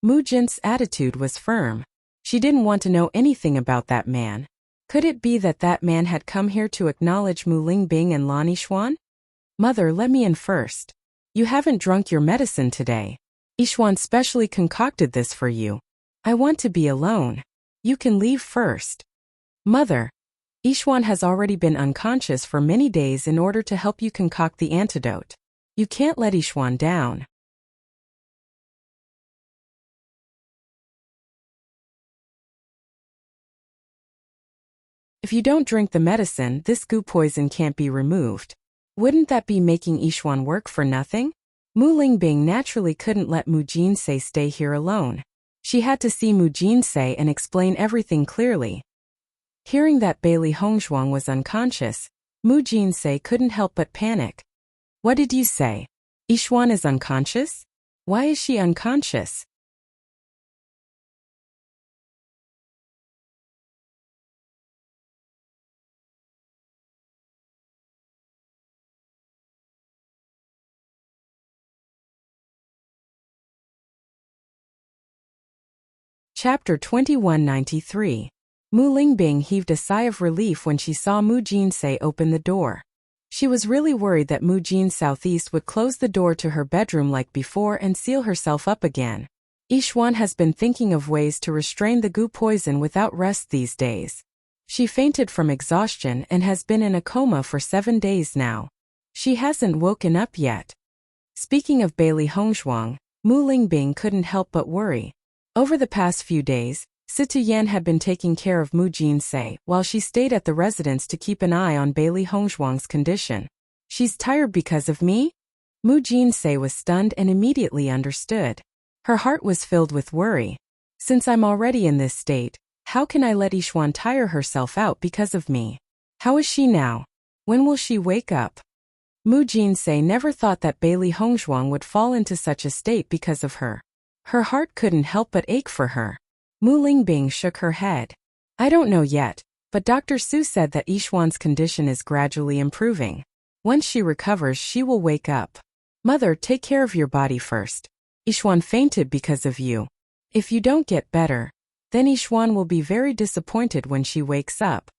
Mu Jin's attitude was firm. She didn't want to know anything about that man. Could it be that that man had come here to acknowledge Mu Lingbing and Lan Yixuan? "Mother, let me in first. You haven't drunk your medicine today. Yixuan specially concocted this for you. I want to be alone. You can leave first." "Mother, Yixuan has already been unconscious for many days in order to help you concoct the antidote. You can't let Yixuan down." "If you don't drink the medicine, this goo poison can't be removed. Wouldn't that be making Yixuan work for nothing?" Mu Lingbing naturally couldn't let Mu Jinsei stay here alone. She had to see Mu Jinsei and explain everything clearly. Hearing that Bailey Hongzhuang was unconscious, Mu Jinsei couldn't help but panic. "What did you say? Yixuan is unconscious? Why is she unconscious?" Chapter 2193. Mu Lingbing heaved a sigh of relief when she saw Mu Jinsei open the door. She was really worried that Mu Jin Southeast would close the door to her bedroom like before and seal herself up again. Yixuan has been thinking of ways to restrain the goo poison without rest these days. She fainted from exhaustion and has been in a coma for 7 days now. She hasn't woken up yet. Speaking of Bailey Hongzhuang, Mu Lingbing couldn't help but worry. Over the past few days, Situ Yan had been taking care of Mu Jinsei while she stayed at the residence to keep an eye on Bailey Hongzhuang's condition. "She's tired because of me?" Mu Jinsei was stunned and immediately understood. Her heart was filled with worry. "Since I'm already in this state, how can I let Yixuan tire herself out because of me? How is she now? When will she wake up?" Mu Jinsei never thought that Bailey Hongzhuang would fall into such a state because of her. Her heart couldn't help but ache for her. Mu Lingbing shook her head. "I don't know yet, but Dr. Su said that Yixuan's condition is gradually improving. Once she recovers, she will wake up. Mother, take care of your body first. Yixuan fainted because of you. If you don't get better, then Yixuan will be very disappointed when she wakes up."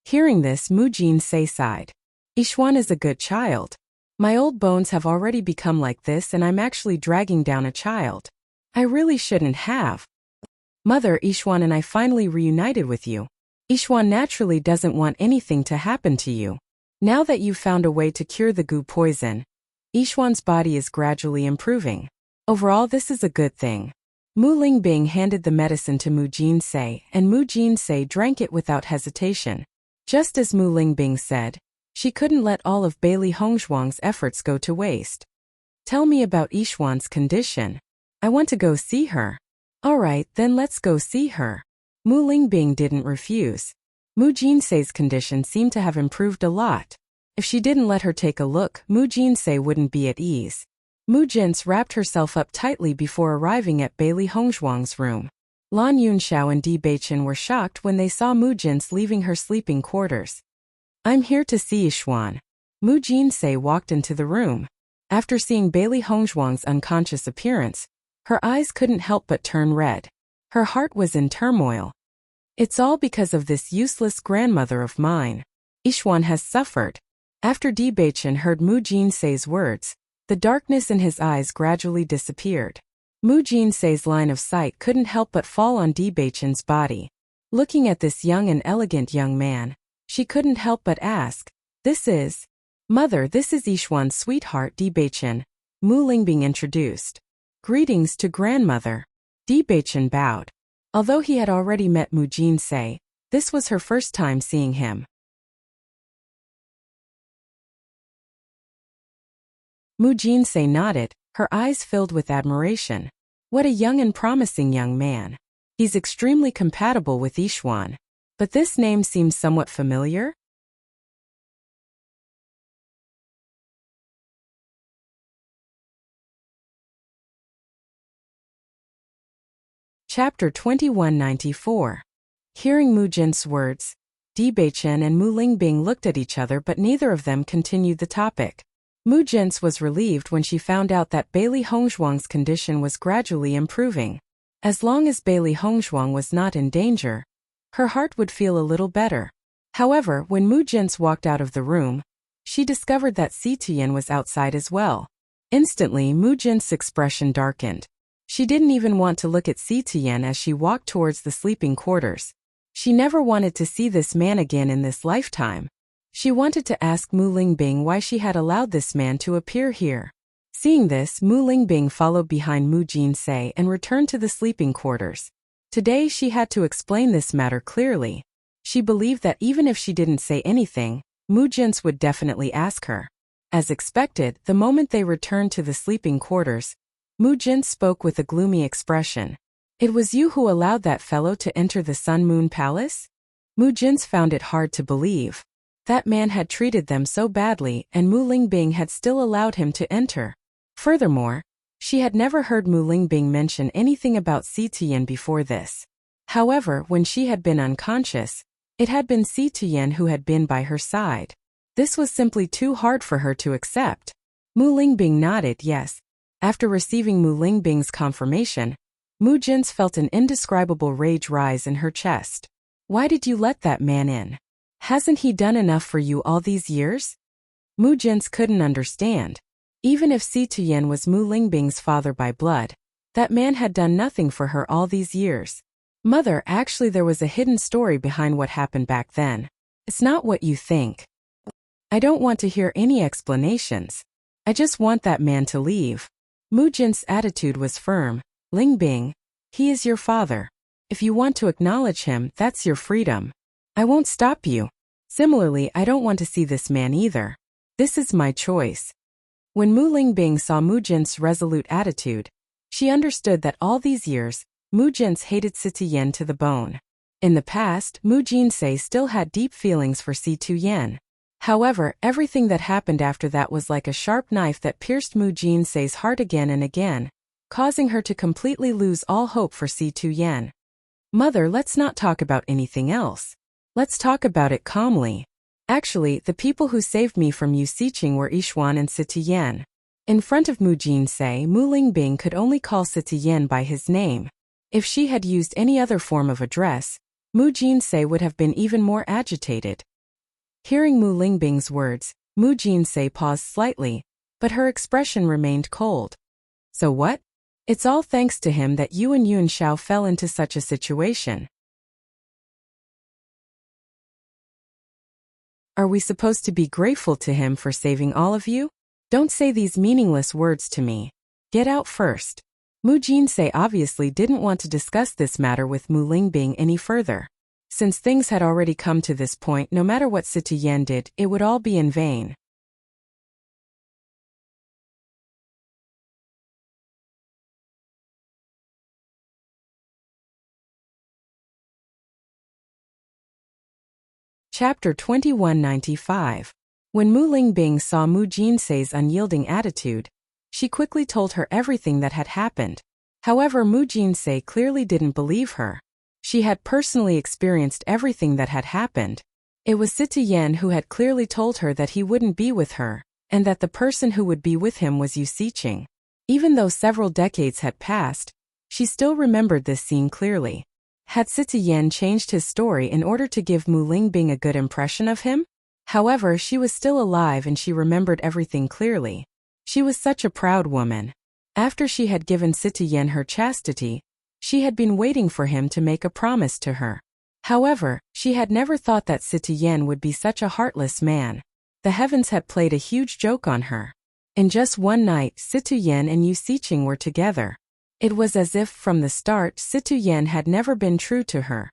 Hearing this, Mu Jinsei sighed. "Yixuan is a good child. My old bones have already become like this and I'm actually dragging down a child. I really shouldn't have. Mother, Ishwan and I finally reunited with you. Ishwan naturally doesn't want anything to happen to you. Now that you've found a way to cure the goo poison, Ishwan's body is gradually improving. Overall, this is a good thing. Mu Lingbing handed the medicine to Mu Jinsei, and Mu Jinsei drank it without hesitation. Just as Mu Lingbing said, she couldn't let all of Bailey Hongzhuang's efforts go to waste. Tell me about Ishwan's condition. I want to go see her. Alright, then let's go see her. Mu Lingbing didn't refuse. Mu Jinsei's condition seemed to have improved a lot. If she didn't let her take a look, Mu Jinsei wouldn't be at ease. Mu Jins wrapped herself up tightly before arriving at Bailey Hongzhuang's room. Lan Yunxiao and Di Beichen were shocked when they saw Mu Jins leaving her sleeping quarters. I'm here to see Ishwan. Mu Jinsei walked into the room. After seeing Bailey Hongzhuang's unconscious appearance, her eyes couldn't help but turn red. Her heart was in turmoil. It's all because of this useless grandmother of mine. Ishwan has suffered. After Di Beichen heard Mu Jinsei's words, the darkness in his eyes gradually disappeared. Mu Jinsei's line of sight couldn't help but fall on Di Beichen's body. Looking at this young and elegant young man, she couldn't help but ask, Mother, this is Ishwan's sweetheart Di Beichen. Mu Lingbing introduced. Greetings to grandmother. Di Beichen bowed. Although he had already met Mu Jinsei, this was her first time seeing him. Mu Jinsei nodded, her eyes filled with admiration. What a young and promising young man. He's extremely compatible with Ishwan. But this name seems somewhat familiar? Chapter 2194. Hearing Mu Jin's words, Di Beichen and Mu Lingbing looked at each other but neither of them continued the topic. Mu Jins was relieved when she found out that Bailey Hongzhuang's condition was gradually improving. As long as Bailey Hongzhuang was not in danger, her heart would feel a little better. However, when Mu Jins walked out of the room, she discovered that Si Tuyen was outside as well. Instantly, Mu Jin's expression darkened. She didn't even want to look at Si Tuyen as she walked towards the sleeping quarters. She never wanted to see this man again in this lifetime. She wanted to ask Mu Lingbing why she had allowed this man to appear here. Seeing this, Mu Lingbing followed behind Mu Jinsei and returned to the sleeping quarters. Today she had to explain this matter clearly. She believed that even if she didn't say anything, Mu Jins would definitely ask her. As expected, the moment they returned to the sleeping quarters, Mu Jins spoke with a gloomy expression. It was you who allowed that fellow to enter the Sun Moon Palace? Mu Jins found it hard to believe. That man had treated them so badly and Mu Lingbing had still allowed him to enter. Furthermore, she had never heard Mu Lingbing mention anything about Si Tuyen before this. However, when she had been unconscious, it had been Si Tuyen who had been by her side. This was simply too hard for her to accept. Mu Lingbing nodded yes. After receiving Mu Lingbing's confirmation, Mu Jins felt an indescribable rage rise in her chest. Why did you let that man in? Hasn't he done enough for you all these years? Mu Jins couldn't understand. Even if Si Tuyen was Mu Lingbing's father by blood, that man had done nothing for her all these years. Mother, actually there was a hidden story behind what happened back then. It's not what you think. I don't want to hear any explanations. I just want that man to leave. Mu Jin's attitude was firm. Lingbing, he is your father. If you want to acknowledge him, that's your freedom. I won't stop you. Similarly, I don't want to see this man either. This is my choice. When Mu Lingbing saw Mu Jin's resolute attitude, she understood that all these years, Mu Jins hated Si Tuyen to the bone. In the past, Mu Jinsei still had deep feelings for Si Tuyen. However, everything that happened after that was like a sharp knife that pierced Mu Jinsei's heart again and again, causing her to completely lose all hope for Si Tuyen. Mother, let's not talk about anything else. Let's talk about it calmly. Actually, the people who saved me from Yu Siqing were Ishwan and Si Tuyen. In front of Mu Jinsei, Mu Lingbing could only call Si Tuyen by his name. If she had used any other form of address, Mu Jinsei would have been even more agitated. Hearing Mu Lingbing's words, Mu Jinsei paused slightly, but her expression remained cold. So what? It's all thanks to him that you and Yun Xiao fell into such a situation. Are we supposed to be grateful to him for saving all of you? Don't say these meaningless words to me. Get out first. Mu Jinsei obviously didn't want to discuss this matter with Mu Lingbing any further. Since things had already come to this point, no matter what Situ Yan did, it would all be in vain. Chapter 2195. When Mu Lingbing saw Mu Jinsei's unyielding attitude, she quickly told her everything that had happened. However, Mu Jinsei clearly didn't believe her. She had personally experienced everything that had happened. It was Situ Yan who had clearly told her that he wouldn't be with her, and that the person who would be with him was Yu Siqing. Even though several decades had passed, she still remembered this scene clearly. Had Situ Yan changed his story in order to give Mu Lingbing a good impression of him? However, she was still alive and she remembered everything clearly. She was such a proud woman. After she had given Situ Yan her chastity, she had been waiting for him to make a promise to her. However, she had never thought that Situ Yan would be such a heartless man. The heavens had played a huge joke on her. In just one night, Situ Yan and Yu Siqing were together. It was as if from the start Situ Yan had never been true to her.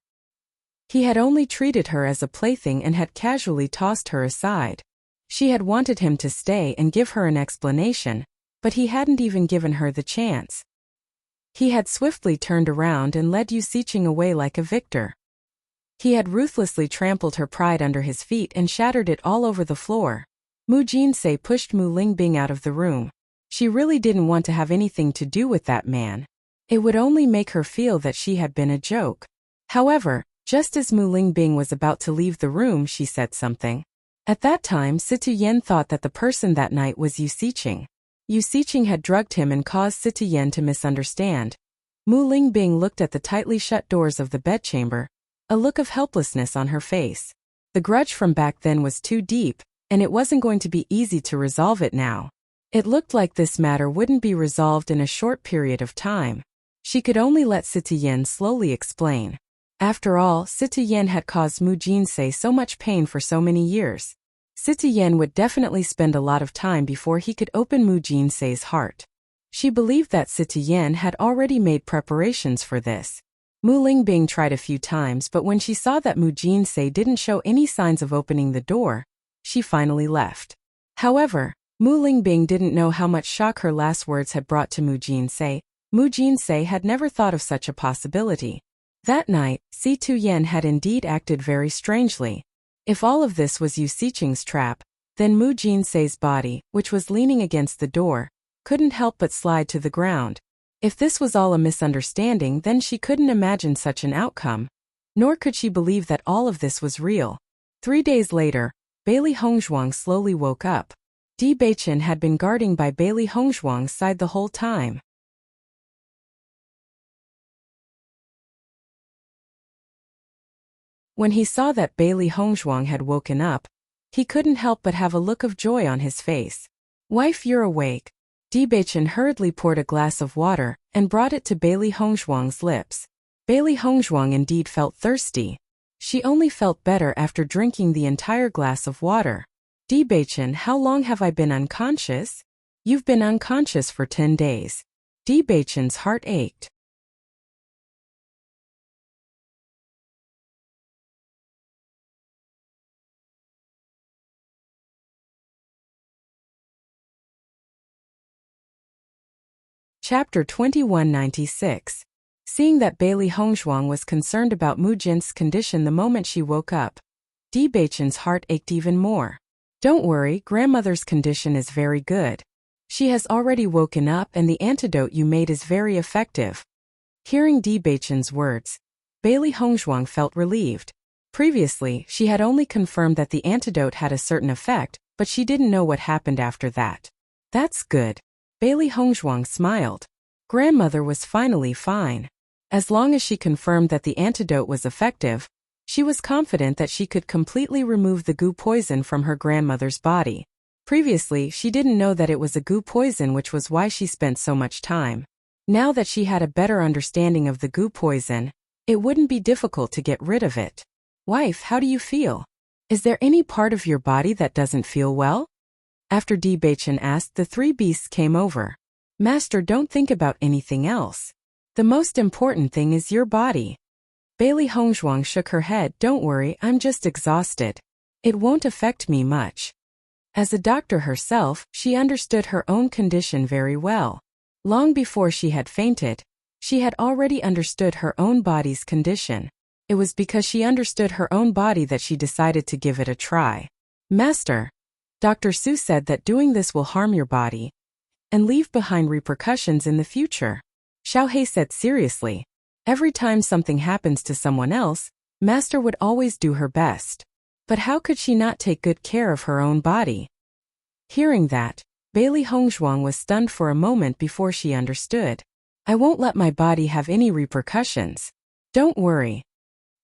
He had only treated her as a plaything and had casually tossed her aside. She had wanted him to stay and give her an explanation, but he hadn't even given her the chance. He had swiftly turned around and led Yu Siqing away like a victor. He had ruthlessly trampled her pride under his feet and shattered it all over the floor. Mu Jinsei pushed Mu Lingbing out of the room. She really didn't want to have anything to do with that man. It would only make her feel that she had been a joke. However, just as Mu Lingbing was about to leave the room, she said something. At that time, Situ Yan thought that the person that night was Yu Siqing. Yu Siqing had drugged him and caused Situ Yan to misunderstand. Mu Lingbing looked at the tightly shut doors of the bedchamber, a look of helplessness on her face. The grudge from back then was too deep, and it wasn't going to be easy to resolve it now. It looked like this matter wouldn't be resolved in a short period of time. She could only let Situ Yan slowly explain. After all, Situ Yan had caused Mu Jinsei so much pain for so many years. Situ Yan would definitely spend a lot of time before he could open Mu Jinsei's heart. She believed that Situ Yan had already made preparations for this. Mu Lingbing tried a few times, but when she saw that Mu Jinsei didn't show any signs of opening the door, she finally left. However, Mu Lingbing didn't know how much shock her last words had brought to Mu Jinsei. Mu Jinsei had never thought of such a possibility. That night, Situ Yan had indeed acted very strangely. If all of this was Yu Siqing's trap, then Mu Jinsei's body, which was leaning against the door, couldn't help but slide to the ground. If this was all a misunderstanding, then she couldn't imagine such an outcome. Nor could she believe that all of this was real. 3 days later, Bailey Hongzhuang slowly woke up. Di Beichen had been guarding by Bailey Hongzhuang's side the whole time. When he saw that Bailey Hongzhuang had woken up, he couldn't help but have a look of joy on his face. "Wife, you're awake." Di Beichen hurriedly poured a glass of water and brought it to Bailey Hongzhuang's lips. Bailey Hongzhuang indeed felt thirsty. She only felt better after drinking the entire glass of water. "Di Beichen, how long have I been unconscious?" "You've been unconscious for 10 days. Di Beichen's heart ached. Chapter 2196. Seeing that Bailey Hongzhuang was concerned about Mu Jin's condition the moment she woke up, Di Beichen's heart ached even more. "Don't worry, grandmother's condition is very good. She has already woken up and the antidote you made is very effective." Hearing Di Beichen's words, Bailey Hongzhuang felt relieved. Previously, she had only confirmed that the antidote had a certain effect, but she didn't know what happened after that. "That's good." Bailey Hongzhuang smiled. Grandmother was finally fine. As long as she confirmed that the antidote was effective, she was confident that she could completely remove the goo poison from her grandmother's body. Previously, she didn't know that it was a goo poison, which was why she spent so much time. Now that she had a better understanding of the goo poison, it wouldn't be difficult to get rid of it. Wife, how do you feel? Is there any part of your body that doesn't feel well? After Beichen asked, the three beasts came over. Master, don't think about anything else. The most important thing is your body. Bailey Hongzhuang shook her head. Don't worry, I'm just exhausted. It won't affect me much. As a doctor herself, she understood her own condition very well. Long before she had fainted, she had already understood her own body's condition. It was because she understood her own body that she decided to give it a try. Master, Dr. Su said that doing this will harm your body and leave behind repercussions in the future. Xiao He said seriously. Every time something happens to someone else, Master would always do her best. But how could she not take good care of her own body? Hearing that, Bailey Hongzhuang was stunned for a moment before she understood. I won't let my body have any repercussions. Don't worry.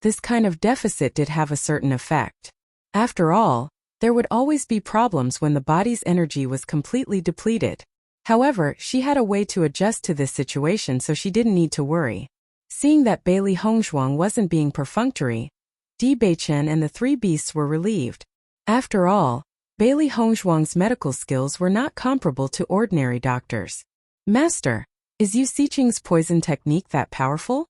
This kind of deficit did have a certain effect. After all, there would always be problems when the body's energy was completely depleted. However, she had a way to adjust to this situation, so she didn't need to worry. Seeing that Bailey Hongzhuang wasn't being perfunctory, Beichen and the three beasts were relieved. After all, Bailey Hongzhuang's medical skills were not comparable to ordinary doctors. Master, is Yu Xiqing's poison technique that powerful?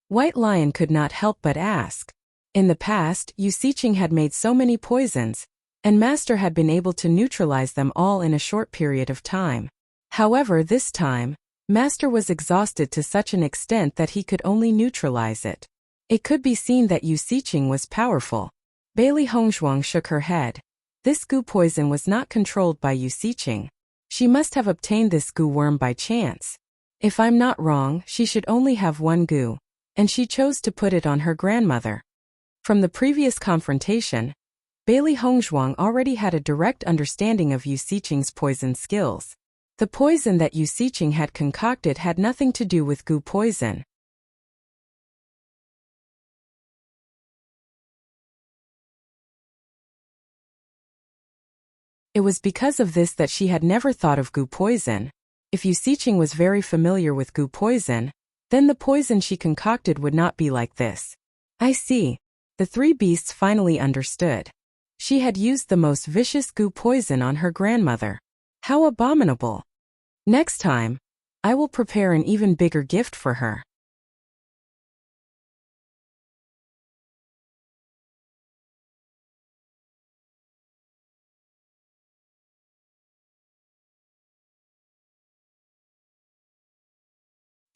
White Lion could not help but ask. In the past, Yu Xiqing had made so many poisons, and Master had been able to neutralize them all in a short period of time. However, this time, Master was exhausted to such an extent that he could only neutralize it. It could be seen that Yu Xiqing was powerful. Bailey Hongzhuang shook her head. This goo poison was not controlled by Yu Xiqing. She must have obtained this goo worm by chance. If I'm not wrong, she should only have one goo, and she chose to put it on her grandmother. From the previous confrontation, Bailey Hongzhuang already had a direct understanding of Yu Xiqing's poison skills. The poison that Yu Xiqing had concocted had nothing to do with goo poison. It was because of this that she had never thought of goo poison. If Yu Xiqing was very familiar with goo poison, then the poison she concocted would not be like this. I see. The three beasts finally understood. She had used the most vicious goo poison on her grandmother. How abominable! Next time, I will prepare an even bigger gift for her.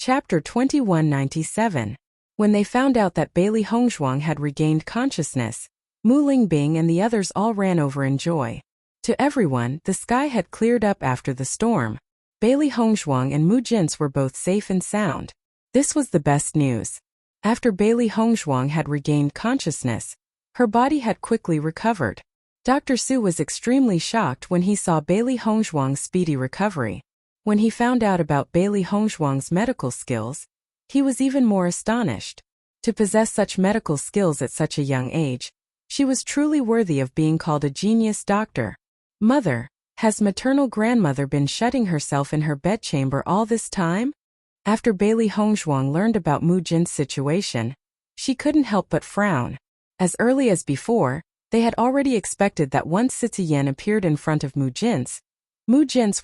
Chapter 2197. When they found out that Bailey Hongzhuang had regained consciousness, Mu Lingbing and the others all ran over in joy. To everyone, the sky had cleared up after the storm. Bailey Hongzhuang and Mu Jin's were both safe and sound. This was the best news. After Bailey Hongzhuang had regained consciousness, her body had quickly recovered. Dr. Su was extremely shocked when he saw Bailey Hongzhuang's speedy recovery. When he found out about Bailey Hongzhuang's medical skills, he was even more astonished. To possess such medical skills at such a young age, she was truly worthy of being called a genius doctor. Mother, has maternal grandmother been shutting herself in her bedchamber all this time? After Bailey Hongzhuang learned about Mu Jin's situation, she couldn't help but frown. As early as before, they had already expected that once Sitiyen appeared in front of Mu Jin's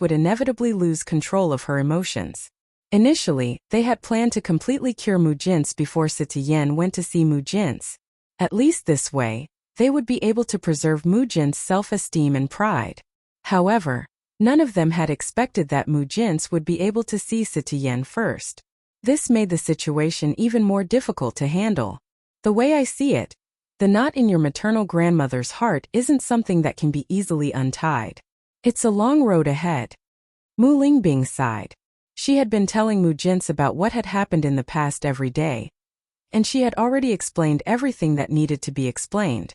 would inevitably lose control of her emotions. Initially, they had planned to completely cure Mu Jin's before Sitiyen went to see Mu Jin's. At least this way, they would be able to preserve Mu Jin's self-esteem and pride. However, none of them had expected that Mu Jin's would be able to see Sitiyen first. This made the situation even more difficult to handle. The way I see it, the knot in your maternal grandmother's heart isn't something that can be easily untied. It's a long road ahead. Mu Lingbing sighed. She had been telling Mu Jin's about what had happened in the past every day, and she had already explained everything that needed to be explained.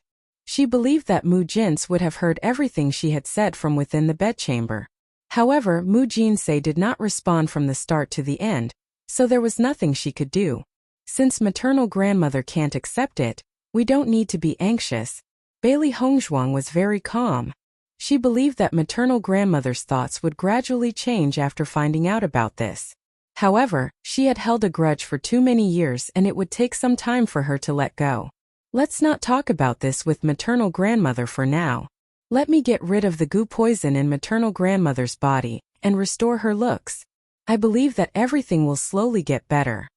She believed that Mu Jin's would have heard everything she had said from within the bedchamber. However, Mu Jinsei did not respond from the start to the end, so there was nothing she could do. Since maternal grandmother can't accept it, we don't need to be anxious. Bailey Hongzhuang was very calm. She believed that maternal grandmother's thoughts would gradually change after finding out about this. However, she had held a grudge for too many years and it would take some time for her to let go. Let's not talk about this with maternal grandmother for now. Let me get rid of the goo poison in maternal grandmother's body and restore her looks. I believe that everything will slowly get better.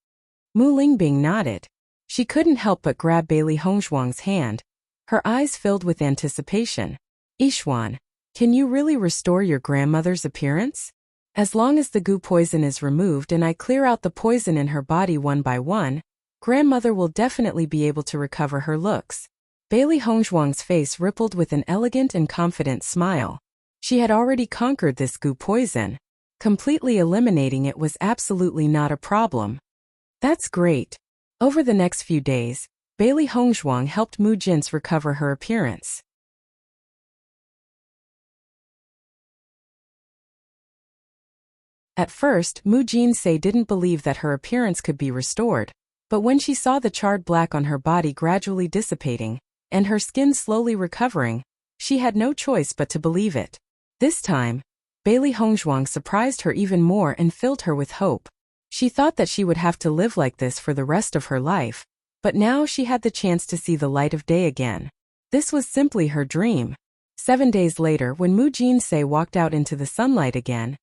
Mu Lingbing nodded. She couldn't help but grab Bailey Hongzhuang's hand. Her eyes filled with anticipation. Yixuan, can you really restore your grandmother's appearance? As long as the goo poison is removed and I clear out the poison in her body one by one, grandmother will definitely be able to recover her looks. Bailey Hongzhuang's face rippled with an elegant and confident smile. She had already conquered this goo poison. Completely eliminating it was absolutely not a problem. That's great. Over the next few days, Bailey Hongzhuang helped Mu Jinse recover her appearance. At first, Mu Jinse didn't believe that her appearance could be restored, but when she saw the charred black on her body gradually dissipating, and her skin slowly recovering, she had no choice but to believe it. This time, Bailey Hongzhuang surprised her even more and filled her with hope. She thought that she would have to live like this for the rest of her life, but now she had the chance to see the light of day again. This was simply her dream. 7 days later, when Mu Jinse walked out into the sunlight again,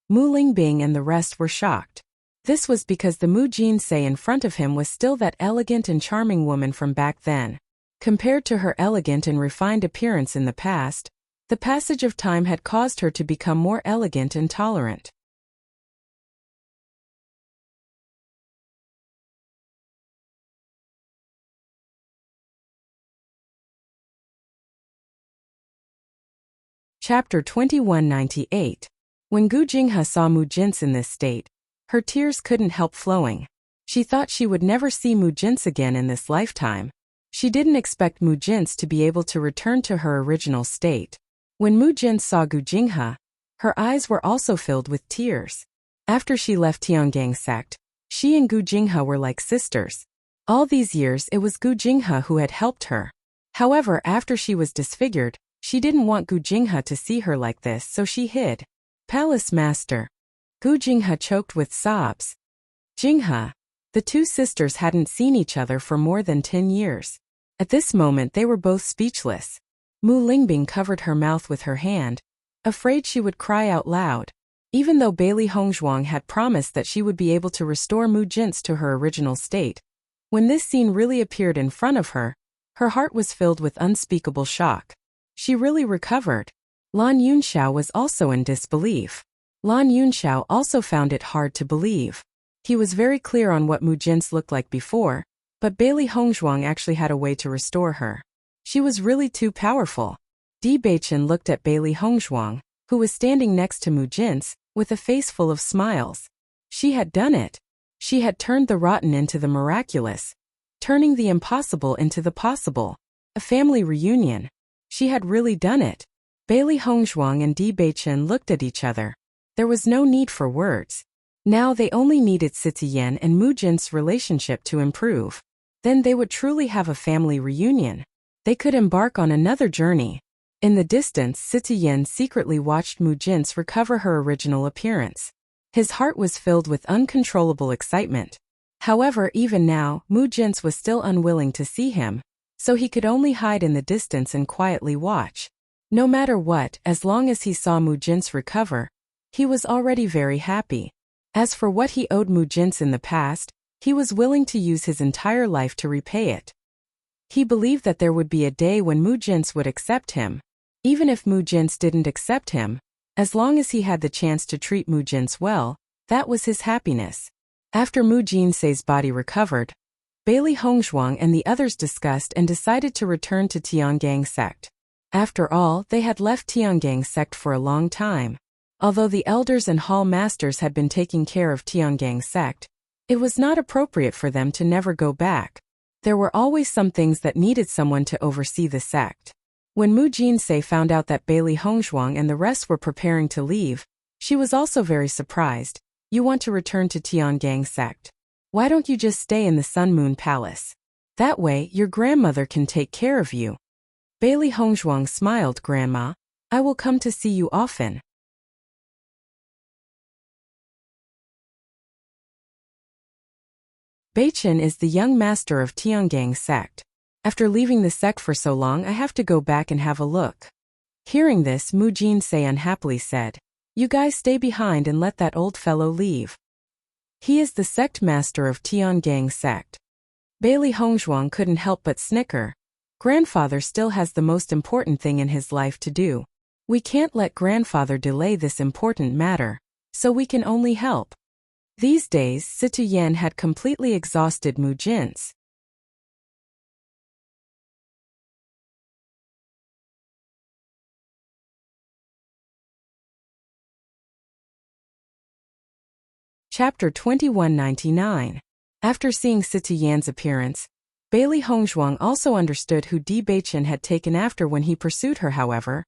Mu Lingbing and the rest were shocked. This was because the Mu Jinse in front of him was still that elegant and charming woman from back then. Compared to her elegant and refined appearance in the past, the passage of time had caused her to become more elegant and tolerant. Chapter 2198. When Gu Jinghe saw Mu Jinse in this state, her tears couldn't help flowing. She thought she would never see Mu Jinse again in this lifetime. She didn't expect Mu Jinse to be able to return to her original state. When Mu Jinse saw Gu Jinghe, her eyes were also filled with tears. After she left Tiangang sect, she and Gu Jinghe were like sisters. All these years it was Gu Jinghe who had helped her. However, after she was disfigured, she didn't want Gu Jinghe to see her like this, so she hid. Palace Master. Gu Jinghe choked with sobs. Jinghe. The two sisters hadn't seen each other for more than 10 years. At this moment they were both speechless. Mu Lingbing covered her mouth with her hand, afraid she would cry out loud. Even though Bailey Hongzhuang had promised that she would be able to restore Mu Jinse to her original state, when this scene really appeared in front of her, her heart was filled with unspeakable shock. She really recovered. Lan Yunxiao was also in disbelief. Lan Yunxiao also found it hard to believe. He was very clear on what Mu Jinse looked like before, but Bailey Hongzhuang actually had a way to restore her. She was really too powerful. Di Beichen looked at Bailey Hongzhuang, who was standing next to Mu Jinse, with a face full of smiles. She had done it. She had turned the rotten into the miraculous, turning the impossible into the possible. A family reunion. She had really done it. Bailey Hongzhuang and Di Beichen looked at each other. There was no need for words. Now they only needed Sitiyan and Mu Jinse's relationship to improve. Then they would truly have a family reunion. They could embark on another journey. In the distance, Sitiyan secretly watched Mu Jinse recover her original appearance. His heart was filled with uncontrollable excitement. However, even now, Mu Jinse was still unwilling to see him, so he could only hide in the distance and quietly watch. No matter what, as long as he saw Mu Jinse recover, he was already very happy. As for what he owed Mu Jinse in the past, he was willing to use his entire life to repay it. He believed that there would be a day when Mu Jinse would accept him. Even if Mu Jinse didn't accept him, as long as he had the chance to treat Mu Jinse well, that was his happiness. After Mu Jinse's body recovered, Bailey Hongzhuang and the others discussed and decided to return to Tiangang sect. After all, they had left Tiangang sect for a long time. Although the elders and hall masters had been taking care of Tiangang sect, it was not appropriate for them to never go back. There were always some things that needed someone to oversee the sect. When Mu Jinse found out that Bailey Hongzhuang and the rest were preparing to leave, she was also very surprised. You want to return to Tiangang sect? Why don't you just stay in the Sun Moon Palace? That way, your grandmother can take care of you. Bailey Hongzhuang smiled. Grandma, I will come to see you often. Beichen is the young master of Tiangang sect. After leaving the sect for so long, I have to go back and have a look. Hearing this, Mu Jinsei unhappily said, You guys stay behind and let that old fellow leave. He is the sect master of Tiangang sect. Bailey Hongzhuang couldn't help but snicker. Grandfather still has the most important thing in his life to do. We can't let grandfather delay this important matter, so we can only help. These days, Situ Yan had completely exhausted Mu Jin's. Chapter 2199. After seeing Situ Yan's appearance, Bailey Hongzhuang also understood who Di Beichen had taken after when he pursued her. However,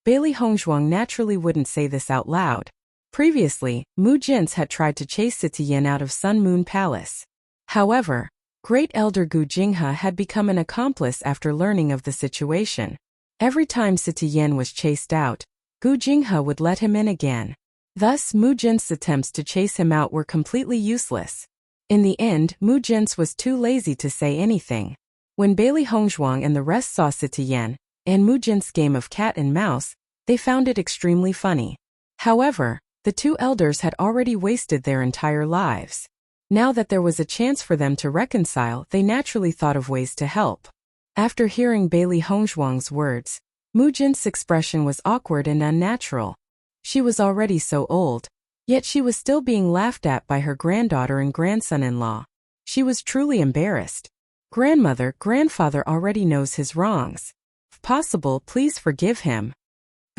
Bailey Hongzhuang naturally wouldn't say this out loud. Previously, Mu Jin's had tried to chase Situ Yan out of Sun Moon Palace. However, Great Elder Gu Jinghe had become an accomplice after learning of the situation. Every time Situ Yan was chased out, Gu Jinghe would let him in again. Thus, Mu Jin's attempts to chase him out were completely useless. In the end, Mu Jin's was too lazy to say anything. When Bailey Hongzhuang and the rest saw Situ Yan and Mu Jin's game of cat and mouse, they found it extremely funny. However, the two elders had already wasted their entire lives. Now that there was a chance for them to reconcile, they naturally thought of ways to help. After hearing Bailey Hongzhuang's words, Mu Jin's expression was awkward and unnatural. She was already so old, yet she was still being laughed at by her granddaughter and grandson-in-law. She was truly embarrassed. Grandfather already knows his wrongs. If possible, please forgive him.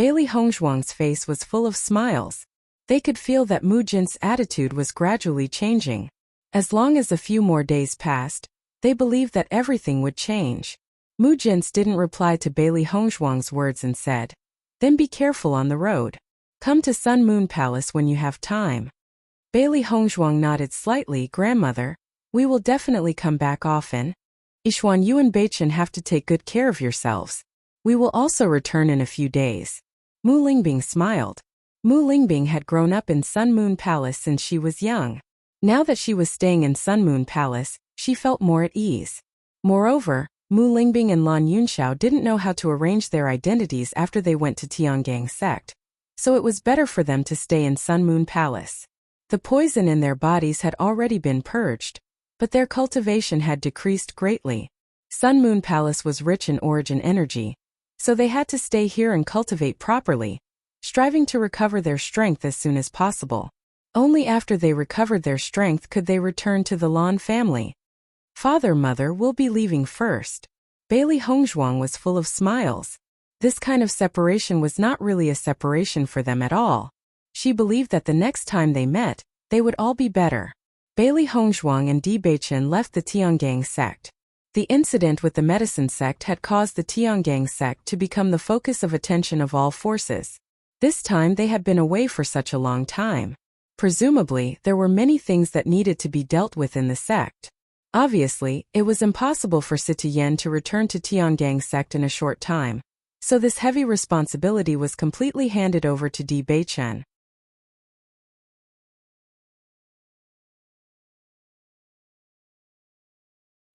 Bailey Hongzhuang's face was full of smiles. They could feel that Mu Jin's attitude was gradually changing. As long as a few more days passed, they believed that everything would change. Mu Jin's didn't reply to Bailey Hongzhuang's words and said, Then be careful on the road. Come to Sun Moon Palace when you have time. Bailey Hongzhuang nodded slightly. Grandmother, we will definitely come back often. Yixuan, you and Beichen have to take good care of yourselves. We will also return in a few days. Mu Lingbing smiled. Mu Lingbing had grown up in Sun Moon Palace since she was young. Now that she was staying in Sun Moon Palace, she felt more at ease. Moreover, Mu Lingbing and Lan Yunxiao didn't know how to arrange their identities after they went to Tiangang sect, so it was better for them to stay in Sun Moon Palace. The poison in their bodies had already been purged, but their cultivation had decreased greatly. Sun Moon Palace was rich in origin energy, so they had to stay here and cultivate properly, striving to recover their strength as soon as possible. Only after they recovered their strength could they return to the Lan family. Mother will be leaving first. Bailey Hongzhuang was full of smiles. This kind of separation was not really a separation for them at all. She believed that the next time they met, they would all be better. Bailey Hongzhuang and Di Beichen left the Tiangang sect. The incident with the medicine sect had caused the Tiangang sect to become the focus of attention of all forces. This time they had been away for such a long time. Presumably, there were many things that needed to be dealt with in the sect. Obviously, it was impossible for Situ Yan to return to Tiangang sect in a short time, so this heavy responsibility was completely handed over to Di Beichen.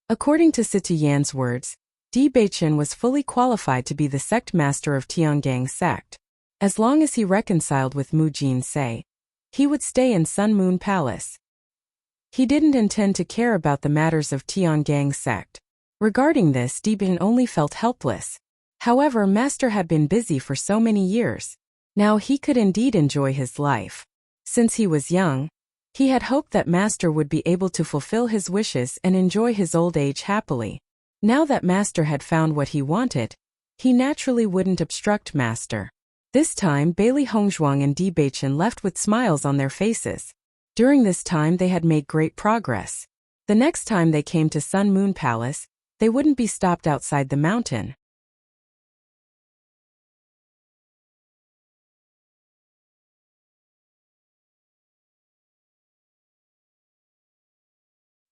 According to Situ Yan's words, Di Beichen was fully qualified to be the sect master of Tiangang sect. As long as he reconciled with Mu Jinsei, he would stay in Sun Moon Palace. He didn't intend to care about the matters of Tiangang sect. Regarding this, Di Beichen only felt helpless. However, Master had been busy for so many years. Now he could indeed enjoy his life. Since he was young, he had hoped that Master would be able to fulfill his wishes and enjoy his old age happily. Now that Master had found what he wanted, he naturally wouldn't obstruct Master. This time, Bailey Hongzhuang and Di Beichen left with smiles on their faces. During this time they had made great progress. The next time they came to Sun Moon Palace, they wouldn't be stopped outside the mountain.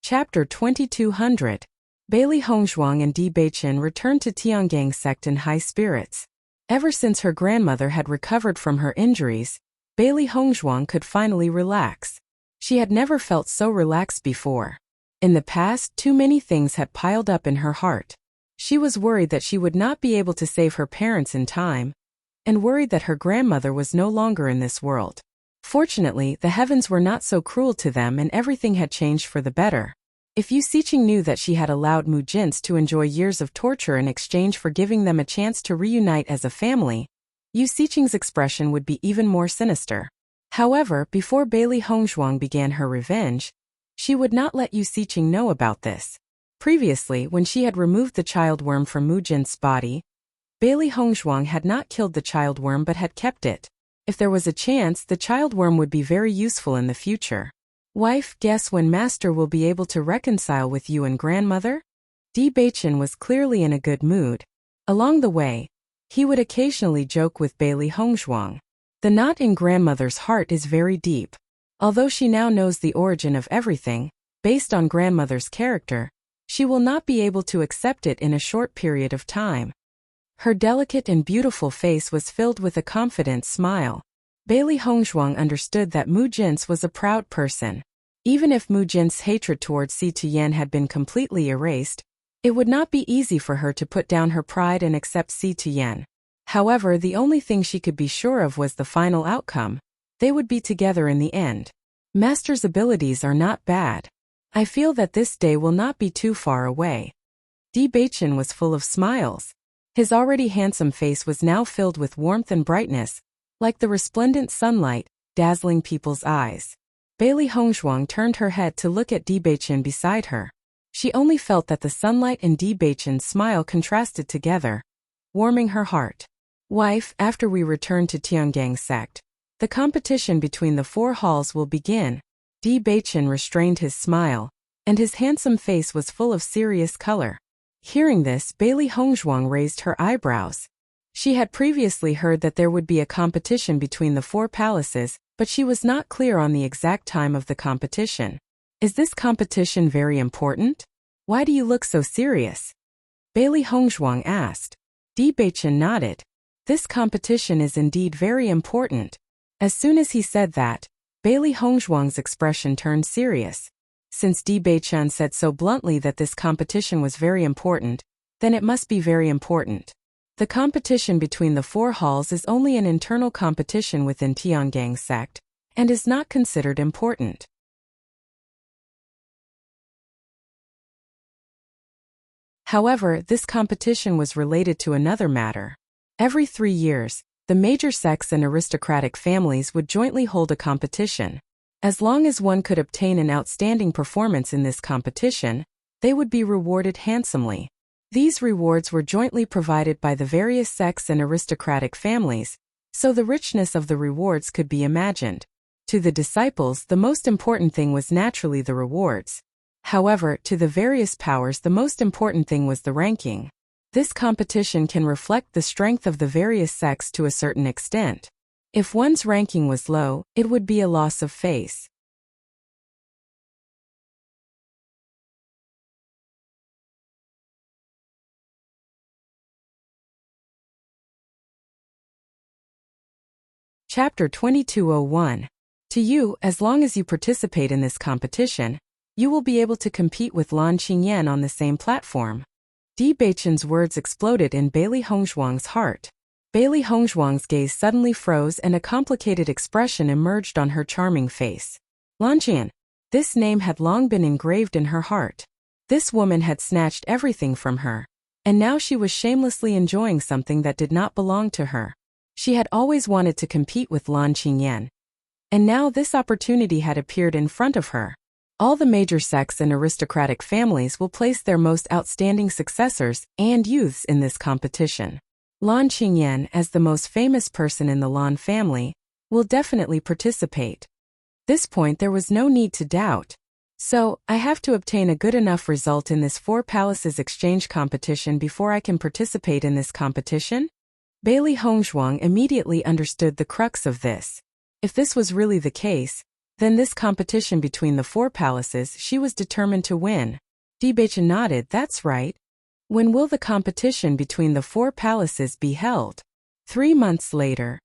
Chapter 2200. Bailey Hongzhuang and Di Beichen returned to Tiangang sect in high spirits. Ever since her grandmother had recovered from her injuries, Bailey Hongzhuang could finally relax. She had never felt so relaxed before. In the past, too many things had piled up in her heart. She was worried that she would not be able to save her parents in time, and worried that her grandmother was no longer in this world. Fortunately, the heavens were not so cruel to them and everything had changed for the better. If Yu Xiqing knew that she had allowed Mu Jins to enjoy years of torture in exchange for giving them a chance to reunite as a family, Yu Xiqing's expression would be even more sinister. However, before Bailey Hongzhuang began her revenge, she would not let Yu Xiqing know about this. Previously, when she had removed the child worm from Mu Jin's body, Bailey Hongzhuang had not killed the child worm but had kept it. If there was a chance, the child worm would be very useful in the future. Wife, guess when master will be able to reconcile with you and grandmother? Di Beichen was clearly in a good mood. Along the way, he would occasionally joke with Bailey Hongzhuang. The knot in grandmother's heart is very deep. Although she now knows the origin of everything, based on grandmother's character, she will not be able to accept it in a short period of time. Her delicate and beautiful face was filled with a confident smile. Bailey Hongzhuang understood that Mu Jins was a proud person. Even if Mu Jin's hatred towards Si Tuyen had been completely erased, it would not be easy for her to put down her pride and accept Si Tuyen. However, the only thing she could be sure of was the final outcome. They would be together in the end. Master's abilities are not bad. I feel that this day will not be too far away. Di Beichen was full of smiles. His already handsome face was now filled with warmth and brightness, like the resplendent sunlight, dazzling people's eyes. Bailey Hongzhuang turned her head to look at Di Beichen beside her. She only felt that the sunlight and Di Beichen's smile contrasted together, warming her heart. Wife, after we return to Tiangang sect, the competition between the 4 halls will begin. Di Beichen restrained his smile, and his handsome face was full of serious color. Hearing this, Bailey Hongzhuang raised her eyebrows. She had previously heard that there would be a competition between the 4 palaces, but she was not clear on the exact time of the competition. Is this competition very important? Why do you look so serious? Bailey Hongzhuang asked. Di Beichen nodded. This competition is indeed very important. As soon as he said that, Bailey Hongzhuang's expression turned serious. Since Di Beichen said so bluntly that this competition was very important, then it must be very important. The competition between the 4 halls is only an internal competition within Tiangang sect, and is not considered important. However, this competition was related to another matter. Every 3 years, the major sects and aristocratic families would jointly hold a competition. As long as one could obtain an outstanding performance in this competition, they would be rewarded handsomely. These rewards were jointly provided by the various sects and aristocratic families, so the richness of the rewards could be imagined. To the disciples, the most important thing was naturally the rewards. However, to the various powers, the most important thing was the ranking. This competition can reflect the strength of the various sects to a certain extent. If one's ranking was low, it would be a loss of face. Chapter 2201. To you, as long as you participate in this competition, you will be able to compete with Lan Qingyan on the same platform. Di Beichen's words exploded in Bailey Hongzhuang's heart. Bailey Hongzhuang's gaze suddenly froze and a complicated expression emerged on her charming face. Lan Qingyan. This name had long been engraved in her heart. This woman had snatched everything from her, and now she was shamelessly enjoying something that did not belong to her. She had always wanted to compete with Lan Qingyan, and now this opportunity had appeared in front of her. All the major sects and aristocratic families will place their most outstanding successors and youths in this competition. Lan Qingyan, as the most famous person in the Lan family, will definitely participate. This point there was no need to doubt. So, I have to obtain a good enough result in this 4 palaces exchange competition before I can participate in this competition? Bailey Hongzhuang immediately understood the crux of this. If this was really the case, then this competition between the 4 palaces she was determined to win. Di Beichen nodded. That's right. When will the competition between the 4 palaces be held? 3 months later.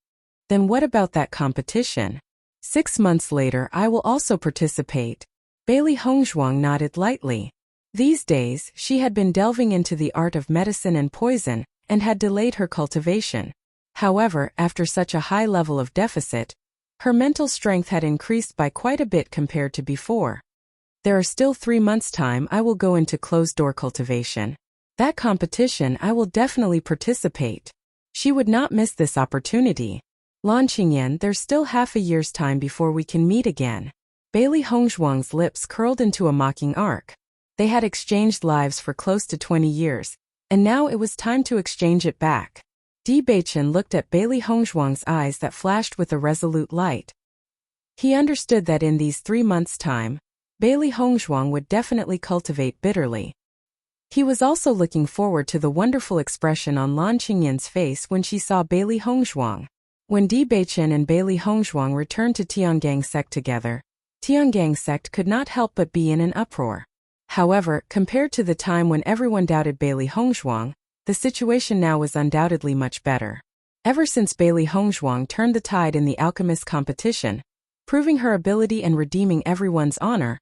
Then what about that competition? 6 months later I will also participate. Bailey Hongzhuang nodded lightly. These days, she had been delving into the art of medicine and poison, and had delayed her cultivation. However, after such a high level of deficit, her mental strength had increased by quite a bit compared to before. There are still 3 months' time I will go into closed-door cultivation. That competition I will definitely participate. She would not miss this opportunity. Lan Qingyan, there's still half a year's time before we can meet again. Bailey Hongzhuang's lips curled into a mocking arc. They had exchanged lives for close to 20 years, and now it was time to exchange it back. Di Beichen looked at Bailey Hongzhuang's eyes that flashed with a resolute light. He understood that in these 3 months' time, Bailey Hongzhuang would definitely cultivate bitterly. He was also looking forward to the wonderful expression on Lan Qingyan's face when she saw Bailey Hongzhuang. When Di Beichen and Bailey Hongzhuang returned to Tiangang sect together, Tiangang sect could not help but be in an uproar. However, compared to the time when everyone doubted Bailey Hongzhuang, the situation now was undoubtedly much better. Ever since Bailey Hongzhuang turned the tide in the alchemist competition, proving her ability and redeeming everyone's honor,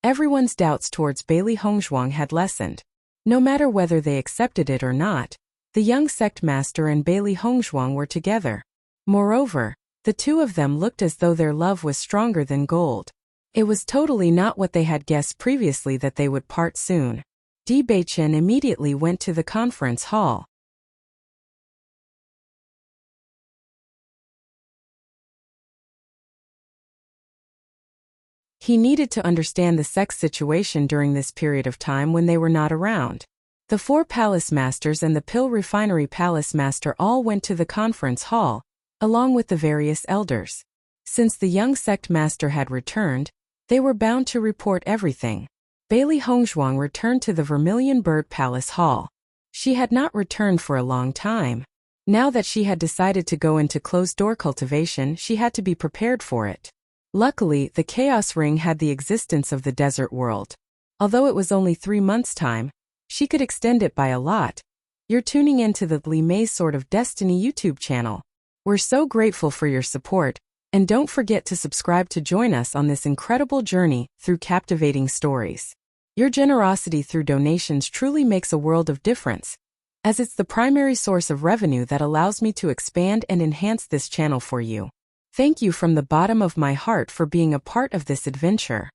everyone's doubts towards Bailey Hongzhuang had lessened. No matter whether they accepted it or not, the young sect master and Bailey Hongzhuang were together. Moreover, the two of them looked as though their love was stronger than gold. It was totally not what they had guessed previously that they would part soon. Di Beichen immediately went to the conference hall. He needed to understand the sect's situation during this period of time when they were not around. The 4 palace masters and the Pill Refinery palace master all went to the conference hall, along with the various elders. Since the young sect master had returned, they were bound to report everything. Bailey Hongzhuang returned to the Vermilion Bird Palace Hall. She had not returned for a long time. Now that she had decided to go into closed-door cultivation, she had to be prepared for it. Luckily, the Chaos Ring had the existence of the desert world. Although it was only 3 months' time, she could extend it by a lot. You're tuning into the Li Mei Sword of Destiny YouTube channel. We're so grateful for your support, and don't forget to subscribe to join us on this incredible journey through captivating stories. Your generosity through donations truly makes a world of difference, as it's the primary source of revenue that allows me to expand and enhance this channel for you. Thank you from the bottom of my heart for being a part of this adventure.